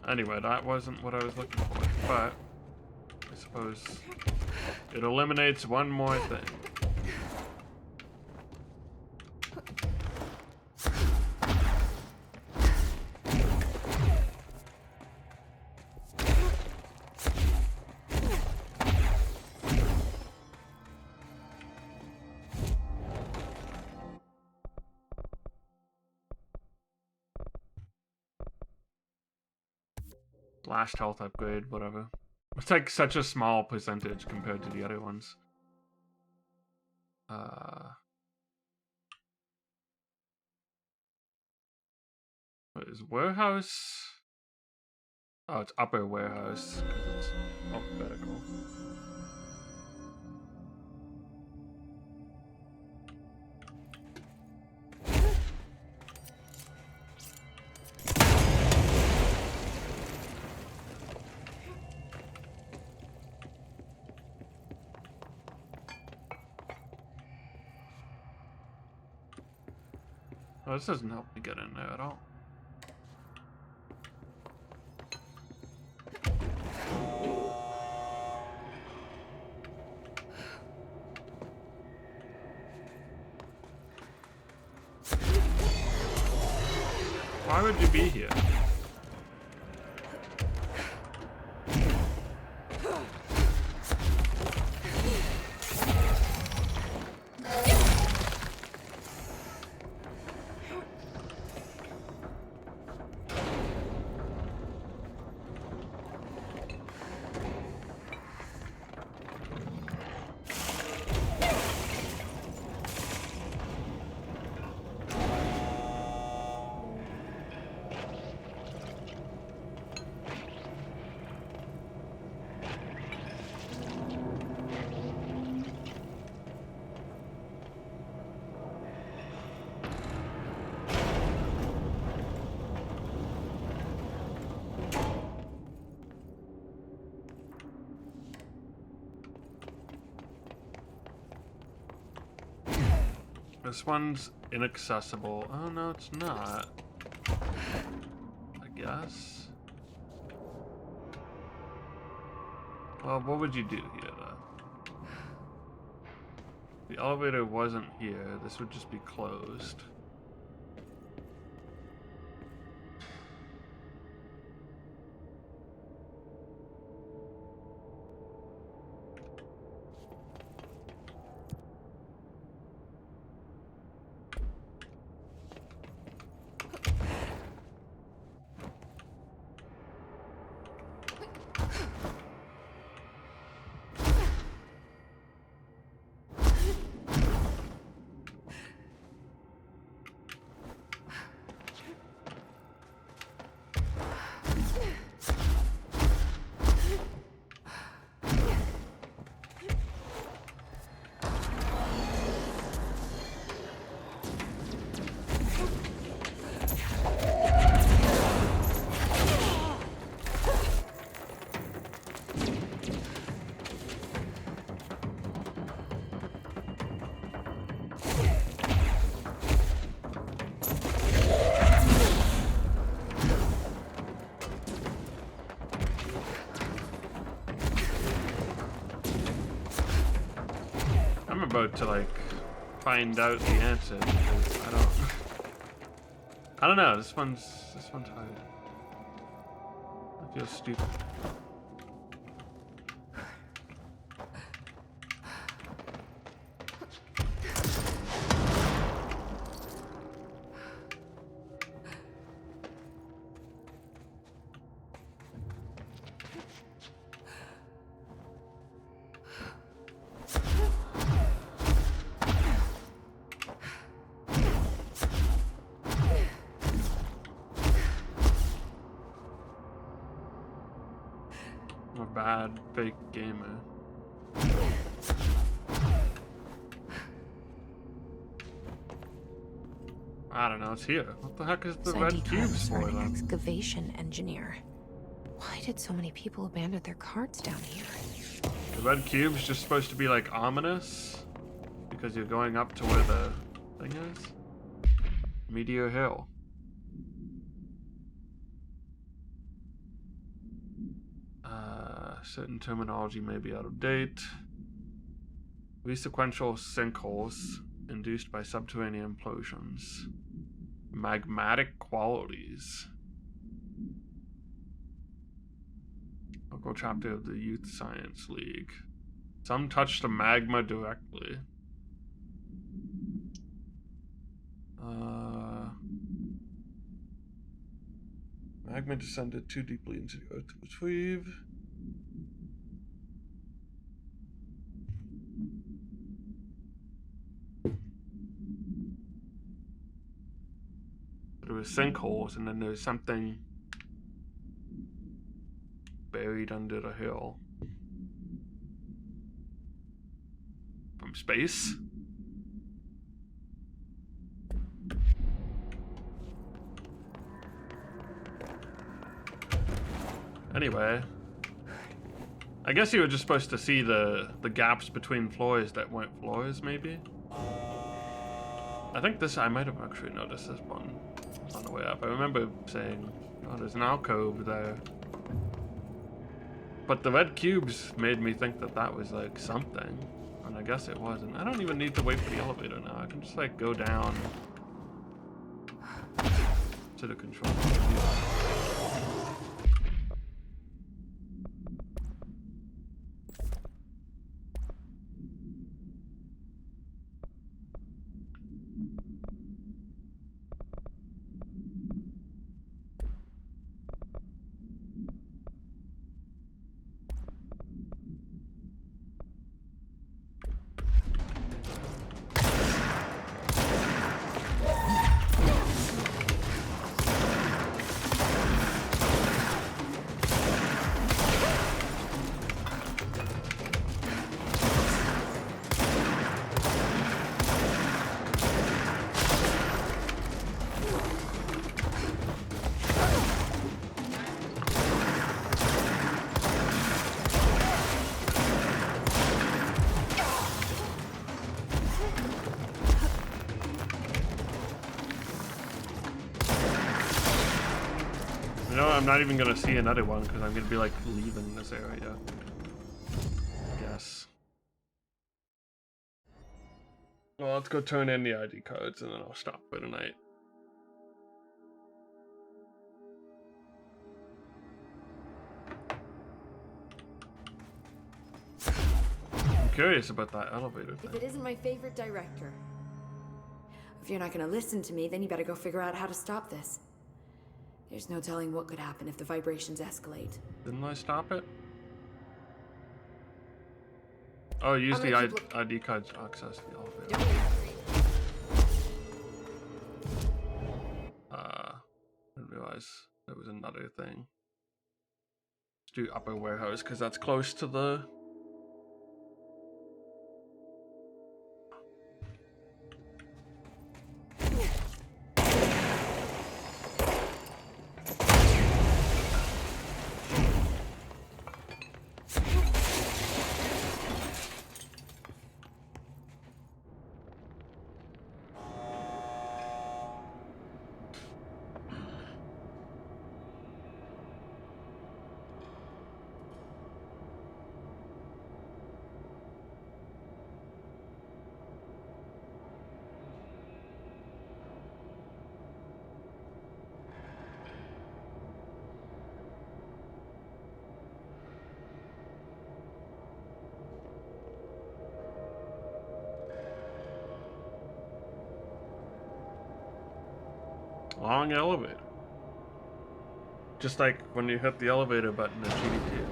Anyway, that wasn't what I was looking for, but I suppose it eliminates one more thing. Last health upgrade, whatever. It's like such a small percentage compared to the other ones. What is warehouse? Oh, it's upper warehouse because it's alphabetical. Oh, this doesn't help me get in there at all. Why would you be here? This one's inaccessible. Oh no, it's not. I guess. Well, what would you do here, though? The elevator wasn't here. This would just be closed. effort to like find out the answer because I don't know. This one's hard. I feel stupid. I'm a bad fake gamer. I don't know, it's here. What the heck is the red cubes for an then? excavation engineer. Why did so many people abandon their carts down here? The red cube's just supposed to be like ominous because you're going up to where the thing is. Meteor Hill. Certain terminology may be out of date. Resequential sinkholes induced by subterranean implosions. Magmatic qualities. Local chapter of the Youth Science League. Some touch the magma directly. Magma descended too deeply into the earth to retrieve. There were sinkholes, and then there's something buried under the hill. From space? Anyway, I guess you were just supposed to see the gaps between floors that weren't floors, maybe? I think this, I might have actually noticed this one on the way up. I remember saying, oh, there's an alcove there. But the red cubes made me think that that was like something, and I guess it wasn't. I don't even need to wait for the elevator now. I can just like go down to the control room. You know, I'm not even gonna see another one because I'm gonna be like leaving this area. I guess. Well, let's go turn in the ID cards and then I'll stop for tonight. I'm curious about that elevator thing. If it isn't my favorite director. If you're not gonna listen to me, then you better go figure out how to stop this. There's no telling what could happen if the vibrations escalate. Didn't I stop it? Oh, use the ID cards to access the elevator. Didn't realize there was another thing. Let's do upper warehouse because that's close to the... Long elevator. Just like when you hit the elevator button in GDQ.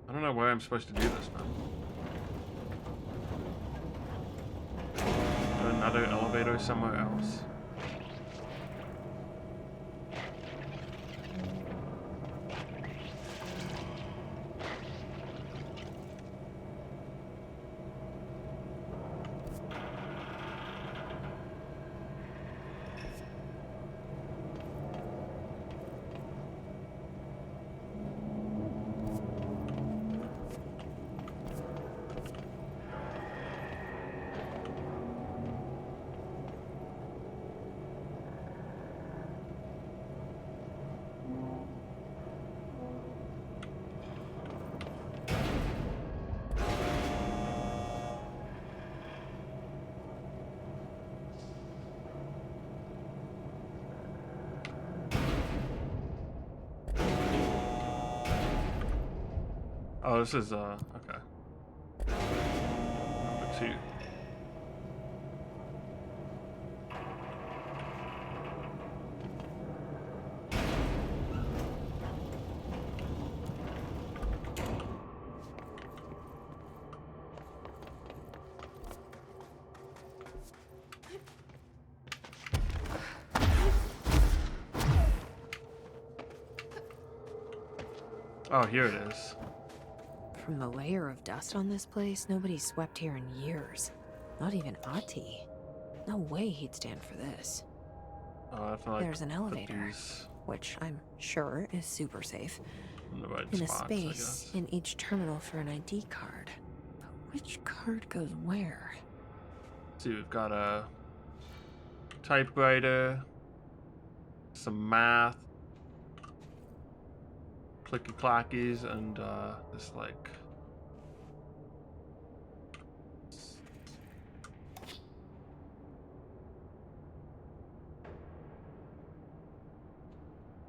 I don't know where I'm supposed to do this now. Another elevator somewhere else. Oh, this is, okay. Number 2. Oh, here it is. From the layer of dust on this place, nobody's swept here in years. Not even Ahti. No way he'd stand for this. Like there's an elevator, which I'm sure is super safe. In the right and spots, a space in each terminal for an ID card. But which card goes where? Let's see, we've got a typewriter, some math, clicky clackies, and this like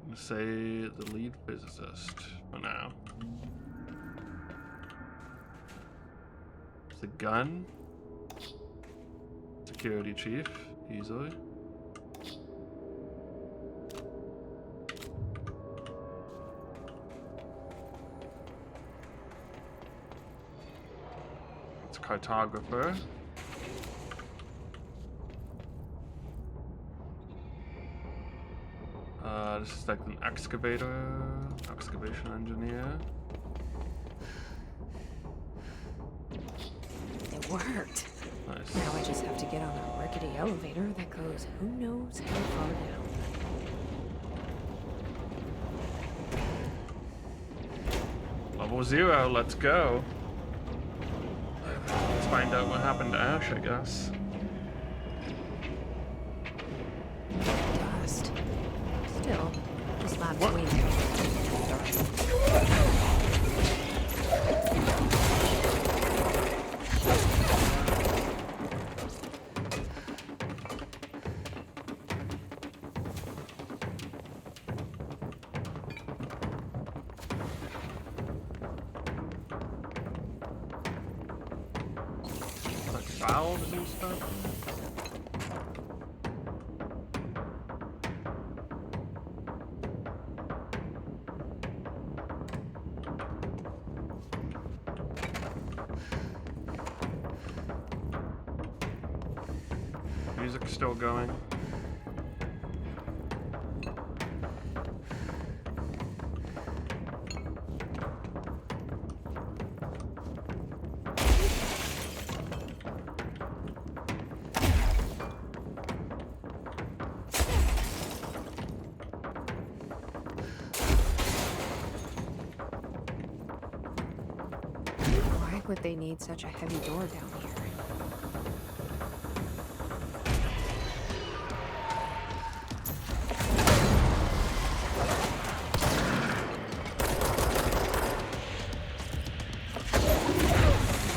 I'm gonna say the lead physicist for now. It's a gun. Security chief, easily. It's a cartographer. This is like an excavation engineer. It worked. Nice. Now I just have to get on a rickety elevator that goes who knows how far down. Level 0, let's go. Let's find out what happened to Ash, I guess. Dust. Still, this lab's way Valve to do stuff? Music's still going. Why would they need such a heavy door down here?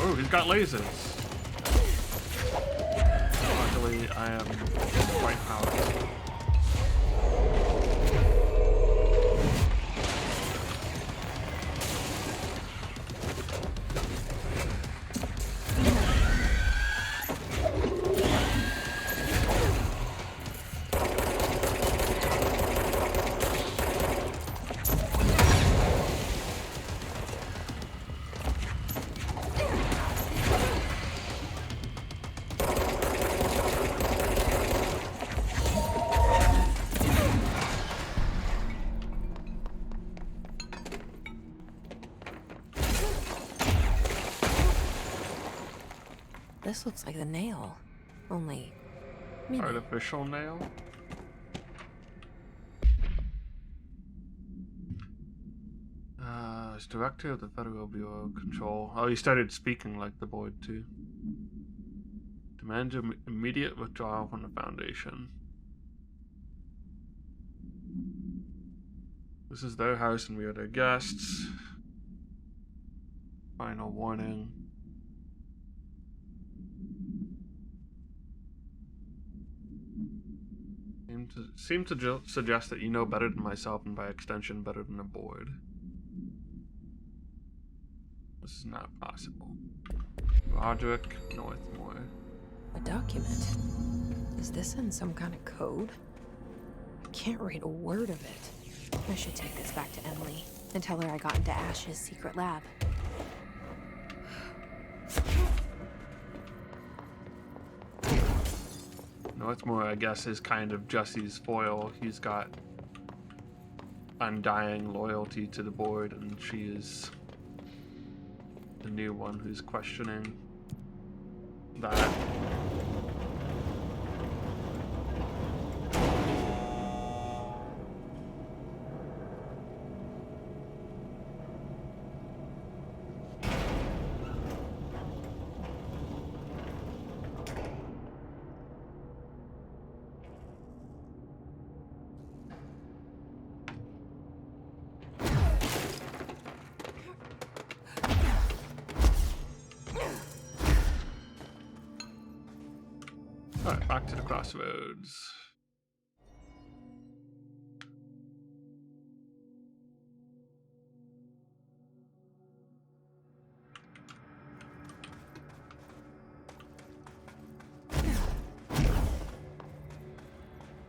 Oh, he's got lasers. Luckily, I am quite powerful. This looks like the nail. Only... mini. Artificial nail? As director of the Federal Bureau of Control. Oh, he started speaking like the board, too. Demands immediate withdrawal from the Foundation. This is their house and we are their guests. Final warning. Seem to suggest that you know better than myself and by extension better than the board. This is not possible. Roderick Northmore. A document? Is this in some kind of code? I can't read a word of it. I should take this back to Emily and tell her I got into Ash's secret lab. Northmore, I guess, is kind of Jesse's foil. He's got undying loyalty to the board, and she is the new one who's questioning that. Alright, back to the crossroads.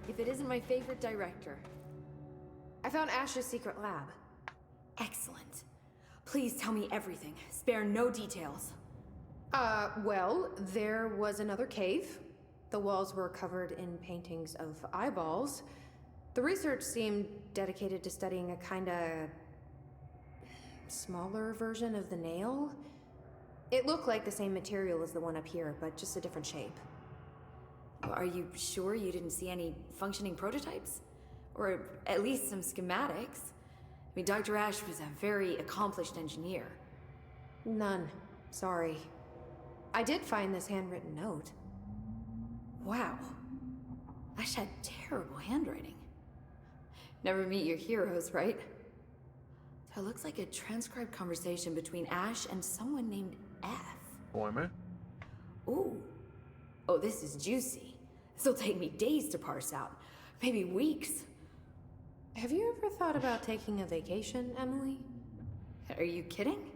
If it isn't my favorite director. I found Ash's secret lab. Excellent. Please tell me everything. Spare no details. Well, there was another cave. The walls were covered in paintings of eyeballs. The research seemed dedicated to studying a kinda smaller version of the nail. It looked like the same material as the one up here, but just a different shape. Well, are you sure you didn't see any functioning prototypes? Or at least some schematics? I mean, Dr. Ash was a very accomplished engineer. None. Sorry. I did find this handwritten note. Wow. Ash had terrible handwriting. Never meet your heroes, right? So it looks like a transcribed conversation between Ash and someone named F. Former? Ooh. Oh, this is juicy. This'll take me days to parse out. Maybe weeks. Have you ever thought about taking a vacation, Emily? Are you kidding?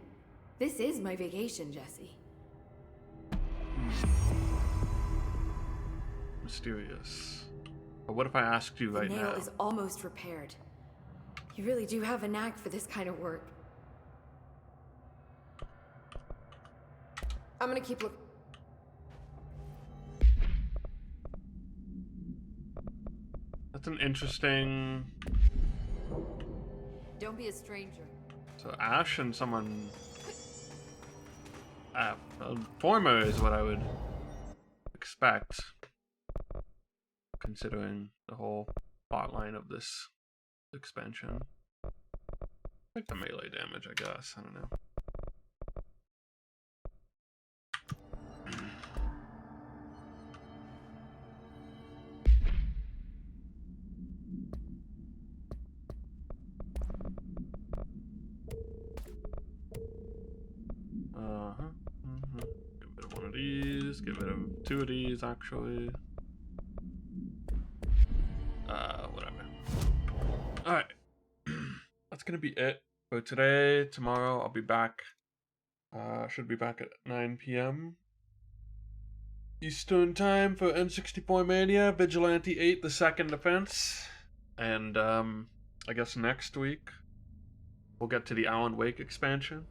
This is my vacation, Jesse. Mysterious. But what if I asked you right now? The nail is almost repaired. You really do have a knack for this kind of work. I'm gonna keep looking. That's an interesting... Don't be a stranger. So Ash and someone... Former is what I would expect, considering the whole plotline of this expansion. Like the melee damage, I guess. I don't know. Get rid of one of these. Get rid of two of these, actually. Whatever. Alright. That's gonna be it for today. Tomorrow I'll be back. Should be back at 9 p.m. Eastern time for N64 Mania, Vigilante 8, the second offense. And, I guess next week we'll get to the Alan Wake expansion.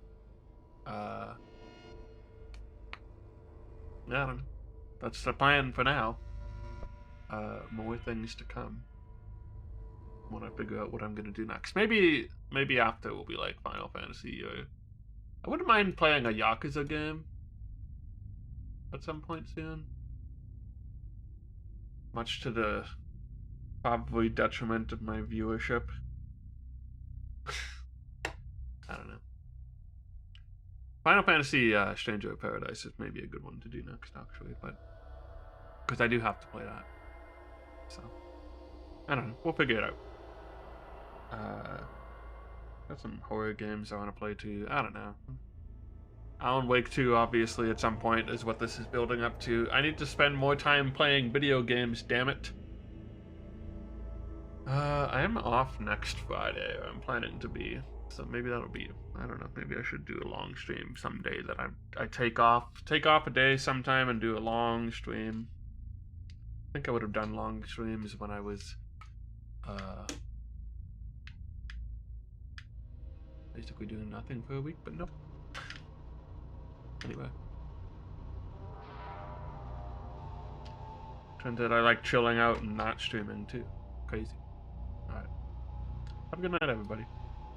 Yeah, I don't know. That's the plan for now. More things to come when I figure out what I'm gonna do next. Maybe after will be like Final Fantasy, or I wouldn't mind playing a Yakuza game. at some point soon. Much to the probably detriment of my viewership. I don't know. Final Fantasy Stranger of Paradise is maybe a good one to do next, actually, but because I do have to play that. So I don't know. We'll figure it out. Got some horror games I want to play too. I don't know. Alan Wake 2, obviously, at some point is what this is building up to. I need to spend more time playing video games, damn it. I am off next Friday, or I'm planning to be. So maybe that'll be, I don't know, maybe I should do a long stream someday that I take off a day sometime and do a long stream. I think I would have done long streams when I was basically doing nothing for a week, but nope. Anyway. Turns out I like chilling out and not streaming too. Crazy. Alright. Have a good night, everybody.